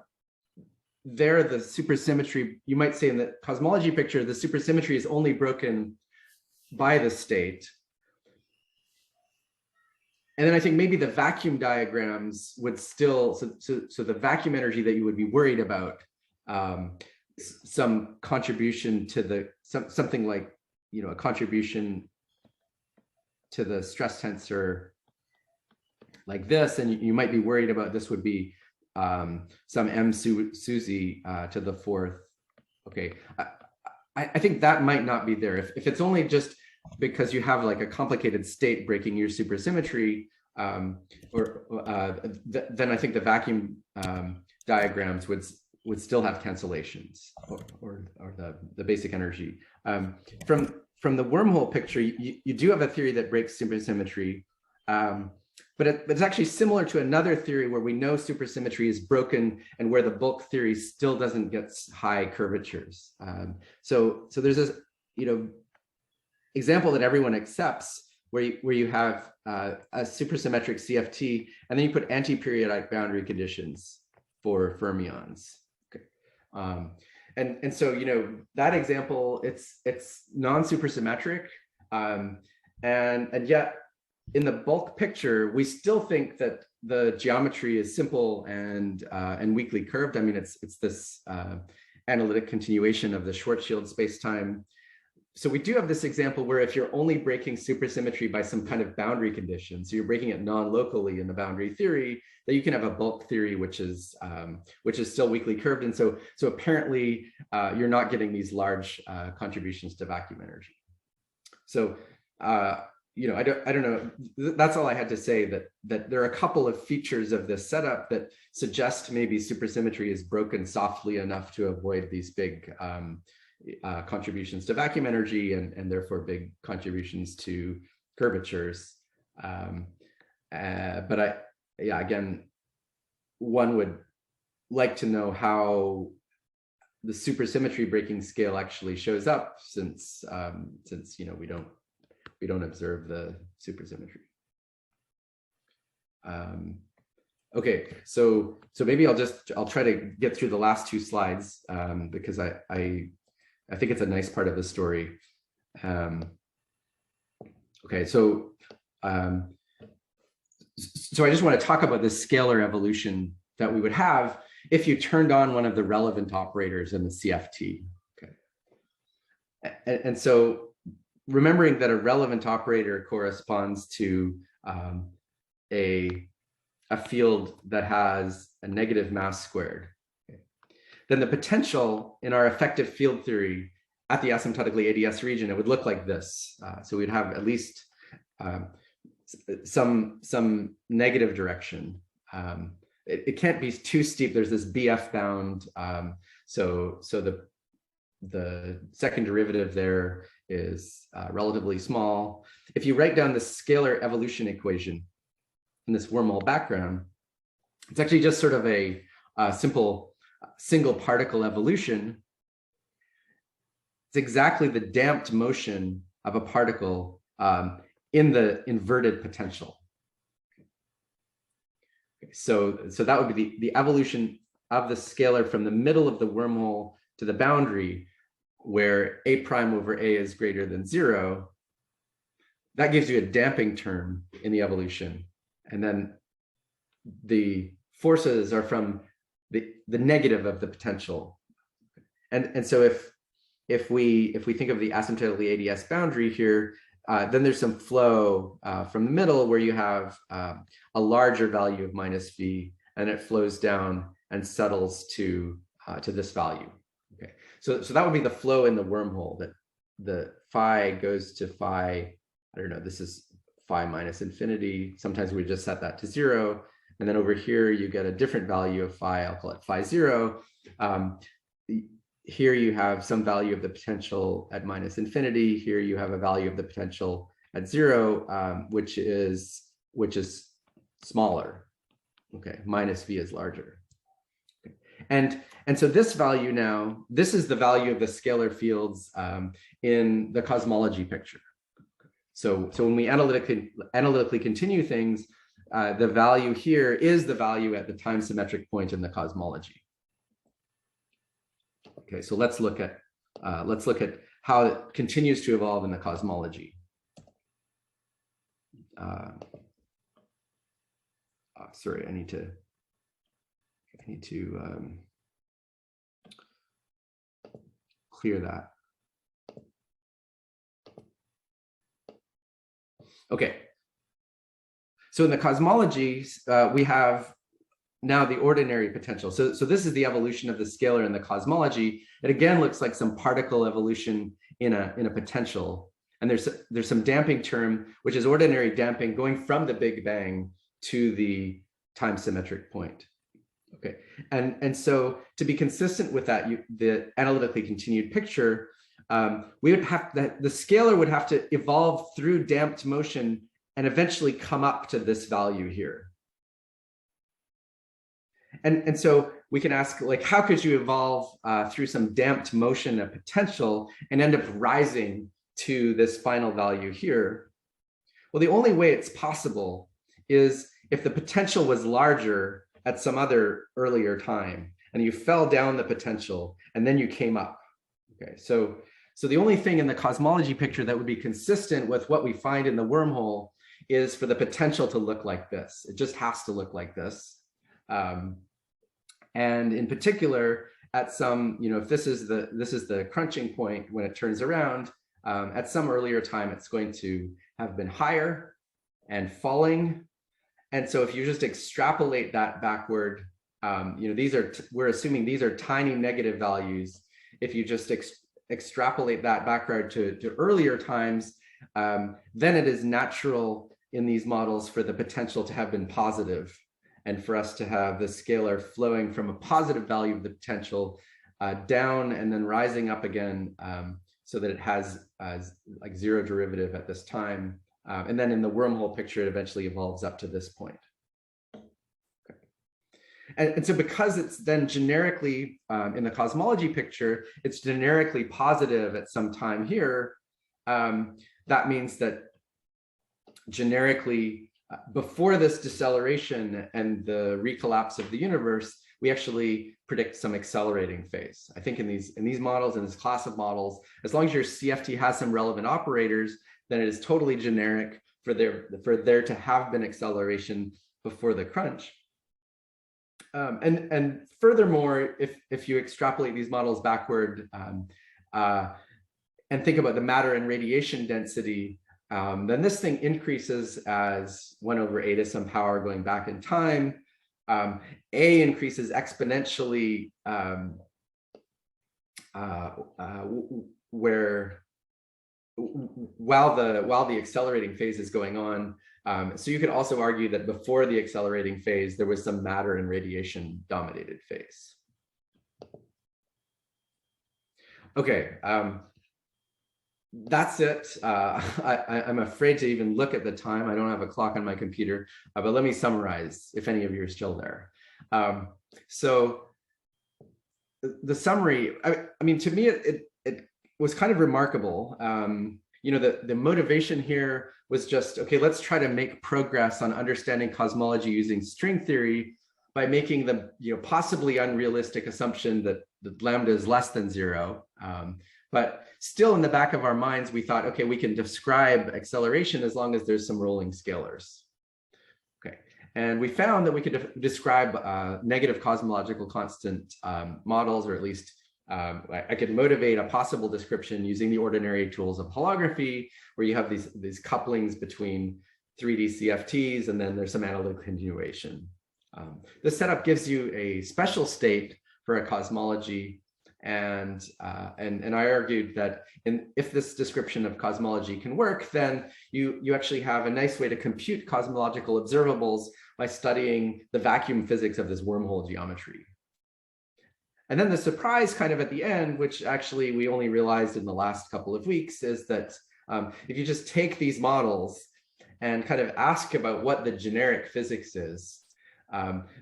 there, the supersymmetry, you might say in the cosmology picture, the supersymmetry is only broken by the state. And then I think maybe the vacuum diagrams would still, so the vacuum energy that you would be worried about, some contribution to something like, a contribution to the stress tensor like this, and you might be worried about this would be some M Suzy to the fourth. Okay, I think that might not be there. If it's only just because you have like a complicated state breaking your supersymmetry, then I think the vacuum diagrams would still have cancellations or the basic energy. From the wormhole picture, you do have a theory that breaks supersymmetry. But it's actually similar to another theory where we know supersymmetry is broken and where the bulk theory still doesn't get high curvatures. So there's this, example that everyone accepts where you have a supersymmetric CFT, and then you put anti-periodic boundary conditions for fermions. Okay. And so that example, it's non-supersymmetric, and yet in the bulk picture, we still think that the geometry is simple and weakly curved. I mean, it's this analytic continuation of the Schwarzschild spacetime. So we do have this example where if you're only breaking supersymmetry by some kind of boundary condition, so you're breaking it non-locally in the boundary theory, that you can have a bulk theory which is still weakly curved. And so apparently you're not getting these large contributions to vacuum energy. So I don't know. That's all I had to say. That there are a couple of features of this setup that suggest maybe supersymmetry is broken softly enough to avoid these big contributions to vacuum energy and therefore big contributions to curvatures. But again, one would like to know how the supersymmetry breaking scale actually shows up, since we don't observe the supersymmetry. Okay, so maybe I'll try to get through the last two slides because I think it's a nice part of the story. Okay, so I just want to talk about this scalar evolution that we would have if you turned on one of the relevant operators in the CFT. Okay, and so remembering that a relevant operator corresponds to a field that has a negative mass squared, okay, then the potential in our effective field theory at the asymptotically ADS region, it would look like this. So we'd have at least some negative direction. It can't be too steep. There's this BF bound. So the second derivative there is relatively small. If you write down the scalar evolution equation in this wormhole background, it's actually just sort of a simple single particle evolution. It's exactly the damped motion of a particle in the inverted potential. So that would be the evolution of the scalar from the middle of the wormhole to the boundary, where a prime over a is greater than 0. That gives you a damping term in the evolution. And then the forces are from the negative of the potential. And so if we think of the asymptotically ADS boundary here, then there's some flow from the middle where you have a larger value of minus v, and it flows down and settles to this value. Okay, so that would be the flow in the wormhole, that the phi goes to phi, I don't know, this is phi minus infinity. Sometimes we just set that to 0. And then over here, you get a different value of phi, I'll call it phi 0. Here you have some value of the potential at minus infinity. Here you have a value of the potential at 0, which is smaller. Okay, minus v is larger. Okay. And so this value now, this is the value of the scalar fields in the cosmology picture. So when we analytically continue things, the value here is the value at the time symmetric point in the cosmology. Okay, so let's look at how it continues to evolve in the cosmology. Sorry, I need to clear that. Okay. So in the cosmology, we have now the ordinary potential. So this is the evolution of the scalar in the cosmology. It again looks like some particle evolution in a potential. And there's some damping term, which is ordinary damping going from the Big Bang to the time symmetric point. Okay, and so to be consistent with that, the analytically continued picture, we would have that the scalar would have to evolve through damped motion and eventually come up to this value here. And so we can ask, like, how could you evolve through some damped motion of potential and end up rising to this final value here? Well, the only way it's possible is if the potential was larger at some other earlier time and you fell down the potential and then you came up. Okay, so the only thing in the cosmology picture that would be consistent with what we find in the wormhole is for the potential to look like this. It just has to look like this. And in particular, at some, if this is the crunching point when it turns around, at some earlier time, it's going to have been higher and falling. And so if you just extrapolate that backward, we're assuming these are tiny negative values. If you just extrapolate that backward to earlier times, then it is natural in these models for the potential to have been positive, and for us to have the scalar flowing from a positive value of the potential down and then rising up again, so that it has like zero derivative at this time. And then in the wormhole picture, it eventually evolves up to this point. Okay. And so because it's then generically, in the cosmology picture, it's generically positive at some time here, that means that generically, before this deceleration and the recollapse of the universe, we actually predict some accelerating phase. I think in these models, in this class of models, as long as your CFT has some relevant operators, then it is totally generic for there to have been acceleration before the crunch. And furthermore, if you extrapolate these models backward and think about the matter and radiation density, then this thing increases as 1 over a to some power going back in time. A increases exponentially while the accelerating phase is going on. So you could also argue that before the accelerating phase, there was some matter and radiation dominated phase. Okay. That's it. I'm afraid to even look at the time. I don't have a clock on my computer, but let me summarize if any of you are still there. So the summary, I mean, to me, it was kind of remarkable. the motivation here was just, okay, let's try to make progress on understanding cosmology using string theory by making the possibly unrealistic assumption that lambda is less than 0. But still in the back of our minds, we thought, okay, we can describe acceleration as long as there's some rolling scalars. Okay, and we found that we could describe negative cosmological constant models, or at least I could motivate a possible description using the ordinary tools of holography, where you have these couplings between 3D CFTs, and then there's some analytic continuation. This setup gives you a special state for a cosmology, and I argued that if this description of cosmology can work, then you actually have a nice way to compute cosmological observables by studying the vacuum physics of this wormhole geometry. And then the surprise kind of at the end, which actually we only realized in the last couple of weeks, is that if you just take these models and kind of ask about what the generic physics is,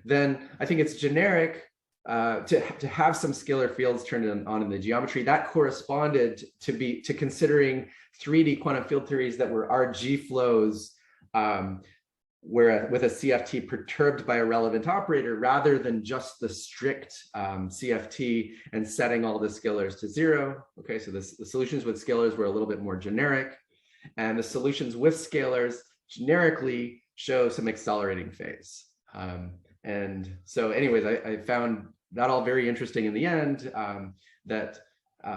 then I think it's generic to have some scalar fields turned on in the geometry. That corresponded to considering 3D quantum field theories that were RG flows with a CFT perturbed by a relevant operator, rather than just the strict CFT and setting all the scalars to 0. Okay, so the solutions with scalars were a little bit more generic, and the solutions with scalars generically show some accelerating phase. And so anyways, I found that all very interesting in the end, that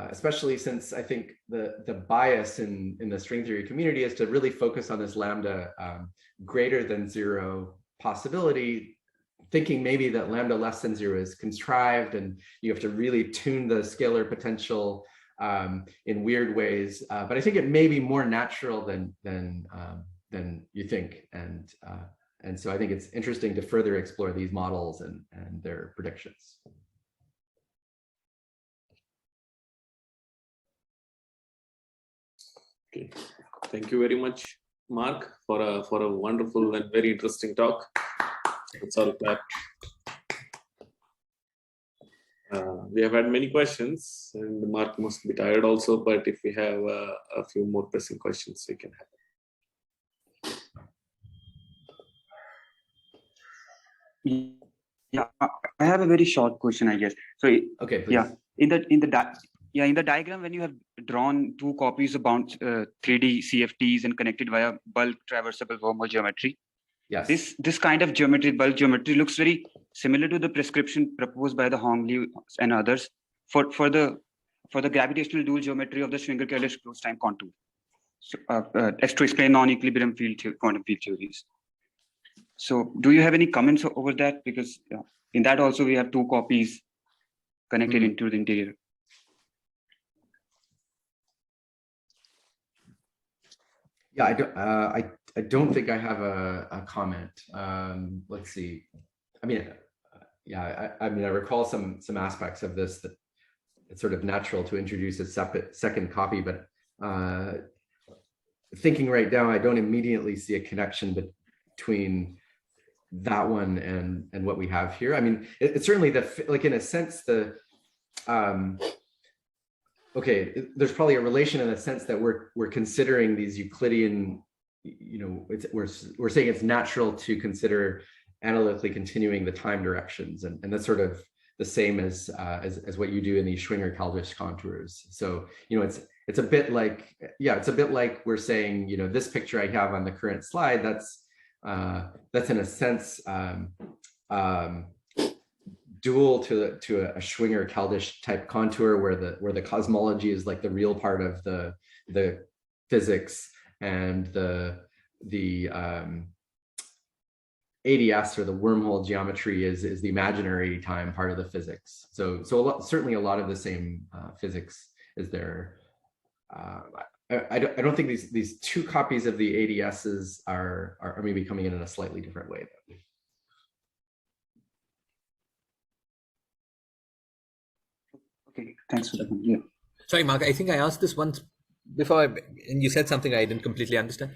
especially since I think the bias in the string theory community is to really focus on this lambda greater than 0 possibility, thinking maybe that lambda less than 0 is contrived and you have to really tune the scalar potential in weird ways. But I think it may be more natural than you think. And so I think it's interesting to further explore these models and their predictions. Okay, thank you very much, Mark, for a wonderful and very interesting talk. Let's all clap. We have had many questions, and Mark must be tired also, but if we have a few more pressing questions, we can have. Yeah, I have a very short question, I guess. So okay, please. Yeah, in the diagram, when you have drawn 2 copies of bound 3D CFTs and connected via bulk traversable wormhole geometry, yes, this kind of geometry, bulk geometry, looks very similar to the prescription proposed by the Hongley and others for the gravitational dual geometry of the Schwinger-Keldysh closed time contour, so, as to explain non-equilibrium quantum field theories. So do you have any comments over that? Because in that also we have 2 copies connected into the interior. Yeah, I don't think I have a comment. Let's see. I mean, I recall some aspects of this that it's sort of natural to introduce a second copy, but thinking right now, I don't immediately see a connection between that one and what we have here. I mean, it's certainly like in a sense okay, there's probably a relation in the sense that we're considering these Euclidean, we're saying it's natural to consider analytically continuing the time directions, and that's sort of the same as what you do in these Schwinger-Keldysh contours. So it's a bit like, it's a bit like we're saying, this picture I have on the current slide, that's in a sense dual to a Schwinger-Keldysh type contour, where the cosmology is like the real part of the physics, and the ADS, or the wormhole geometry, is the imaginary time part of the physics. So certainly a lot of the same physics is there. I don't think these 2 copies of the ADSs are maybe coming in a slightly different way, though. Okay, thanks for that. Yeah. Sorry, Mark, I think I asked this once before, and you said something I didn't completely understand.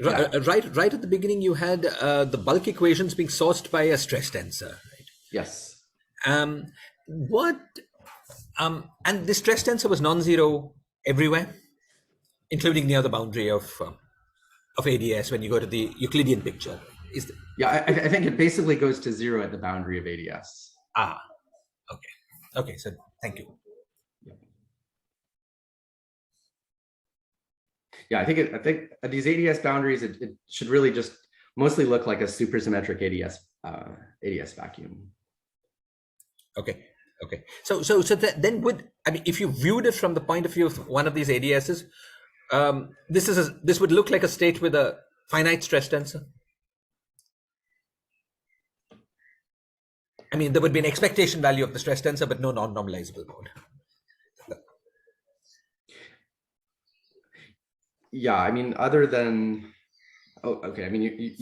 Right at the beginning, you had the bulk equations being sourced by a stress tensor, right? Yes. And the stress tensor was non-zero everywhere? including near the boundary of ADS when you go to the Euclidean picture. I think it basically goes to 0 at the boundary of ADS. Okay. So thank you. Yeah, I think at these ADS boundaries, it should really just mostly look like a supersymmetric ADS vacuum. Okay. So then if you viewed it from the point of view of one of these ADSs, this would look like a state with a finite stress tensor. I mean, there would be an expectation value of the stress tensor, but no non-normalizable mode. Yeah, I mean, other than, I mean,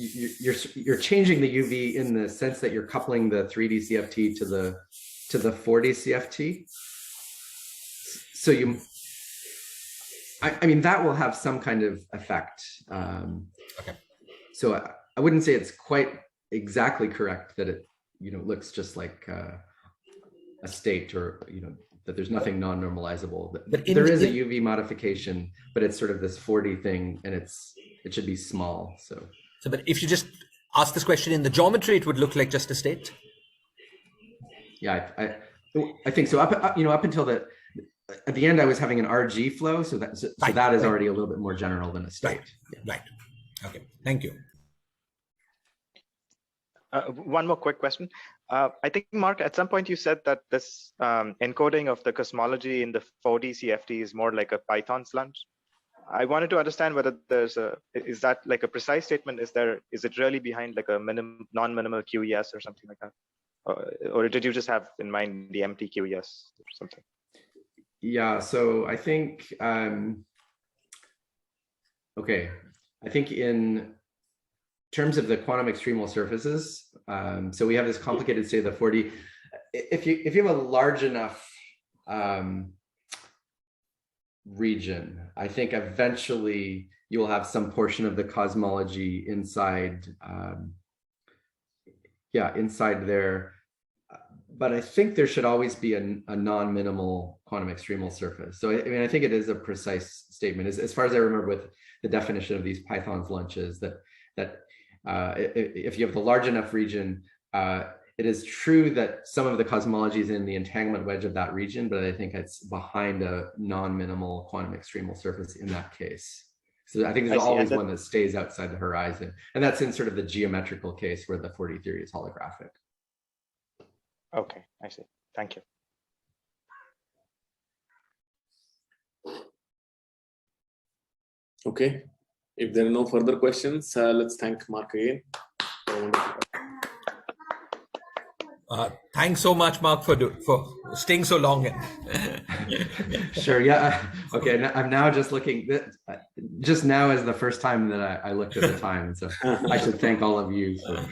you're changing the UV in the sense that you're coupling the 3D CFT to the 4D CFT. So I mean, that will have some kind of effect. So I wouldn't say it's quite exactly correct that it looks just like a state, or that there's nothing non-normalizable. But there is a UV modification, but it's sort of this 4D thing, and it should be small. So but if you just ask this question in the geometry, it would look like just a state. Yeah, I think so. Up until at the end, I was having an RG flow, so that is already a little bit more general than a state. Right. Okay. Thank you. One more quick question. I think, Mark, at some point you said that this encoding of the cosmology in the 4D CFT is more like a Python's lunch. I wanted to understand whether is that like a precise statement? Is it really behind like a non-minimal QES or something like that? Or did you just have in mind the empty QES or something? Yeah, so I think, I think in terms of the quantum extremal surfaces, so we have this complicated state of the 4D. If you have a large enough region, I think eventually you will have some portion of the cosmology inside, inside there. But I think there should always be a non-minimal quantum extremal surface. So I mean, I think it is a precise statement. As far as I remember with the definition of these Python's lunches, that if you have the large enough region, it is true that some of the cosmology is in the entanglement wedge of that region, but I think it's behind a non-minimal quantum extremal surface in that case. So I think there's always one that stays outside the horizon. And that's in sort of the geometrical case where the 4D theory is holographic. Okay, I see. Thank you. Okay, if there are no further questions, let's thank Mark again. Thanks so much, Mark, for staying so long. Sure. Yeah. Okay. I'm now just looking. Just now is the first time that I looked at the time, so I should thank all of you for